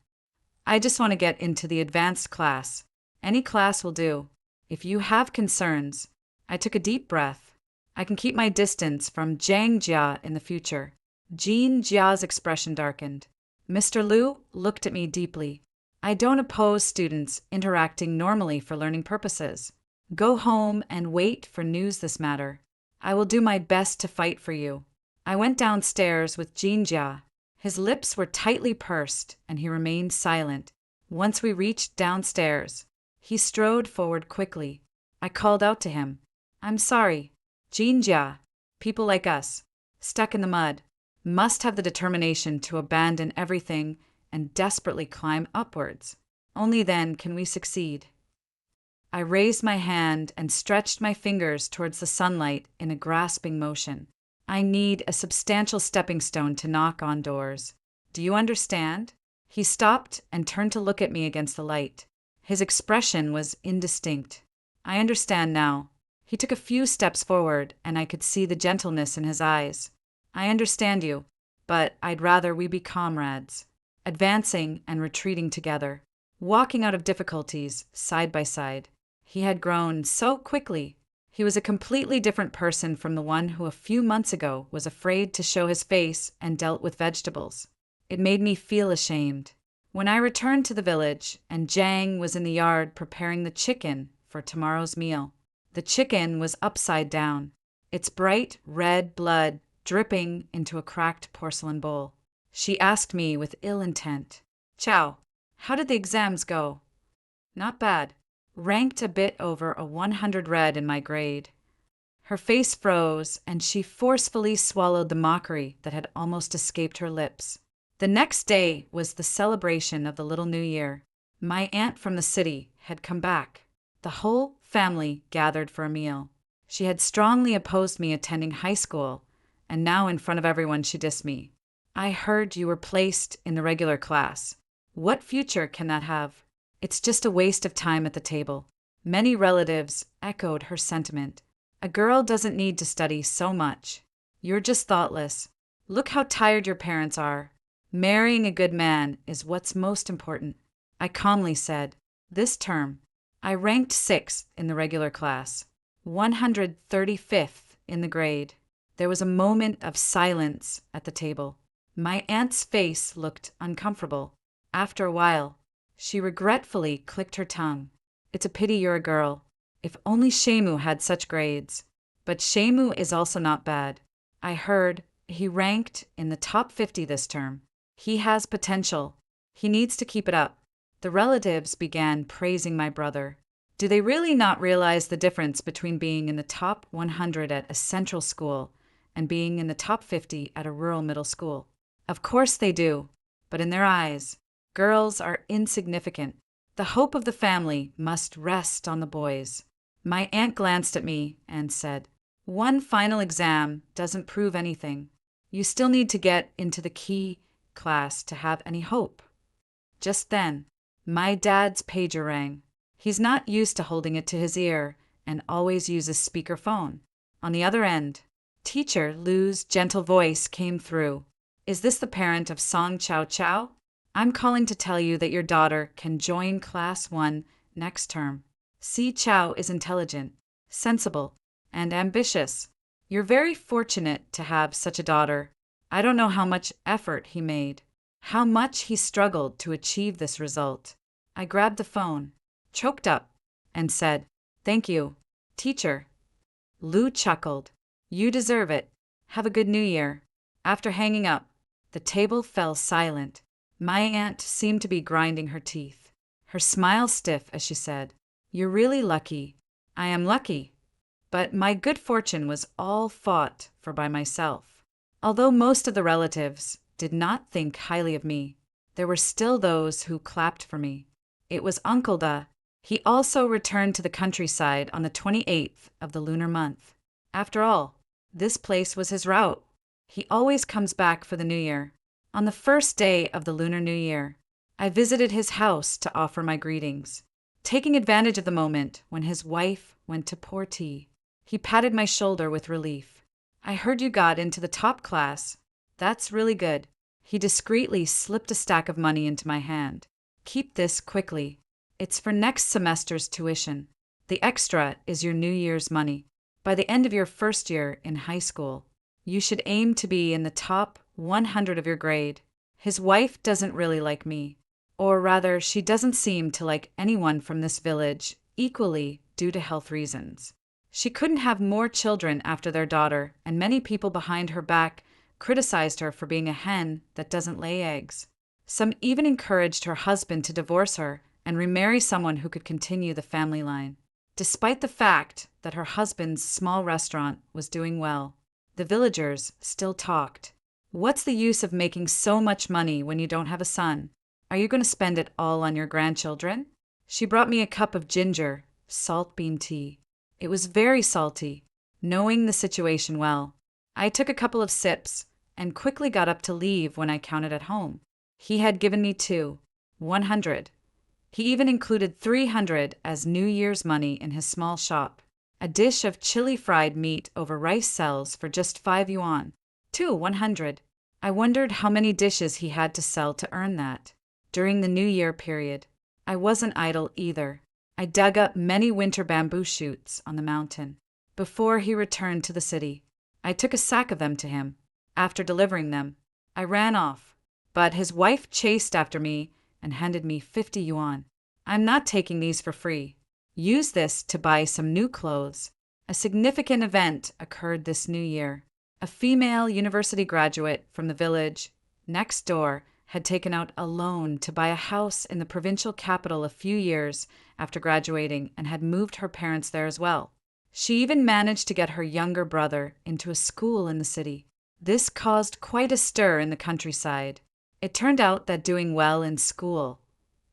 I just want to get into the advanced class. Any class will do. If you have concerns, I took a deep breath. I can keep my distance from Zhang Jia in the future. Jin Jia's expression darkened. Mr. Liu looked at me deeply. I don't oppose students interacting normally for learning purposes. Go home and wait for news this matter. I will do my best to fight for you. I went downstairs with Jin Jia. His lips were tightly pursed, and he remained silent. Once we reached downstairs, he strode forward quickly. I called out to him. I'm sorry. Jin Jia, people like us, stuck in the mud, must have the determination to abandon everything and desperately climb upwards. Only then can we succeed. I raised my hand and stretched my fingers towards the sunlight in a grasping motion. I need a substantial stepping stone to knock on doors. Do you understand? He stopped and turned to look at me against the light. His expression was indistinct. I understand now. He took a few steps forward, and I could see the gentleness in his eyes. I understand you, but I'd rather we be comrades, advancing and retreating together, walking out of difficulties side by side. He had grown so quickly. He was a completely different person from the one who a few months ago was afraid to show his face and dealt with vegetables. It made me feel ashamed. When I returned to the village and Zhang was in the yard preparing the chicken for tomorrow's meal, the chicken was upside down, its bright red blood dripping into a cracked porcelain bowl. She asked me with ill intent, Chow, how did the exams go? Not bad. Ranked a bit over a 100 red in my grade. Her face froze, and she forcefully swallowed the mockery that had almost escaped her lips. The next day was the celebration of the Little New Year. My aunt from the city had come back. The whole family gathered for a meal. She had strongly opposed me attending high school, and now in front of everyone she dissed me. I heard you were placed in the regular class. What future can that have? It's just a waste of time at the table. Many relatives echoed her sentiment. A girl doesn't need to study so much. You're just thoughtless. Look how tired your parents are. Marrying a good man is what's most important. I calmly said, this term, I ranked 6th in the regular class, 135th in the grade. There was a moment of silence at the table. My aunt's face looked uncomfortable. After a while, she regretfully clicked her tongue. It's a pity you're a girl. If only Shemu had such grades. But Shemu is also not bad. I heard he ranked in the top 50 this term. He has potential. He needs to keep it up. The relatives began praising my brother. Do they really not realize the difference between being in the top 100 at a central school and being in the top 50 at a rural middle school? Of course they do, but in their eyes, girls are insignificant. The hope of the family must rest on the boys. My aunt glanced at me and said, "One final exam doesn't prove anything. You still need to get into the key class to have any hope." Just then, my dad's pager rang. He's not used to holding it to his ear and always uses speakerphone. On the other end, Teacher Lu's gentle voice came through. "Is this the parent of Song Chow Chow? I'm calling to tell you that your daughter can join Class 1 next term. Si Chow is intelligent, sensible, and ambitious. You're very fortunate to have such a daughter. I don't know how much effort he made, how much he struggled to achieve this result." I grabbed the phone, choked up, and said, "Thank you, teacher." Lu chuckled. "You deserve it. Have a good New Year." After hanging up, the table fell silent. My aunt seemed to be grinding her teeth, her smile stiff as she said, "You're really lucky." I am lucky, but my good fortune was all fought for by myself. Although most of the relatives did not think highly of me, there were still those who clapped for me. It was Uncle Da. He also returned to the countryside on the 28th of the lunar month. After all, this place was his route. He always comes back for the New Year. On the first day of the Lunar New Year, I visited his house to offer my greetings, taking advantage of the moment when his wife went to pour tea. He patted my shoulder with relief. "I heard you got into the top class. That's really good." He discreetly slipped a stack of money into my hand. "Keep this quickly. It's for next semester's tuition. The extra is your New Year's money. By the end of your first year in high school, you should aim to be in the top 100 of your grade." His wife doesn't really like me, or rather, she doesn't seem to like anyone from this village equally due to health reasons. She couldn't have more children after their daughter, and many people behind her back criticized her for being a hen that doesn't lay eggs. Some even encouraged her husband to divorce her and remarry someone who could continue the family line. Despite the fact that her husband's small restaurant was doing well, the villagers still talked. "What's the use of making so much money when you don't have a son? Are you going to spend it all on your grandchildren?" She brought me a cup of ginger, salt bean tea. It was very salty. Knowing the situation well, I took a couple of sips and quickly got up to leave when I counted at home. He had given me 100. He even included 300 as New Year's money in his small shop. A dish of chili fried meat over rice sells for just 5 yuan. 100. I wondered how many dishes he had to sell to earn that. During the New Year period, I wasn't idle either. I dug up many winter bamboo shoots on the mountain. Before he returned to the city, I took a sack of them to him. After delivering them, I ran off, but his wife chased after me and handed me 50 yuan. "I'm not taking these for free. Use this to buy some new clothes." A significant event occurred this New Year. A female university graduate from the village next door had taken out a loan to buy a house in the provincial capital a few years after graduating and had moved her parents there as well. She even managed to get her younger brother into a school in the city. This caused quite a stir in the countryside. It turned out that doing well in school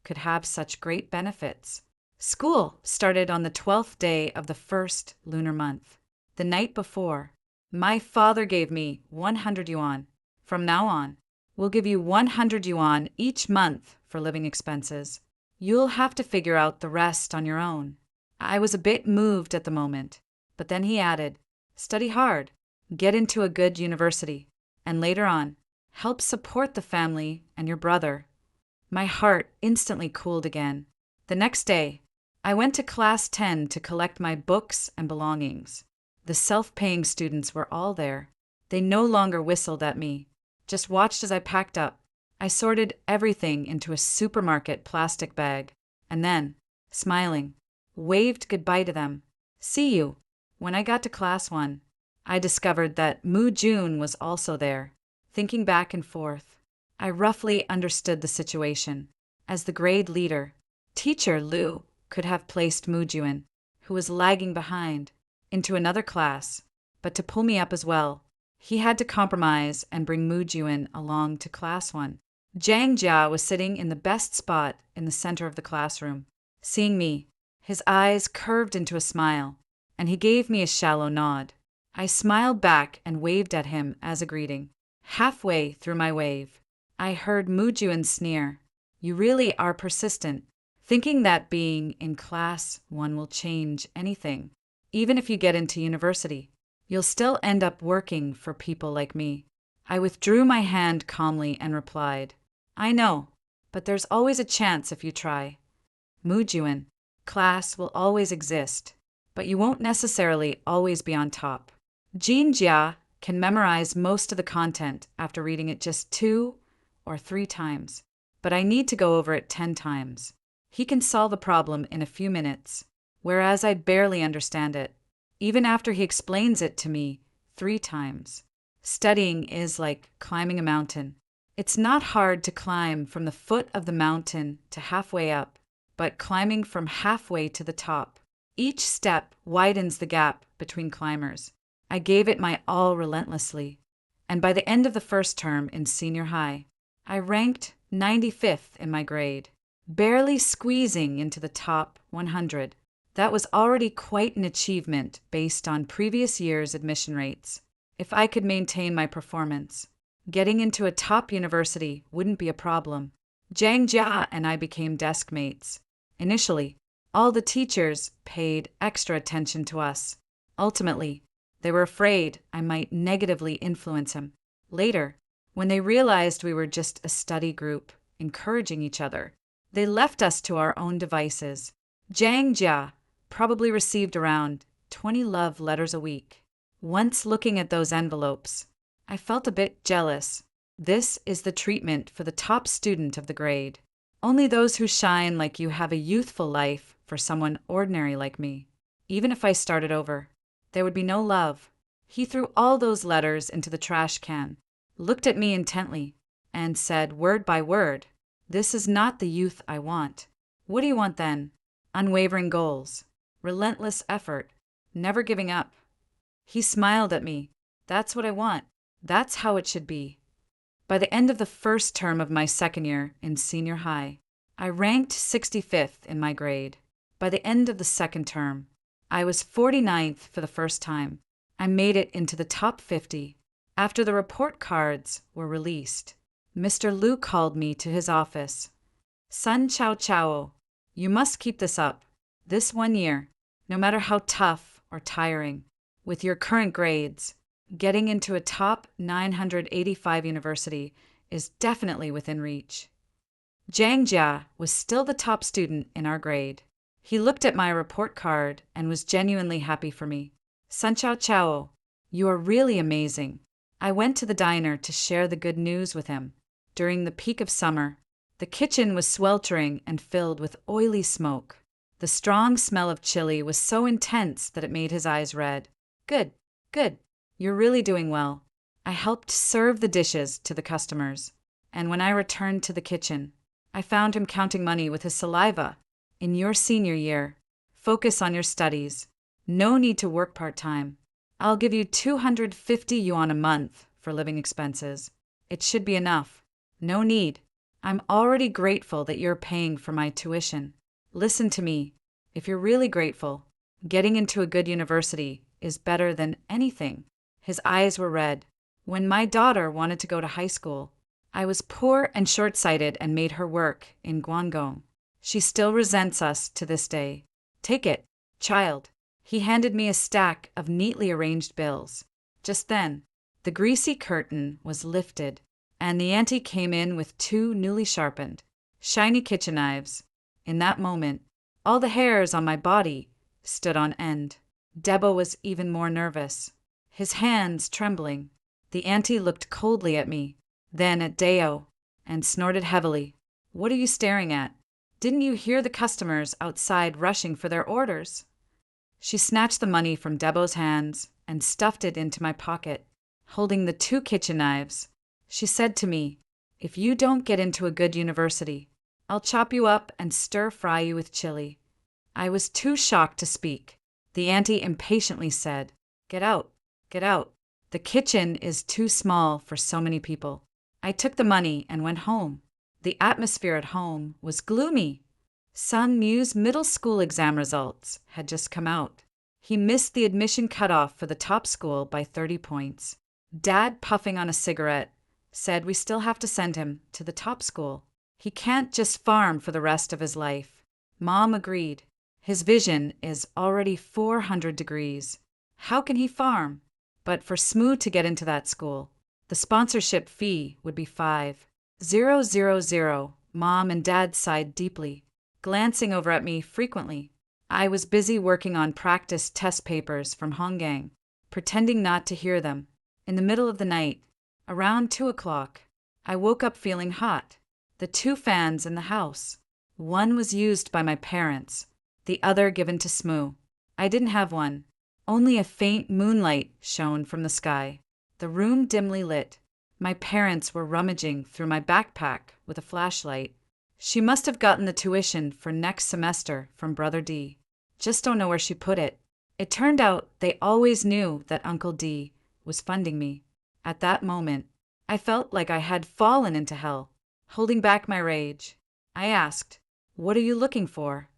could have such great benefits. School started on the 12th day of the first lunar month. The night before, my father gave me 100 yuan. "From now on, we'll give you 100 yuan each month for living expenses. You'll have to figure out the rest on your own." I was a bit moved at the moment, but then he added, "Study hard, get into a good university, and later on, help support the family and your brother." My heart instantly cooled again. The next day, I went to class 10 to collect my books and belongings. The self-paying students were all there. They no longer whistled at me. just watched as I packed up. I sorted everything into a supermarket plastic bag, and then, smiling, waved goodbye to them. See you. When I got to class 1, I discovered that Mu Jun was also there. Thinking back and forth, I roughly understood the situation. As the grade leader, Teacher Liu could have placed Mu Jun, who was lagging behind, into another class, but to pull me up as well, he had to compromise and bring Mu Jun along to class 1. Zhang Jia was sitting in the best spot in the center of the classroom. Seeing me, his eyes curved into a smile, and he gave me a shallow nod. I smiled back and waved at him as a greeting. Halfway through my wave, I heard Mu Jun sneer. You really are persistent, thinking that being in class 1 will change anything. Even if you get into university, you'll still end up working for people like me. I withdrew my hand calmly and replied, I know, but there's always a chance if you try. Mu Jun, class will always exist, but you won't necessarily always be on top. Jin Jia can memorize most of the content after reading it just 2 or 3 times, but I need to go over it 10 times. He can solve a problem in a few minutes, whereas I barely understand it, even after he explains it to me 3 times. Studying is like climbing a mountain. It's not hard to climb from the foot of the mountain to halfway up, but climbing from halfway to the top. Each step widens the gap between climbers. I gave it my all relentlessly, and by the end of the first term in senior high, I ranked 95th in my grade, barely squeezing into the top 100. That was already quite an achievement based on previous year's admission rates. If I could maintain my performance, getting into a top university wouldn't be a problem. Zhang Jia and I became desk mates. Initially, all the teachers paid extra attention to us. Ultimately, they were afraid I might negatively influence him. Later, when they realized we were just a study group, encouraging each other, they left us to our own devices. Zhang Jia probably received around 20 love letters a week. Once looking at those envelopes, I felt a bit jealous. This is the treatment for the top student of the grade. Only those who shine like you have a youthful life for someone ordinary like me. Even if I started over, there would be no love. He threw all those letters into the trash can, looked at me intently, and said word by word, This is not the youth I want. What do you want then? Unwavering goals, relentless effort, never giving up. He smiled at me. That's what I want. That's how it should be. By the end of the first term of my second year in senior high, I ranked 65th in my grade. By the end of the second term, I was 49th for the first time. I made it into the top 50. After the report cards were released, Mr. Liu called me to his office. Sun Chao Chao, you must keep this up. This 1 year, no matter how tough or tiring, with your current grades, getting into a top 985 university is definitely within reach. Zhang Jia was still the top student in our grade. He looked at my report card and was genuinely happy for me. Sun Chao Chao, you are really amazing. I went to the diner to share the good news with him. During the peak of summer, the kitchen was sweltering and filled with oily smoke. The strong smell of chili was so intense that it made his eyes red. Good, good. You're really doing well. I helped serve the dishes to the customers, and when I returned to the kitchen, I found him counting money with his saliva. In your senior year, focus on your studies. No need to work part-time. I'll give you 250 yuan a month for living expenses. It should be enough. No need. I'm already grateful that you're paying for my tuition. Listen to me. If you're really grateful, getting into a good university is better than anything. His eyes were red. When my daughter wanted to go to high school, I was poor and short-sighted and made her work in Guangdong. She still resents us to this day. Take it, child. He handed me a stack of neatly arranged bills. Just then, the greasy curtain was lifted, and the auntie came in with 2 newly sharpened, shiny kitchen knives. In that moment, all the hairs on my body stood on end. Debo was even more nervous, his hands trembling. The auntie looked coldly at me. then at Deo, and snorted heavily. What are you staring at? Didn't you hear the customers outside rushing for their orders? She snatched the money from Debo's hands and stuffed it into my pocket, holding the 2 kitchen knives. She said to me, "If you don't get into a good university, I'll chop you up and stir-fry you with chili." I was too shocked to speak. The auntie impatiently said, "Get out, get out. The kitchen is too small for so many people." I took the money and went home. The atmosphere at home was gloomy. Sun Mu's middle school exam results had just come out. He missed the admission cutoff for the top school by 30 points. Dad, puffing on a cigarette, said we still have to send him to the top school. He can't just farm for the rest of his life. Mom agreed. His vision is already 400 degrees. How can he farm? But for Smoo to get into that school, the sponsorship fee would be 5,000. Mom and Dad sighed deeply, glancing over at me frequently. I was busy working on practice test papers from Honggang, pretending not to hear them. In the middle of the night, around 2 o'clock, I woke up feeling hot. The 2 fans in the house. One was used by my parents, the other given to Smoo. I didn't have one. Only a faint moonlight shone from the sky. The room dimly lit. My parents were rummaging through my backpack with a flashlight. She must have gotten the tuition for next semester from Brother D. Just don't know where she put it. It turned out they always knew that Uncle D was funding me. At that moment, I felt like I had fallen into hell. Holding back my rage, I asked, "What are you looking for?"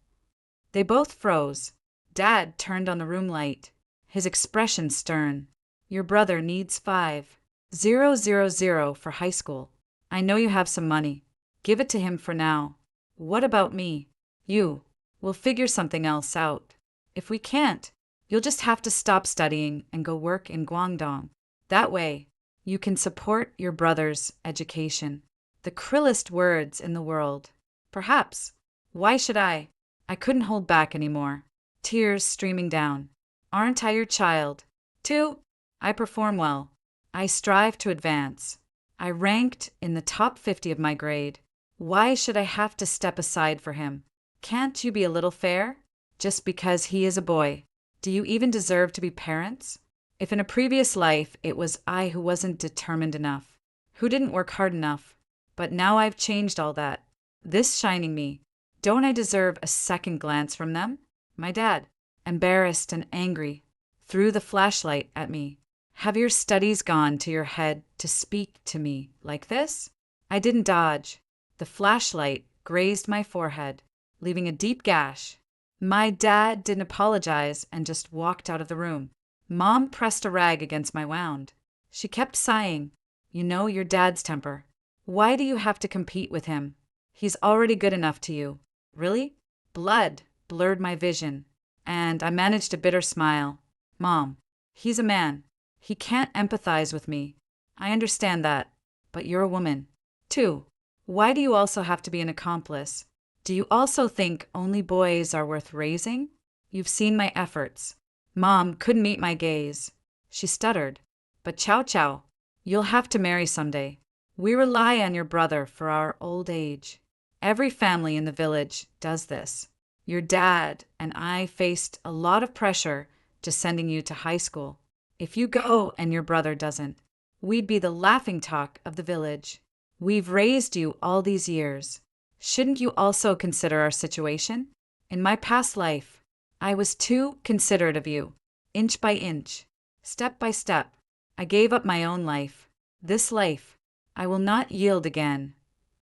They both froze. Dad turned on the room light, his expression stern. "Your brother needs 5,000 for high school. I know you have some money. Give it to him for now. What about me? We'll figure something else out. If we can't, you'll just have to stop studying and go work in Guangdong. That way, you can support your brother's education." The krillest words in the world. Perhaps. Why should I? I couldn't hold back anymore. Tears streaming down. Aren't I your child? 2. I perform well. I strive to advance. I ranked in the top 50 of my grade. Why should I have to step aside for him? Can't you be a little fair? Just because he is a boy, do you even deserve to be parents? If in a previous life it was I who wasn't determined enough, who didn't work hard enough, but now I've changed all that. This shining me. Don't I deserve a second glance from them? My dad, embarrassed and angry, threw the flashlight at me. "Have your studies gone to your head to speak to me like this?" I didn't dodge. The flashlight grazed my forehead, leaving a deep gash. My dad didn't apologize and just walked out of the room. Mom pressed a rag against my wound. She kept sighing. "You know your dad's temper. Why do you have to compete with him? He's already good enough to you." Really? Blood blurred my vision, and I managed a bitter smile. "Mom, he's a man. He can't empathize with me. I understand that, but you're a woman. 2. Why do you also have to be an accomplice? Do you also think only boys are worth raising? You've seen my efforts." Mom couldn't meet my gaze. She stuttered. "But Chow Chow, you'll have to marry someday. We rely on your brother for our old age. Every family in the village does this. Your dad and I faced a lot of pressure to sending you to high school. If you go and your brother doesn't, we'd be the laughingstock of the village. We've raised you all these years. Shouldn't you also consider our situation? In my past life, I was too considerate of you, inch by inch, step by step. I gave up my own life. This life, I will not yield again."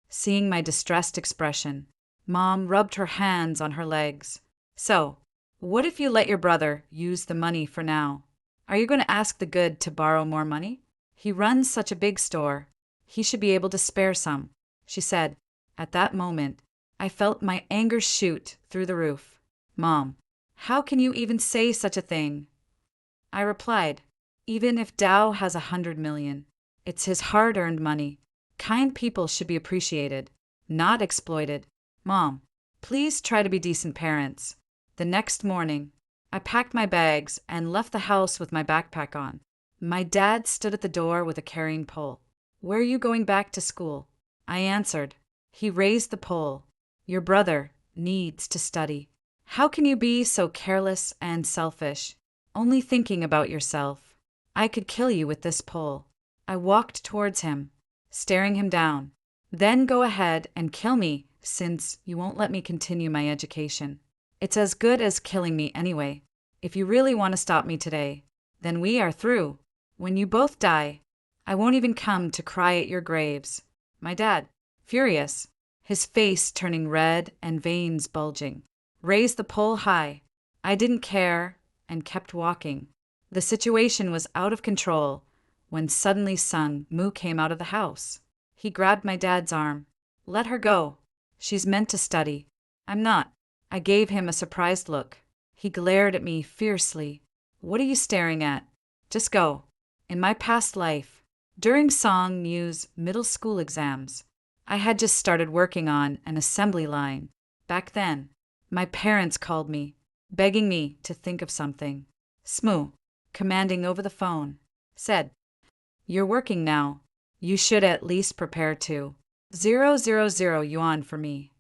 Seeing my distressed expression, Mom rubbed her hands on her legs. "So, what if you let your brother use the money for now? Are you going to ask the good to borrow more money? He runs such a big store. He should be able to spare some," she said. At that moment, I felt my anger shoot through the roof. "Mom, how can you even say such a thing?" I replied, "Even if Dao has 100 million, it's his hard-earned money. Kind people should be appreciated, not exploited. Mom, please try to be decent parents." The next morning, I packed my bags and left the house with my backpack on. My dad stood at the door with a carrying pole. "Where are you going back to school?" I answered. He raised the pole. "Your brother needs to study. How can you be so careless and selfish, only thinking about yourself? I could kill you with this pole." I walked towards him, staring him down. "Then go ahead and kill me, since you won't let me continue my education. It's as good as killing me anyway. If you really want to stop me today, then we are through. When you both die, I won't even come to cry at your graves." My dad, furious, his face turning red and veins bulging, raised the pole high. I didn't care and kept walking. The situation was out of control when suddenly Sung Moo came out of the house. He grabbed my dad's arm. "Let her go. She's meant to study." "I'm not." I gave him a surprised look. He glared at me fiercely. "What are you staring at? Just go." In my past life, during Song Mu's middle school exams, I had just started working on an assembly line. Back then, my parents called me, begging me to think of something. Smoo, commanding over the phone, said, "You're working now. You should at least prepare to 000 yuan for me."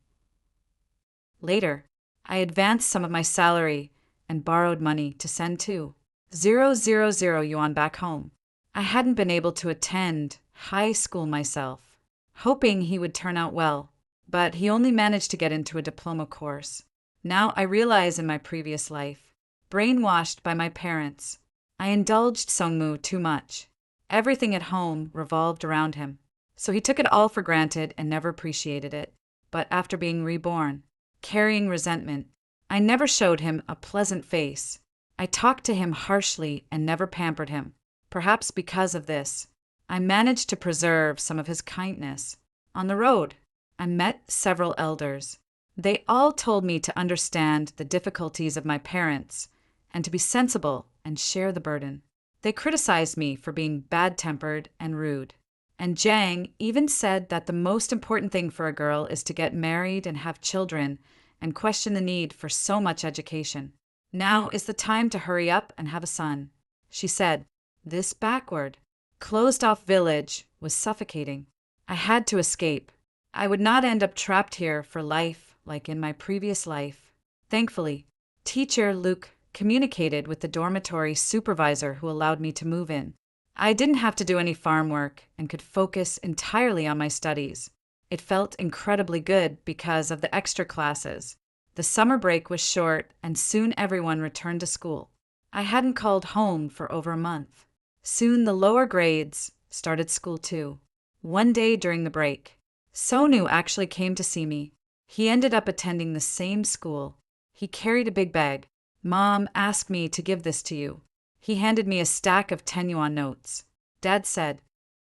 Later, I advanced some of my salary and borrowed money to send 000 yuan back home. I hadn't been able to attend high school myself, hoping he would turn out well, but he only managed to get into a diploma course. Now I realize in my previous life, brainwashed by my parents, I indulged Sungmu too much. Everything at home revolved around him, so he took it all for granted and never appreciated it. But after being reborn, carrying resentment, I never showed him a pleasant face. I talked to him harshly and never pampered him. Perhaps because of this, I managed to preserve some of his kindness. On the road, I met several elders. They all told me to understand the difficulties of my parents and to be sensible and share the burden. They criticized me for being bad-tempered and rude. And Jang even said that the most important thing for a girl is to get married and have children and question the need for so much education. "Now is the time to hurry up and have a son," she said. This backward, closed-off village was suffocating. I had to escape. I would not end up trapped here for life like in my previous life. Thankfully, teacher Luke communicated with the dormitory supervisor who allowed me to move in. I didn't have to do any farm work and could focus entirely on my studies. It felt incredibly good because of the extra classes. The summer break was short and soon everyone returned to school. I hadn't called home for over a month. Soon the lower grades started school too. One day during the break, Sonu actually came to see me. He ended up attending the same school. He carried a big bag. "Mom asked me to give this to you." He handed me a stack of 10 yuan notes. Dad said,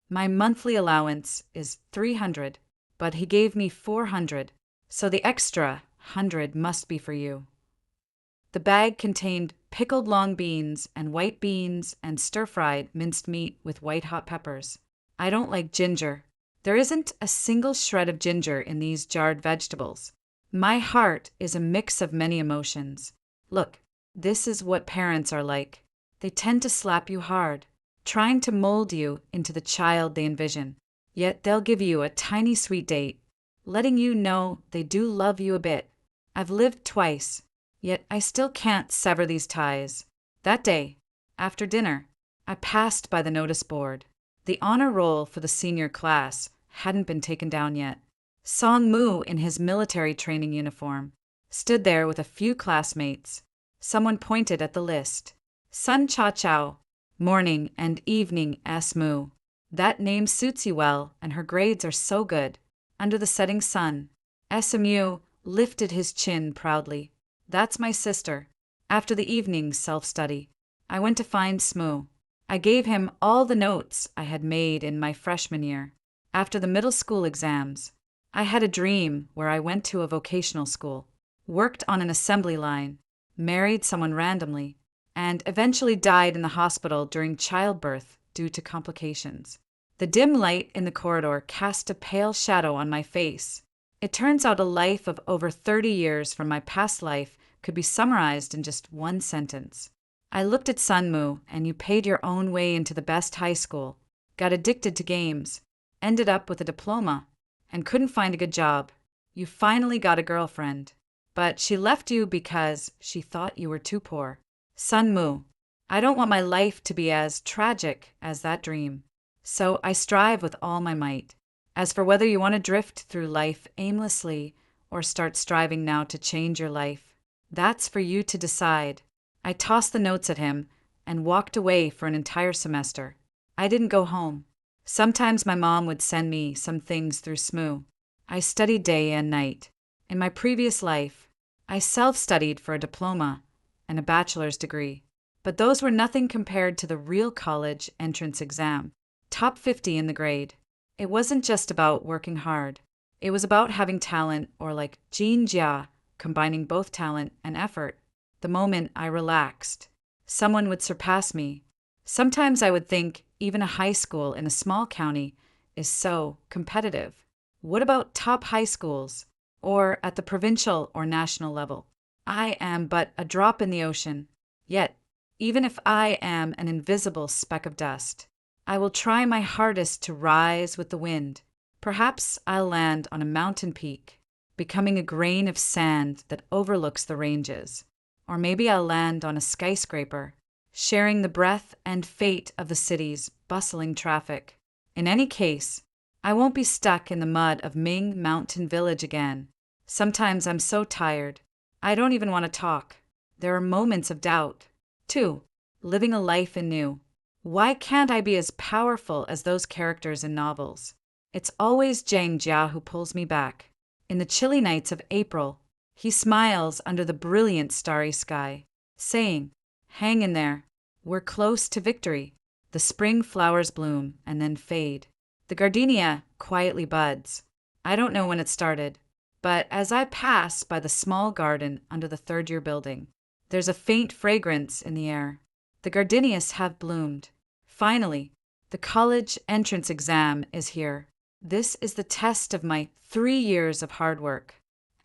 "My monthly allowance is 300, but he gave me 400, so the extra 100 must be for you." The bag contained pickled long beans and white beans and stir-fried minced meat with white hot peppers. I don't like ginger. There isn't a single shred of ginger in these jarred vegetables. My heart is a mix of many emotions. Look, this is what parents are like. They tend to slap you hard, trying to mold you into the child they envision. Yet they'll give you a tiny sweet date, letting you know they do love you a bit. I've lived twice, yet I still can't sever these ties. That day, after dinner, I passed by the notice board. The honor roll for the senior class hadn't been taken down yet. Song Mu, in his military training uniform, stood there with a few classmates. Someone pointed at the list. Sun Cha Chao, morning and evening S. Mu. That name suits you well, and her grades are so good. Under the setting sun, SMU lifted his chin proudly. That's my sister. After the evening self-study, I went to find Smoo. I gave him all the notes I had made in my freshman year. After the middle school exams, I had a dream where I went to a vocational school, worked on an assembly line, married someone randomly, and eventually died in the hospital during childbirth due to complications. The dim light in the corridor cast a pale shadow on my face. It turns out a life of over 30 years from my past life could be summarized in just one sentence. I looked at Sunmu, and you paid your own way into the best high school, got addicted to games, ended up with a diploma, and couldn't find a good job. You finally got a girlfriend, but she left you because she thought you were too poor. Sun Mu, I don't want my life to be as tragic as that dream, so I strive with all my might. As for whether you want to drift through life aimlessly or start striving now to change your life, that's for you to decide. I tossed the notes at him and walked away for an entire semester. I didn't go home. Sometimes my mom would send me some things through SMU. I studied day and night. In my previous life, I self-studied for a diploma and a bachelor's degree, but those were nothing compared to the real college entrance exam. Top 50 in the grade. It wasn't just about working hard. It was about having talent, or like Jean Jia, combining both talent and effort. The moment I relaxed, someone would surpass me. Sometimes I would think even a high school in a small county is so competitive. What about top high schools, or at the provincial or national level? I am but a drop in the ocean. Yet, even if I am an invisible speck of dust, I will try my hardest to rise with the wind. Perhaps I'll land on a mountain peak, becoming a grain of sand that overlooks the ranges. Or maybe I'll land on a skyscraper, sharing the breath and fate of the city's bustling traffic. In any case, I won't be stuck in the mud of Ming Mountain Village again. Sometimes I'm so tired, I don't even want to talk. There are moments of doubt. 2. Living a life anew. Why can't I be as powerful as those characters in novels? It's always Zhang Jia who pulls me back. In the chilly nights of April, he smiles under the brilliant starry sky, saying, "Hang in there. We're close to victory." The spring flowers bloom and then fade. The gardenia quietly buds. I don't know when it started, but as I pass by the small garden under the third-year building, there's a faint fragrance in the air. The gardenias have bloomed. Finally, the college entrance exam is here. This is the test of my 3 years of hard work,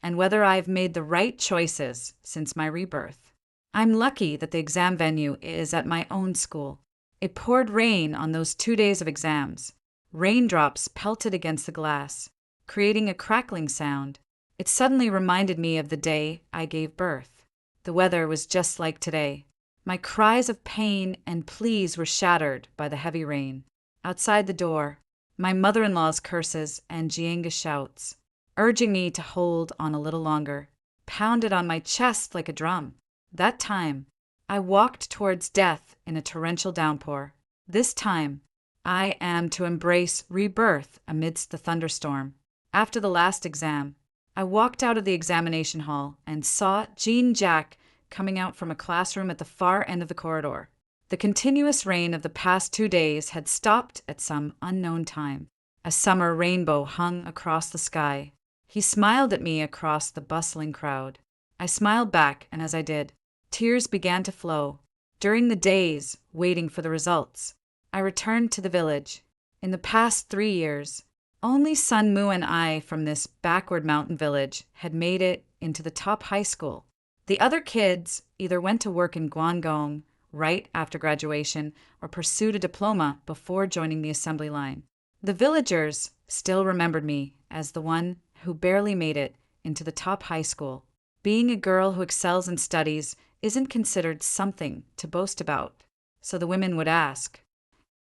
and whether I've made the right choices since my rebirth. I'm lucky that the exam venue is at my own school. It poured rain on those 2 days of exams. Raindrops pelted against the glass, creating a crackling sound. It suddenly reminded me of the day I gave birth. The weather was just like today. My cries of pain and pleas were shattered by the heavy rain. Outside the door, my mother-in-law's curses and Jianga shouts, urging me to hold on a little longer, pounded on my chest like a drum. That time, I walked towards death in a torrential downpour. This time, I am to embrace rebirth amidst the thunderstorm. After the last exam, I walked out of the examination hall and saw Jean Jack coming out from a classroom at the far end of the corridor. The continuous rain of the past 2 days had stopped at some unknown time. A summer rainbow hung across the sky. He smiled at me across the bustling crowd. I smiled back, and as I did, tears began to flow. During the days waiting for the results, I returned to the village. In the past 3 years, only Sun Mu and I from this backward mountain village had made it into the top high school. The other kids either went to work in Guangdong right after graduation or pursued a diploma before joining the assembly line. The villagers still remembered me as the one who barely made it into the top high school. Being a girl who excels in studies isn't considered something to boast about. So the women would ask,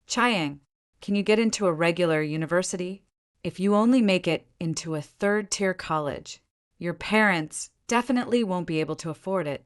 "Chiang, can you get into a regular university? If you only make it into a third-tier college, your parents definitely won't be able to afford it."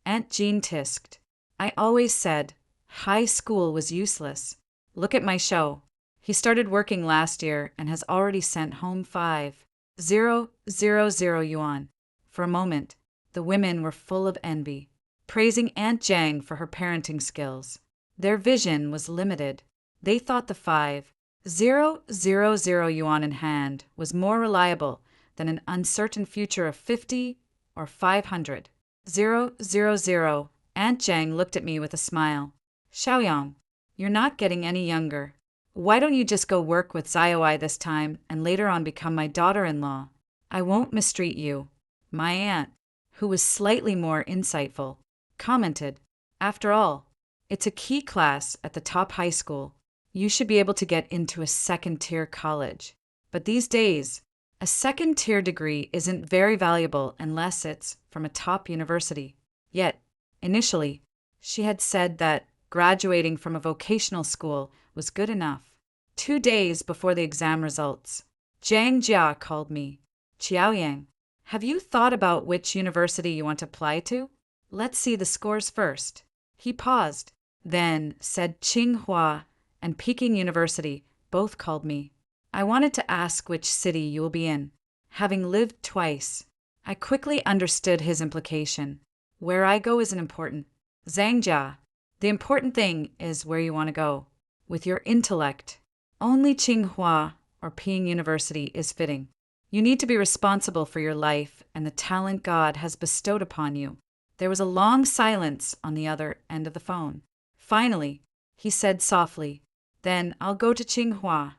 Aunt Jean tisked. I always said high school was useless. Look at my show. He started working last year and has already sent home 5,000 yuan. For a moment, the women were full of envy, praising Aunt Jang for her parenting skills. Their vision was limited. They thought the 5,000 yuan in hand was more reliable than an uncertain future of 50 or 500,000. Aunt Jang looked at me with a smile. "Xiaoyang, you're not getting any younger. Why don't you just go work with Zaiwai this time and later on become my daughter-in-law? I won't mistreat you." My aunt, who was slightly more insightful, commented, "After all, it's a key class at the top high school. you should be able to get into a second-tier college. But these days, a second-tier degree isn't very valuable unless it's from a top university. Yet, initially, she had said that graduating from a vocational school was good enough. 2 days before the exam results, Zhang Jia called me. Qiaoyang, have you thought about which university you want to apply to? Let's see the scores first. He paused, then said Tsinghua and Peking University both called me. I wanted to ask which city you will be in. Having lived twice, I quickly understood his implication. Where I go isn't important. Zhang Jia, the important thing is where you want to go. With your intellect, only Tsinghua or Peking University is fitting. You need to be responsible for your life and the talent God has bestowed upon you. There was a long silence on the other end of the phone. Finally, he said softly, "Then I'll go to Tsinghua."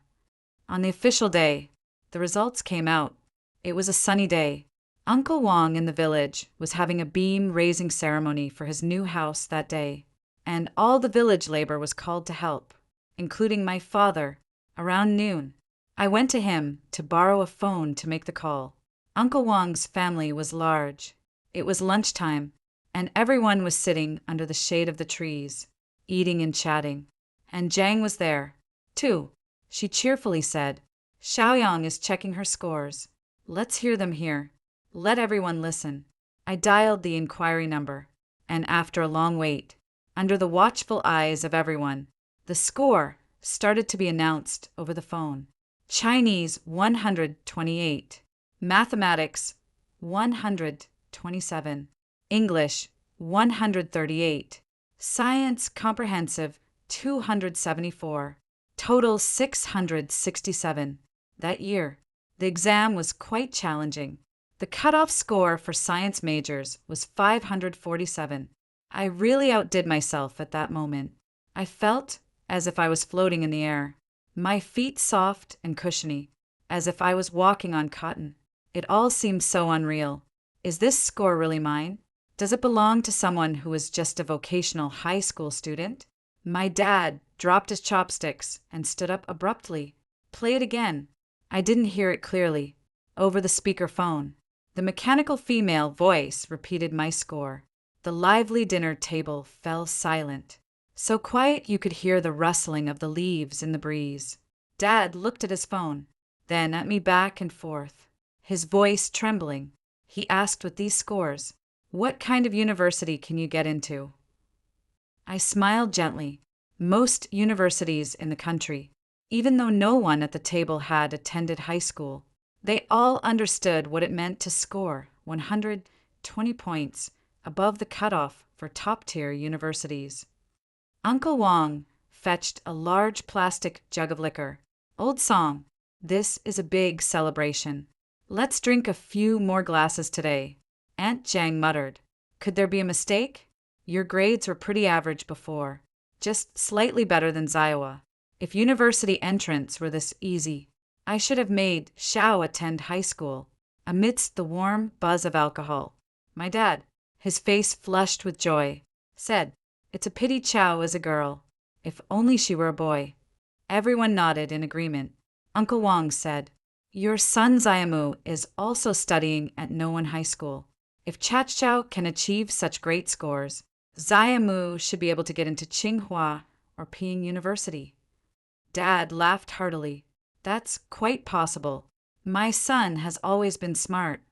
On the official day, the results came out. It was a sunny day. Uncle Wang in the village was having a beam-raising ceremony for his new house that day, and all the village labor was called to help, including my father, around noon. I went to him to borrow a phone to make the call. Uncle Wang's family was large. It was lunchtime, and everyone was sitting under the shade of the trees, eating and chatting. And Zhang was there, too. She cheerfully said, "Xiaoyang is checking her scores. Let's hear them here. Let everyone listen." I dialed the inquiry number, and after a long wait, under the watchful eyes of everyone, the score started to be announced over the phone. Chinese 128, Mathematics 127, English 138, Science Comprehensive 274, total 667. That year, the exam was quite challenging. The cutoff score for science majors was 547. I really outdid myself at that moment. I felt as if I was floating in the air, my feet soft and cushiony, as if I was walking on cotton. It all seemed so unreal. Is this score really mine? Does it belong to someone who is just a vocational high school student? My dad dropped his chopsticks and stood up abruptly. "Play it again." I didn't hear it clearly. Over the speakerphone, the mechanical female voice repeated my score. The lively dinner table fell silent, so quiet you could hear the rustling of the leaves in the breeze. Dad looked at his phone, then at me back and forth, his voice trembling. He asked with these scores, "What kind of university can you get into?" I smiled gently. Most universities in the country, even though no one at the table had attended high school, they all understood what it meant to score 120 points above the cutoff for top-tier universities. Uncle Wang fetched a large plastic jug of liquor. "Old song, this is a big celebration. Let's drink a few more glasses today." Aunt Zhang muttered, "Could there be a mistake? Your grades were pretty average before, just slightly better than Ziowa. If university entrance were this easy, I should have made Xiao attend high school." Amidst the warm buzz of alcohol, my dad, his face flushed with joy, said, "It's a pity Xiao is a girl. If only she were a boy." Everyone nodded in agreement. Uncle Wang said, "Your son Xiaomu is also studying at Noan High School. If Chachao can achieve such great scores, Xiaomu should be able to get into Tsinghua or Peking University." Dad laughed heartily. "That's quite possible. My son has always been smart."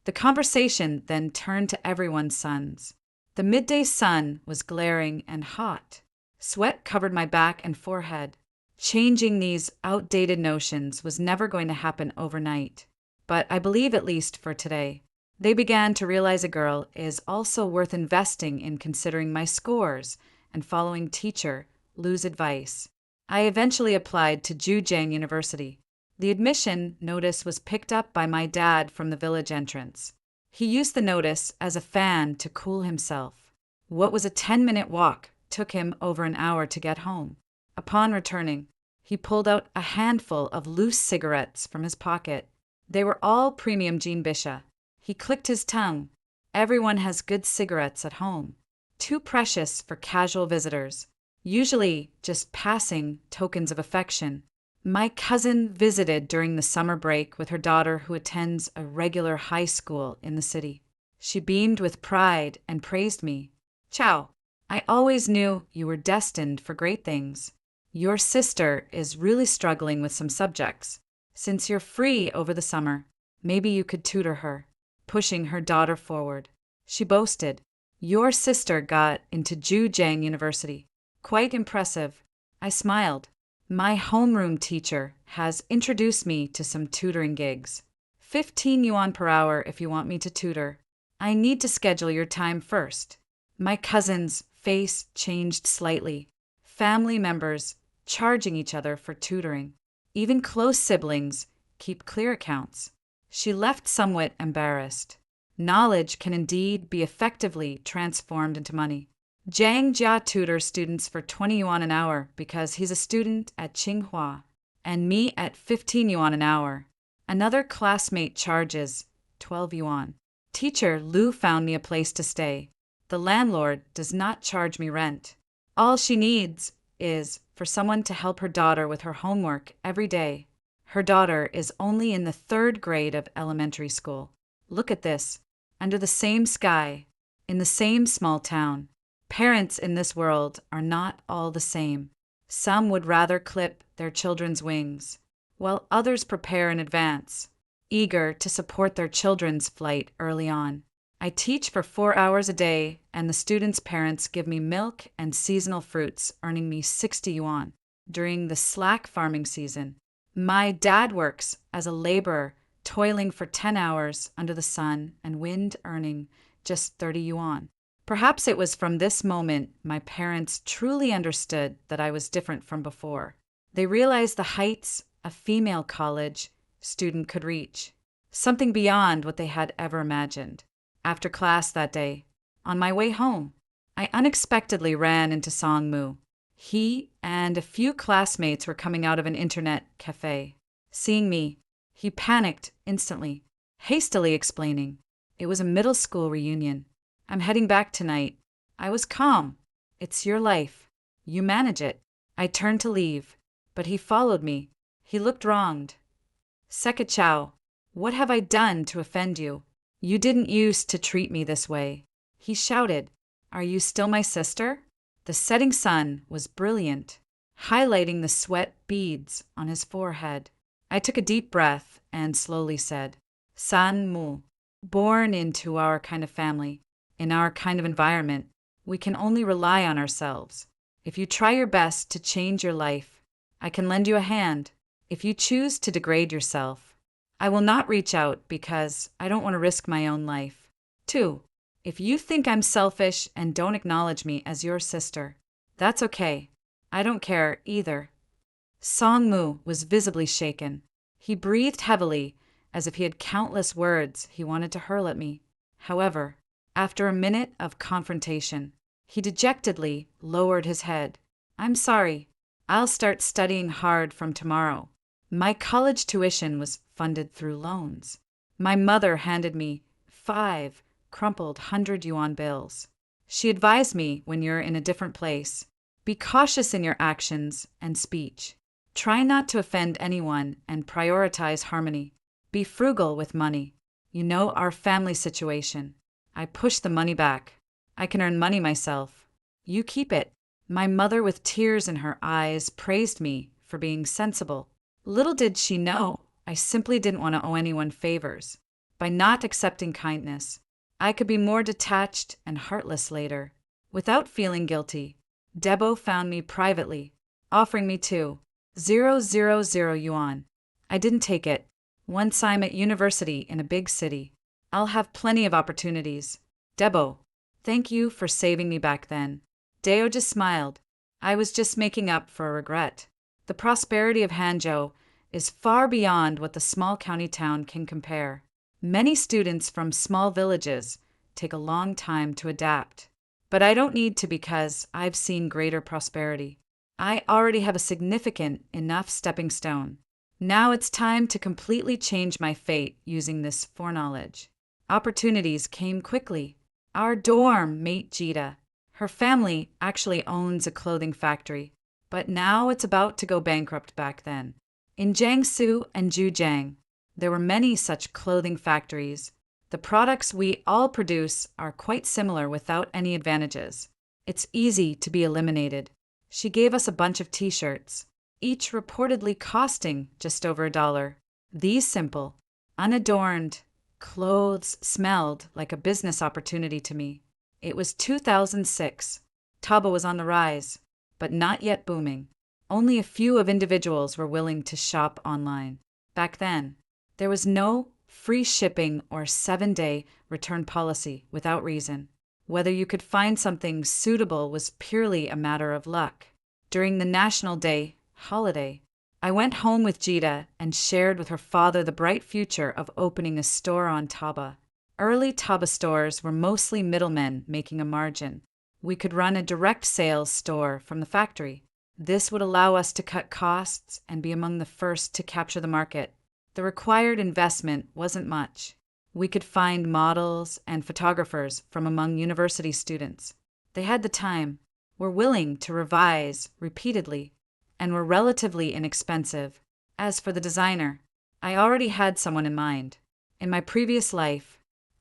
The conversation then turned to everyone's sons. The midday sun was glaring and hot. Sweat covered my back and forehead. Changing these outdated notions was never going to happen overnight. But I believe at least for today, they began to realize a girl is also worth investing in, considering my scores and following teacher Lu's advice. I eventually applied to Zhejiang University. The admission notice was picked up by my dad from the village entrance. He used the notice as a fan to cool himself. What was a 10-minute walk took him over an hour to get home. Upon returning, he pulled out a handful of loose cigarettes from his pocket. They were all premium Jean Bisha. He clicked his tongue. "Everyone has good cigarettes at home. Too precious for casual visitors. usually just passing tokens of affection. My cousin visited during the summer break with her daughter who attends a regular high school in the city. She beamed with pride and praised me. Ciao. I always knew you were destined for great things. Your sister is really struggling with some subjects. Since you're free over the summer, maybe you could tutor her, pushing her daughter forward. She boasted. Your sister got into Zhejiang University. Quite impressive. I smiled. My homeroom teacher has introduced me to some tutoring gigs. 15 yuan per hour if you want me to tutor. I need to schedule your time first. My cousin's face changed slightly. Family members charging each other for tutoring. Even close siblings keep clear accounts. She left somewhat embarrassed. Knowledge can indeed be effectively transformed into money. Zhang Jia tutors students for 20 yuan an hour because he's a student at Tsinghua, and me at 15 yuan an hour. Another classmate charges 12 yuan. Teacher Lu found me a place to stay. The landlord does not charge me rent. All she needs is for someone to help her daughter with her homework every day. Her daughter is only in the 3rd grade of elementary school. Look at this. Under the same sky, in the same small town. Parents in this world are not all the same. Some would rather clip their children's wings, while others prepare in advance, eager to support their children's flight early on. I teach for 4 hours a day, and the students' parents give me milk and seasonal fruits, earning me 60 yuan. During the slack farming season, my dad works as a laborer, toiling for 10 hours under the sun and wind, earning just 30 yuan. Perhaps it was from this moment my parents truly understood that I was different from before. They realized the heights a female college student could reach, something beyond what they had ever imagined. After class that day, on my way home, I unexpectedly ran into Song Mu. He and a few classmates were coming out of an internet cafe. Seeing me, he panicked instantly, hastily explaining, "It was a middle school reunion. I'm heading back tonight." I was calm. "It's your life. You manage it." I turned to leave, but he followed me. He looked wronged. "Sekachao, what have I done to offend you? You didn't used to treat me this way." He shouted, "Are you still my sister?" The setting sun was brilliant, highlighting the sweat beads on his forehead. I took a deep breath and slowly said, "San Mu, born into our kind of family, in our kind of environment, we can only rely on ourselves. If you try your best to change your life, I can lend you a hand. If you choose to degrade yourself, I will not reach out because I don't want to risk my own life. 2. If you think I'm selfish and don't acknowledge me as your sister, that's okay. I don't care either." Song Mu was visibly shaken. He breathed heavily, as if he had countless words he wanted to hurl at me. However, after a minute of confrontation, he dejectedly lowered his head. "I'm sorry. I'll start studying hard from tomorrow." My college tuition was funded through loans. My mother handed me 5 crumpled 100 yuan bills. She advised me, when you're in a different place, be cautious in your actions and speech. Try not to offend anyone and prioritize harmony. Be frugal with money. You know our family situation. I pushed the money back. I can earn money myself. You keep it. My mother, with tears in her eyes, praised me for being sensible. Little did she know, I simply didn't want to owe anyone favors. By not accepting kindness, I could be more detached and heartless later. Without feeling guilty, Debo found me privately, offering me 2,000 yuan. I didn't take it. Once I'm at university in a big city, I'll have plenty of opportunities. Debo, thank you for saving me back then. Deo just smiled. I was just making up for a regret. The prosperity of Hangzhou is far beyond what the small county town can compare. Many students from small villages take a long time to adapt. But I don't need to, because I've seen greater prosperity. I already have a significant enough stepping stone. Now it's time to completely change my fate using this foreknowledge. Opportunities came quickly. Our dorm mate Jita, Her family actually owns a clothing factory, but now it's about to go bankrupt back then. In Jiangsu and Zhejiang, there were many such clothing factories. The products we all produce are quite similar without any advantages. It's easy to be eliminated. She gave us a bunch of t-shirts, each reportedly costing just over $1. These simple, unadorned clothes smelled like a business opportunity to me. It was 2006. Taba was on the rise, but not yet booming. Only a few of individuals were willing to shop online. Back then, there was no free shipping or 7-day return policy without reason. Whether you could find something suitable was purely a matter of luck. During the National Day holiday, I went home with Jita and shared with her father the bright future of opening a store on Taba. Early Taba stores were mostly middlemen making a margin. We could run a direct sales store from the factory. This would allow us to cut costs and be among the first to capture the market. The required investment wasn't much. We could find models and photographers from among university students. They had the time, were willing to revise repeatedly, and were relatively inexpensive. As for the designer, I already had someone in mind. In my previous life,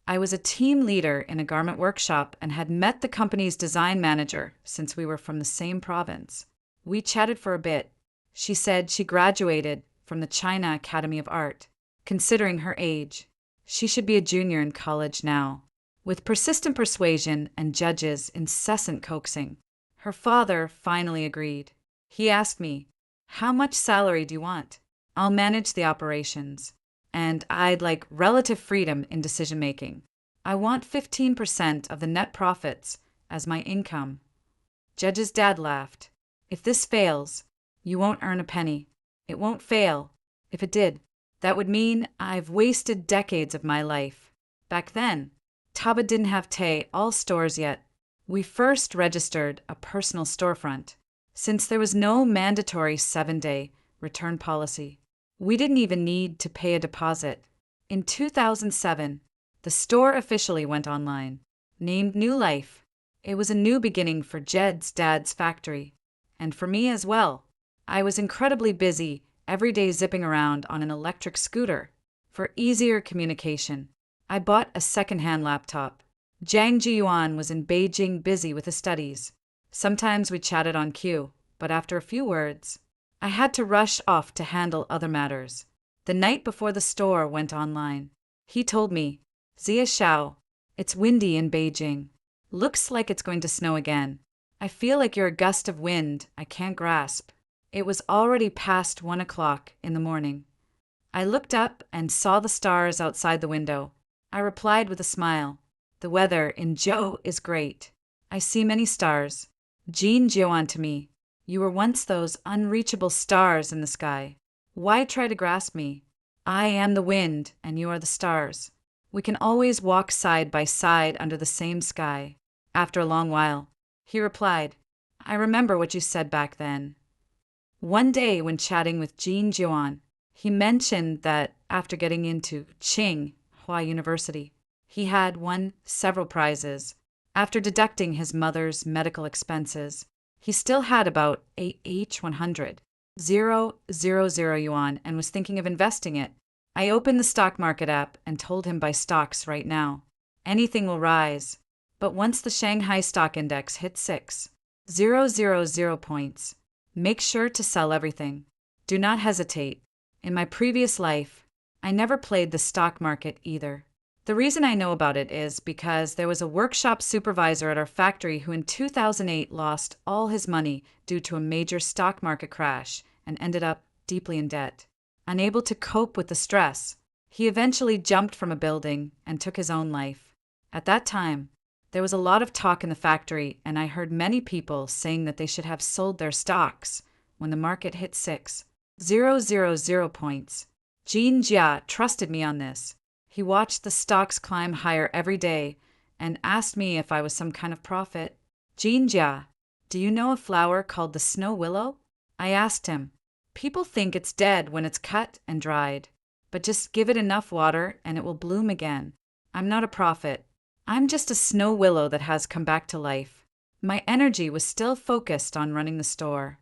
I was a team leader in a garment workshop and had met the company's design manager since we were from the same province. We chatted for a bit. She said she graduated from the China Academy of Art. Considering her age, she should be a junior in college now. With persistent persuasion and Judge's incessant coaxing, her father finally agreed. He asked me, "How much salary do you want?" "I'll manage the operations, and I'd like relative freedom in decision-making. I want 15% of the net profits as my income." Judge's dad laughed. "If this fails, you won't earn a penny. It won't fail. If it did, that would mean I've wasted decades of my life." Back then, Taba didn't have all stores yet. We first registered a personal storefront. Since there was no mandatory 7-day return policy, we didn't even need to pay a deposit. In 2007, the store officially went online. Named New Life, it was a new beginning for Jed's dad's factory, and for me as well. I was incredibly busy every day zipping around on an electric scooter. For easier communication, I bought a second-hand laptop. Zhang Jiyuan was in Beijing busy with his studies. Sometimes we chatted on cue, but after a few words, I had to rush off to handle other matters. The night before the store went online, he told me, "Zia Xiao, it's windy in Beijing. Looks like it's going to snow again. I feel like you're a gust of wind I can't grasp." It was already past 1 o'clock in the morning. I looked up and saw the stars outside the window. I replied with a smile, "The weather in Zhou is great. I see many stars." Jean Jiuan to me, "You were once those unreachable stars in the sky. Why try to grasp me? I am the wind and you are the stars. We can always walk side by side under the same sky." After a long while, he replied, "I remember what you said back then." One day when chatting with Jean Jiuan, he mentioned that after getting into Tsinghua University, he had won several prizes. After deducting his mother's medical expenses, he still had about a H100, 000 yuan, and was thinking of investing it. I opened the stock market app and told him buy stocks right now. Anything will rise. But once the Shanghai stock index hit 6,000 points, make sure to sell everything. Do not hesitate. In my previous life, I never played the stock market either. The reason I know about it is because there was a workshop supervisor at our factory who in 2008 lost all his money due to a major stock market crash and ended up deeply in debt. Unable to cope with the stress, he eventually jumped from a building and took his own life. At that time, there was a lot of talk in the factory, and I heard many people saying that they should have sold their stocks when the market hit 6,000 points. Jean Jia trusted me on this. He watched the stocks climb higher every day and asked me if I was some kind of prophet. "Jean Jia, do you know a flower called the snow willow?" I asked him. "People think it's dead when it's cut and dried, but just give it enough water and it will bloom again. I'm not a prophet. I'm just a snow willow that has come back to life." My energy was still focused on running the store.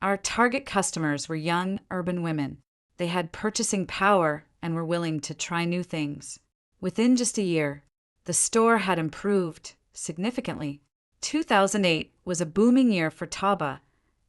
Our target customers were young urban women. They had purchasing power and were willing to try new things. Within just a year, the store had improved significantly. 2008 was a booming year for Taba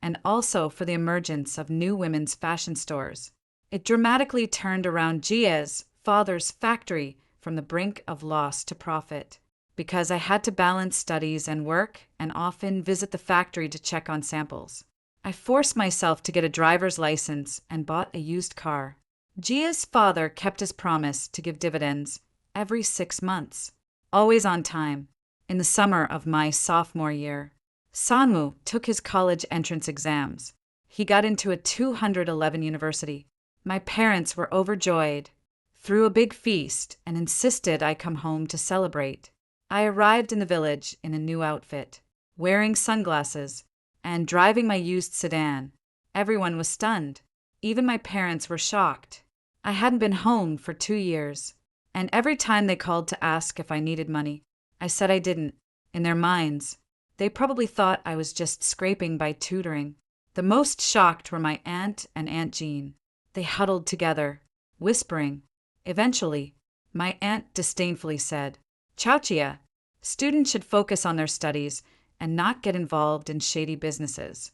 and also for the emergence of new women's fashion stores. It dramatically turned around Gia's father's factory from the brink of loss to profit. Because I had to balance studies and work and often visit the factory to check on samples, I forced myself to get a driver's license and bought a used car. Gia's father kept his promise to give dividends every 6 months, always on time. In the summer of my sophomore year, Sanmu took his college entrance exams. He got into a 211 university. My parents were overjoyed, threw a big feast, and insisted I come home to celebrate. I arrived in the village in a new outfit, wearing sunglasses, and driving my used sedan. Everyone was stunned. Even my parents were shocked. I hadn't been home for 2 years, and every time they called to ask if I needed money, I said I didn't. In their minds, they probably thought I was just scraping by tutoring. The most shocked were my aunt and Aunt Jean. They huddled together, whispering. Eventually, my aunt disdainfully said, "Chowchia, students should focus on their studies and not get involved in shady businesses."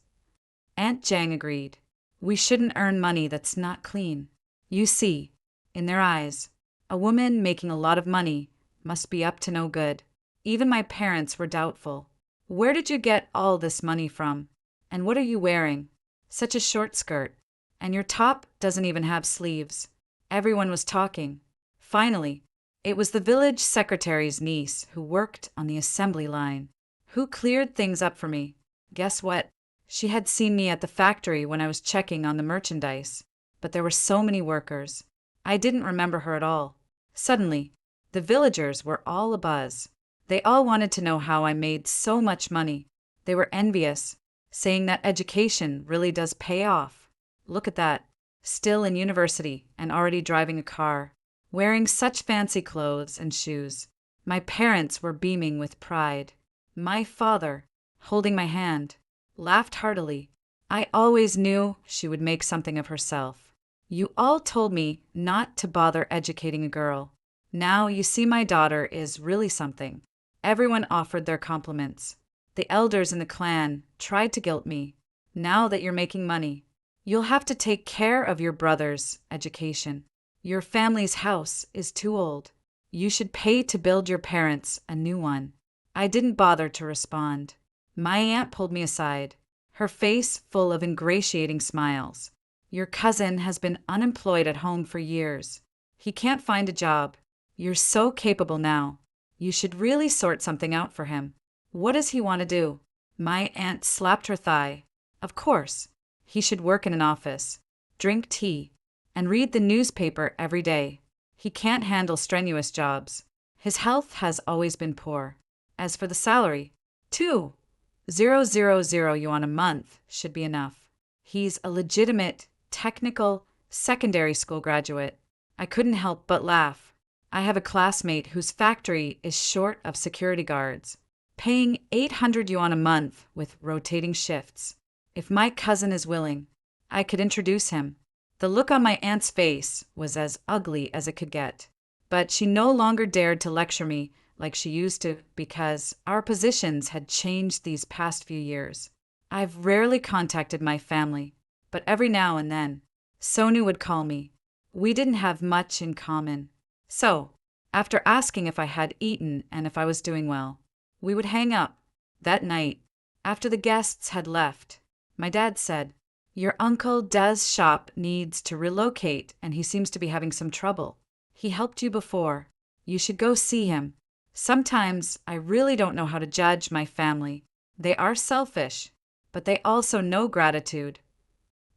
Aunt Jang agreed. "We shouldn't earn money that's not clean." You see, in their eyes, a woman making a lot of money must be up to no good. Even my parents were doubtful. "Where did you get all this money from? And what are you wearing? Such a short skirt. And your top doesn't even have sleeves." Everyone was talking. Finally, it was the village secretary's niece who worked on the assembly line, who cleared things up for me. Guess what? She had seen me at the factory when I was checking on the merchandise, but there were so many workers. I didn't remember her at all. Suddenly, the villagers were all abuzz. They all wanted to know how I made so much money. They were envious, saying that education really does pay off. Look at that, still in university and already driving a car, wearing such fancy clothes and shoes. My parents were beaming with pride. My father, holding my hand, laughed heartily. I always knew she would make something of herself. You all told me not to bother educating a girl. Now you see my daughter is really something. Everyone offered their compliments. The elders in the clan tried to guilt me. "Now that you're making money, you'll have to take care of your brother's education. Your family's house is too old. You should pay to build your parents a new one." I didn't bother to respond. My aunt pulled me aside, her face full of ingratiating smiles. "Your cousin has been unemployed at home for years. He can't find a job. You're so capable now. You should really sort something out for him. What does he want to do?" My aunt slapped her thigh. "Of course. He should work in an office, drink tea, and read the newspaper every day. He can't handle strenuous jobs. His health has always been poor. As for the salary, 2,000 yuan a month should be enough. He's a legitimate, technical, secondary school graduate." I couldn't help but laugh. I have a classmate whose factory is short of security guards, paying 800 yuan a month with rotating shifts. If my cousin is willing, I could introduce him. The look on my aunt's face was as ugly as it could get, but she no longer dared to lecture me like she used to because our positions had changed these past few years. I've rarely contacted my family, but every now and then, Sonu would call me. We didn't have much in common. So, after asking if I had eaten and if I was doing well, we would hang up. That night, after the guests had left, my dad said, "Your Uncle Des' shop needs to relocate and he seems to be having some trouble. He helped you before. You should go see him." Sometimes I really don't know how to judge my family. They are selfish, but they also know gratitude.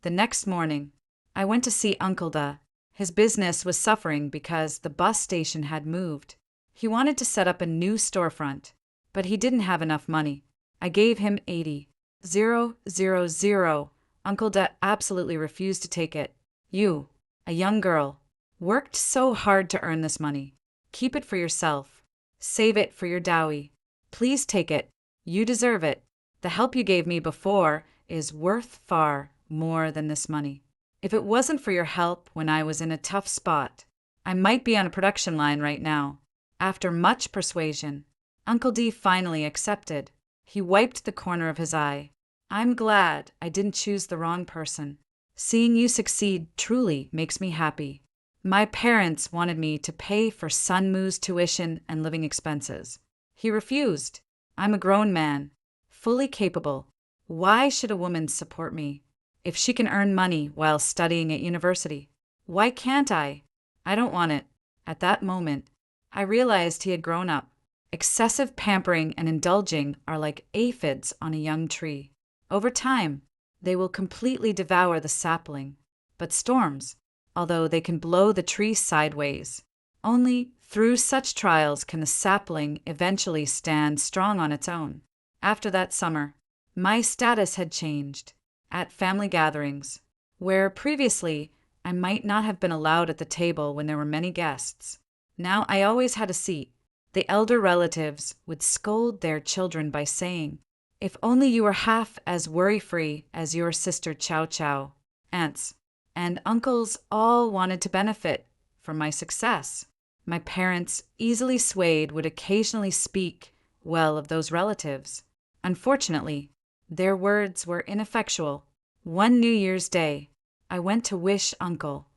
The next morning, I went to see Uncle Da. His business was suffering because the bus station had moved. He wanted to set up a new storefront, but he didn't have enough money. I gave him 80,000. Uncle Da absolutely refused to take it. "You, a young girl, worked so hard to earn this money. Keep it for yourself. Save it for your dowry. Please take it. You deserve it. The help you gave me before is worth far more than this money. If it wasn't for your help when I was in a tough spot, I might be on a production line right now." After much persuasion, Uncle D finally accepted. He wiped the corner of his eye. "I'm glad I didn't choose the wrong person. Seeing you succeed truly makes me happy. My parents wanted me to pay for Sun Moo's tuition and living expenses. He refused. I'm a grown man, fully capable. Why should a woman support me? If she can earn money while studying at university, why can't I? I don't want it." At that moment, I realized he had grown up. Excessive pampering and indulging are like aphids on a young tree. Over time, they will completely devour the sapling. But storms, although they can blow the tree sideways, only through such trials can the sapling eventually stand strong on its own. After that summer, my status had changed. At family gatherings, where previously I might not have been allowed at the table when there were many guests, now I always had a seat. The elder relatives would scold their children by saying, "If only you were half as worry-free as your sister Chow Chow." Aunts and uncles all wanted to benefit from my success. My parents, easily swayed, would occasionally speak well of those relatives. Unfortunately, their words were ineffectual. One New Year's Day, I went to wish Uncle.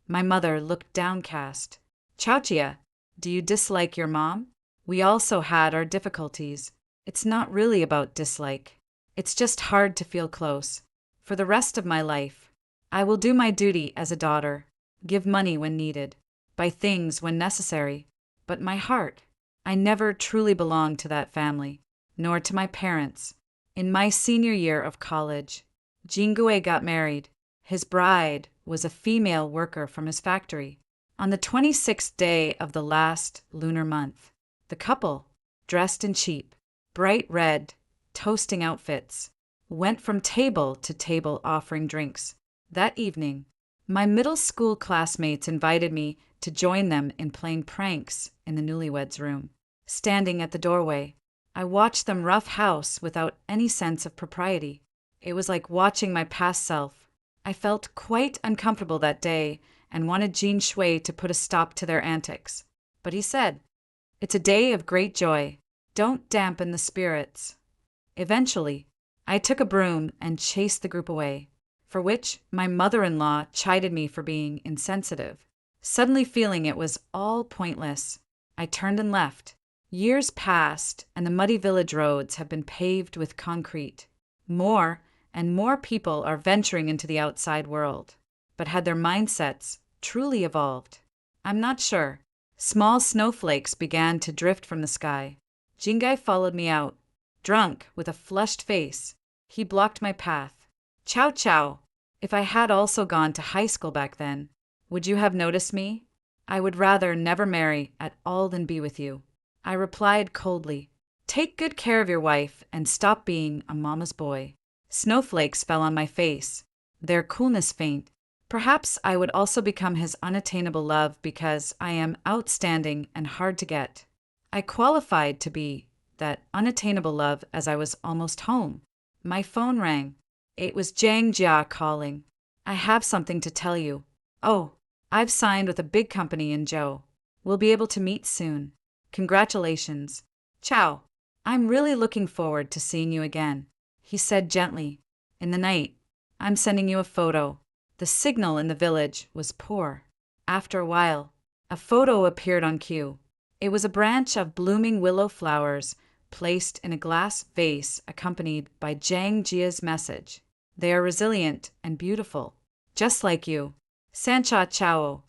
My mother looked downcast. "Chowchia, do you dislike your mom?" We also had our difficulties. It's not really about dislike. It's just hard to feel close. For the rest of my life, I will do my duty as a daughter, give money when needed, buy things when necessary. But my heart, I never truly belonged to that family, nor to my parents. In my senior year of college, Jingue got married. His bride was a female worker from his factory. On the 26th day of the last lunar month, the couple, dressed in cheap, bright red, toasting outfits, went from table to table offering drinks. That evening, my middle school classmates invited me to join them in playing pranks in the newlyweds' room. Standing at the doorway, I watched them rough house without any sense of propriety. It was like watching my past self. I felt quite uncomfortable that day and wanted Jean Shui to put a stop to their antics. But he said, "It's a day of great joy. Don't dampen the spirits." Eventually, I took a broom and chased the group away, for which my mother-in-law chided me for being insensitive. Suddenly feeling it was all pointless, I turned and left. Years passed, and the muddy village roads have been paved with concrete. More and more people are venturing into the outside world. But had their mindsets truly evolved? I'm not sure. Small snowflakes began to drift from the sky. Jingai followed me out. Drunk, with a flushed face, he blocked my path. "Chow Chow, if I had also gone to high school back then, would you have noticed me? I would rather never marry at all than be with you." I replied coldly, "Take good care of your wife and stop being a mama's boy." Snowflakes fell on my face, their coolness faint. Perhaps I would also become his unattainable love because I am outstanding and hard to get. I qualified to be that unattainable love as I was almost home. My phone rang. It was Zhang Jia calling. "I have something to tell you." "Oh, I've signed with a big company in Zhou. We'll be able to meet soon. Congratulations." "Ciao. I'm really looking forward to seeing you again," he said gently. "In the night, I'm sending you a photo." The signal in the village was poor. After a while, a photo appeared on cue. It was a branch of blooming willow flowers placed in a glass vase accompanied by Zhang Jia's message. "They are resilient and beautiful, just like you. Sancha Chao."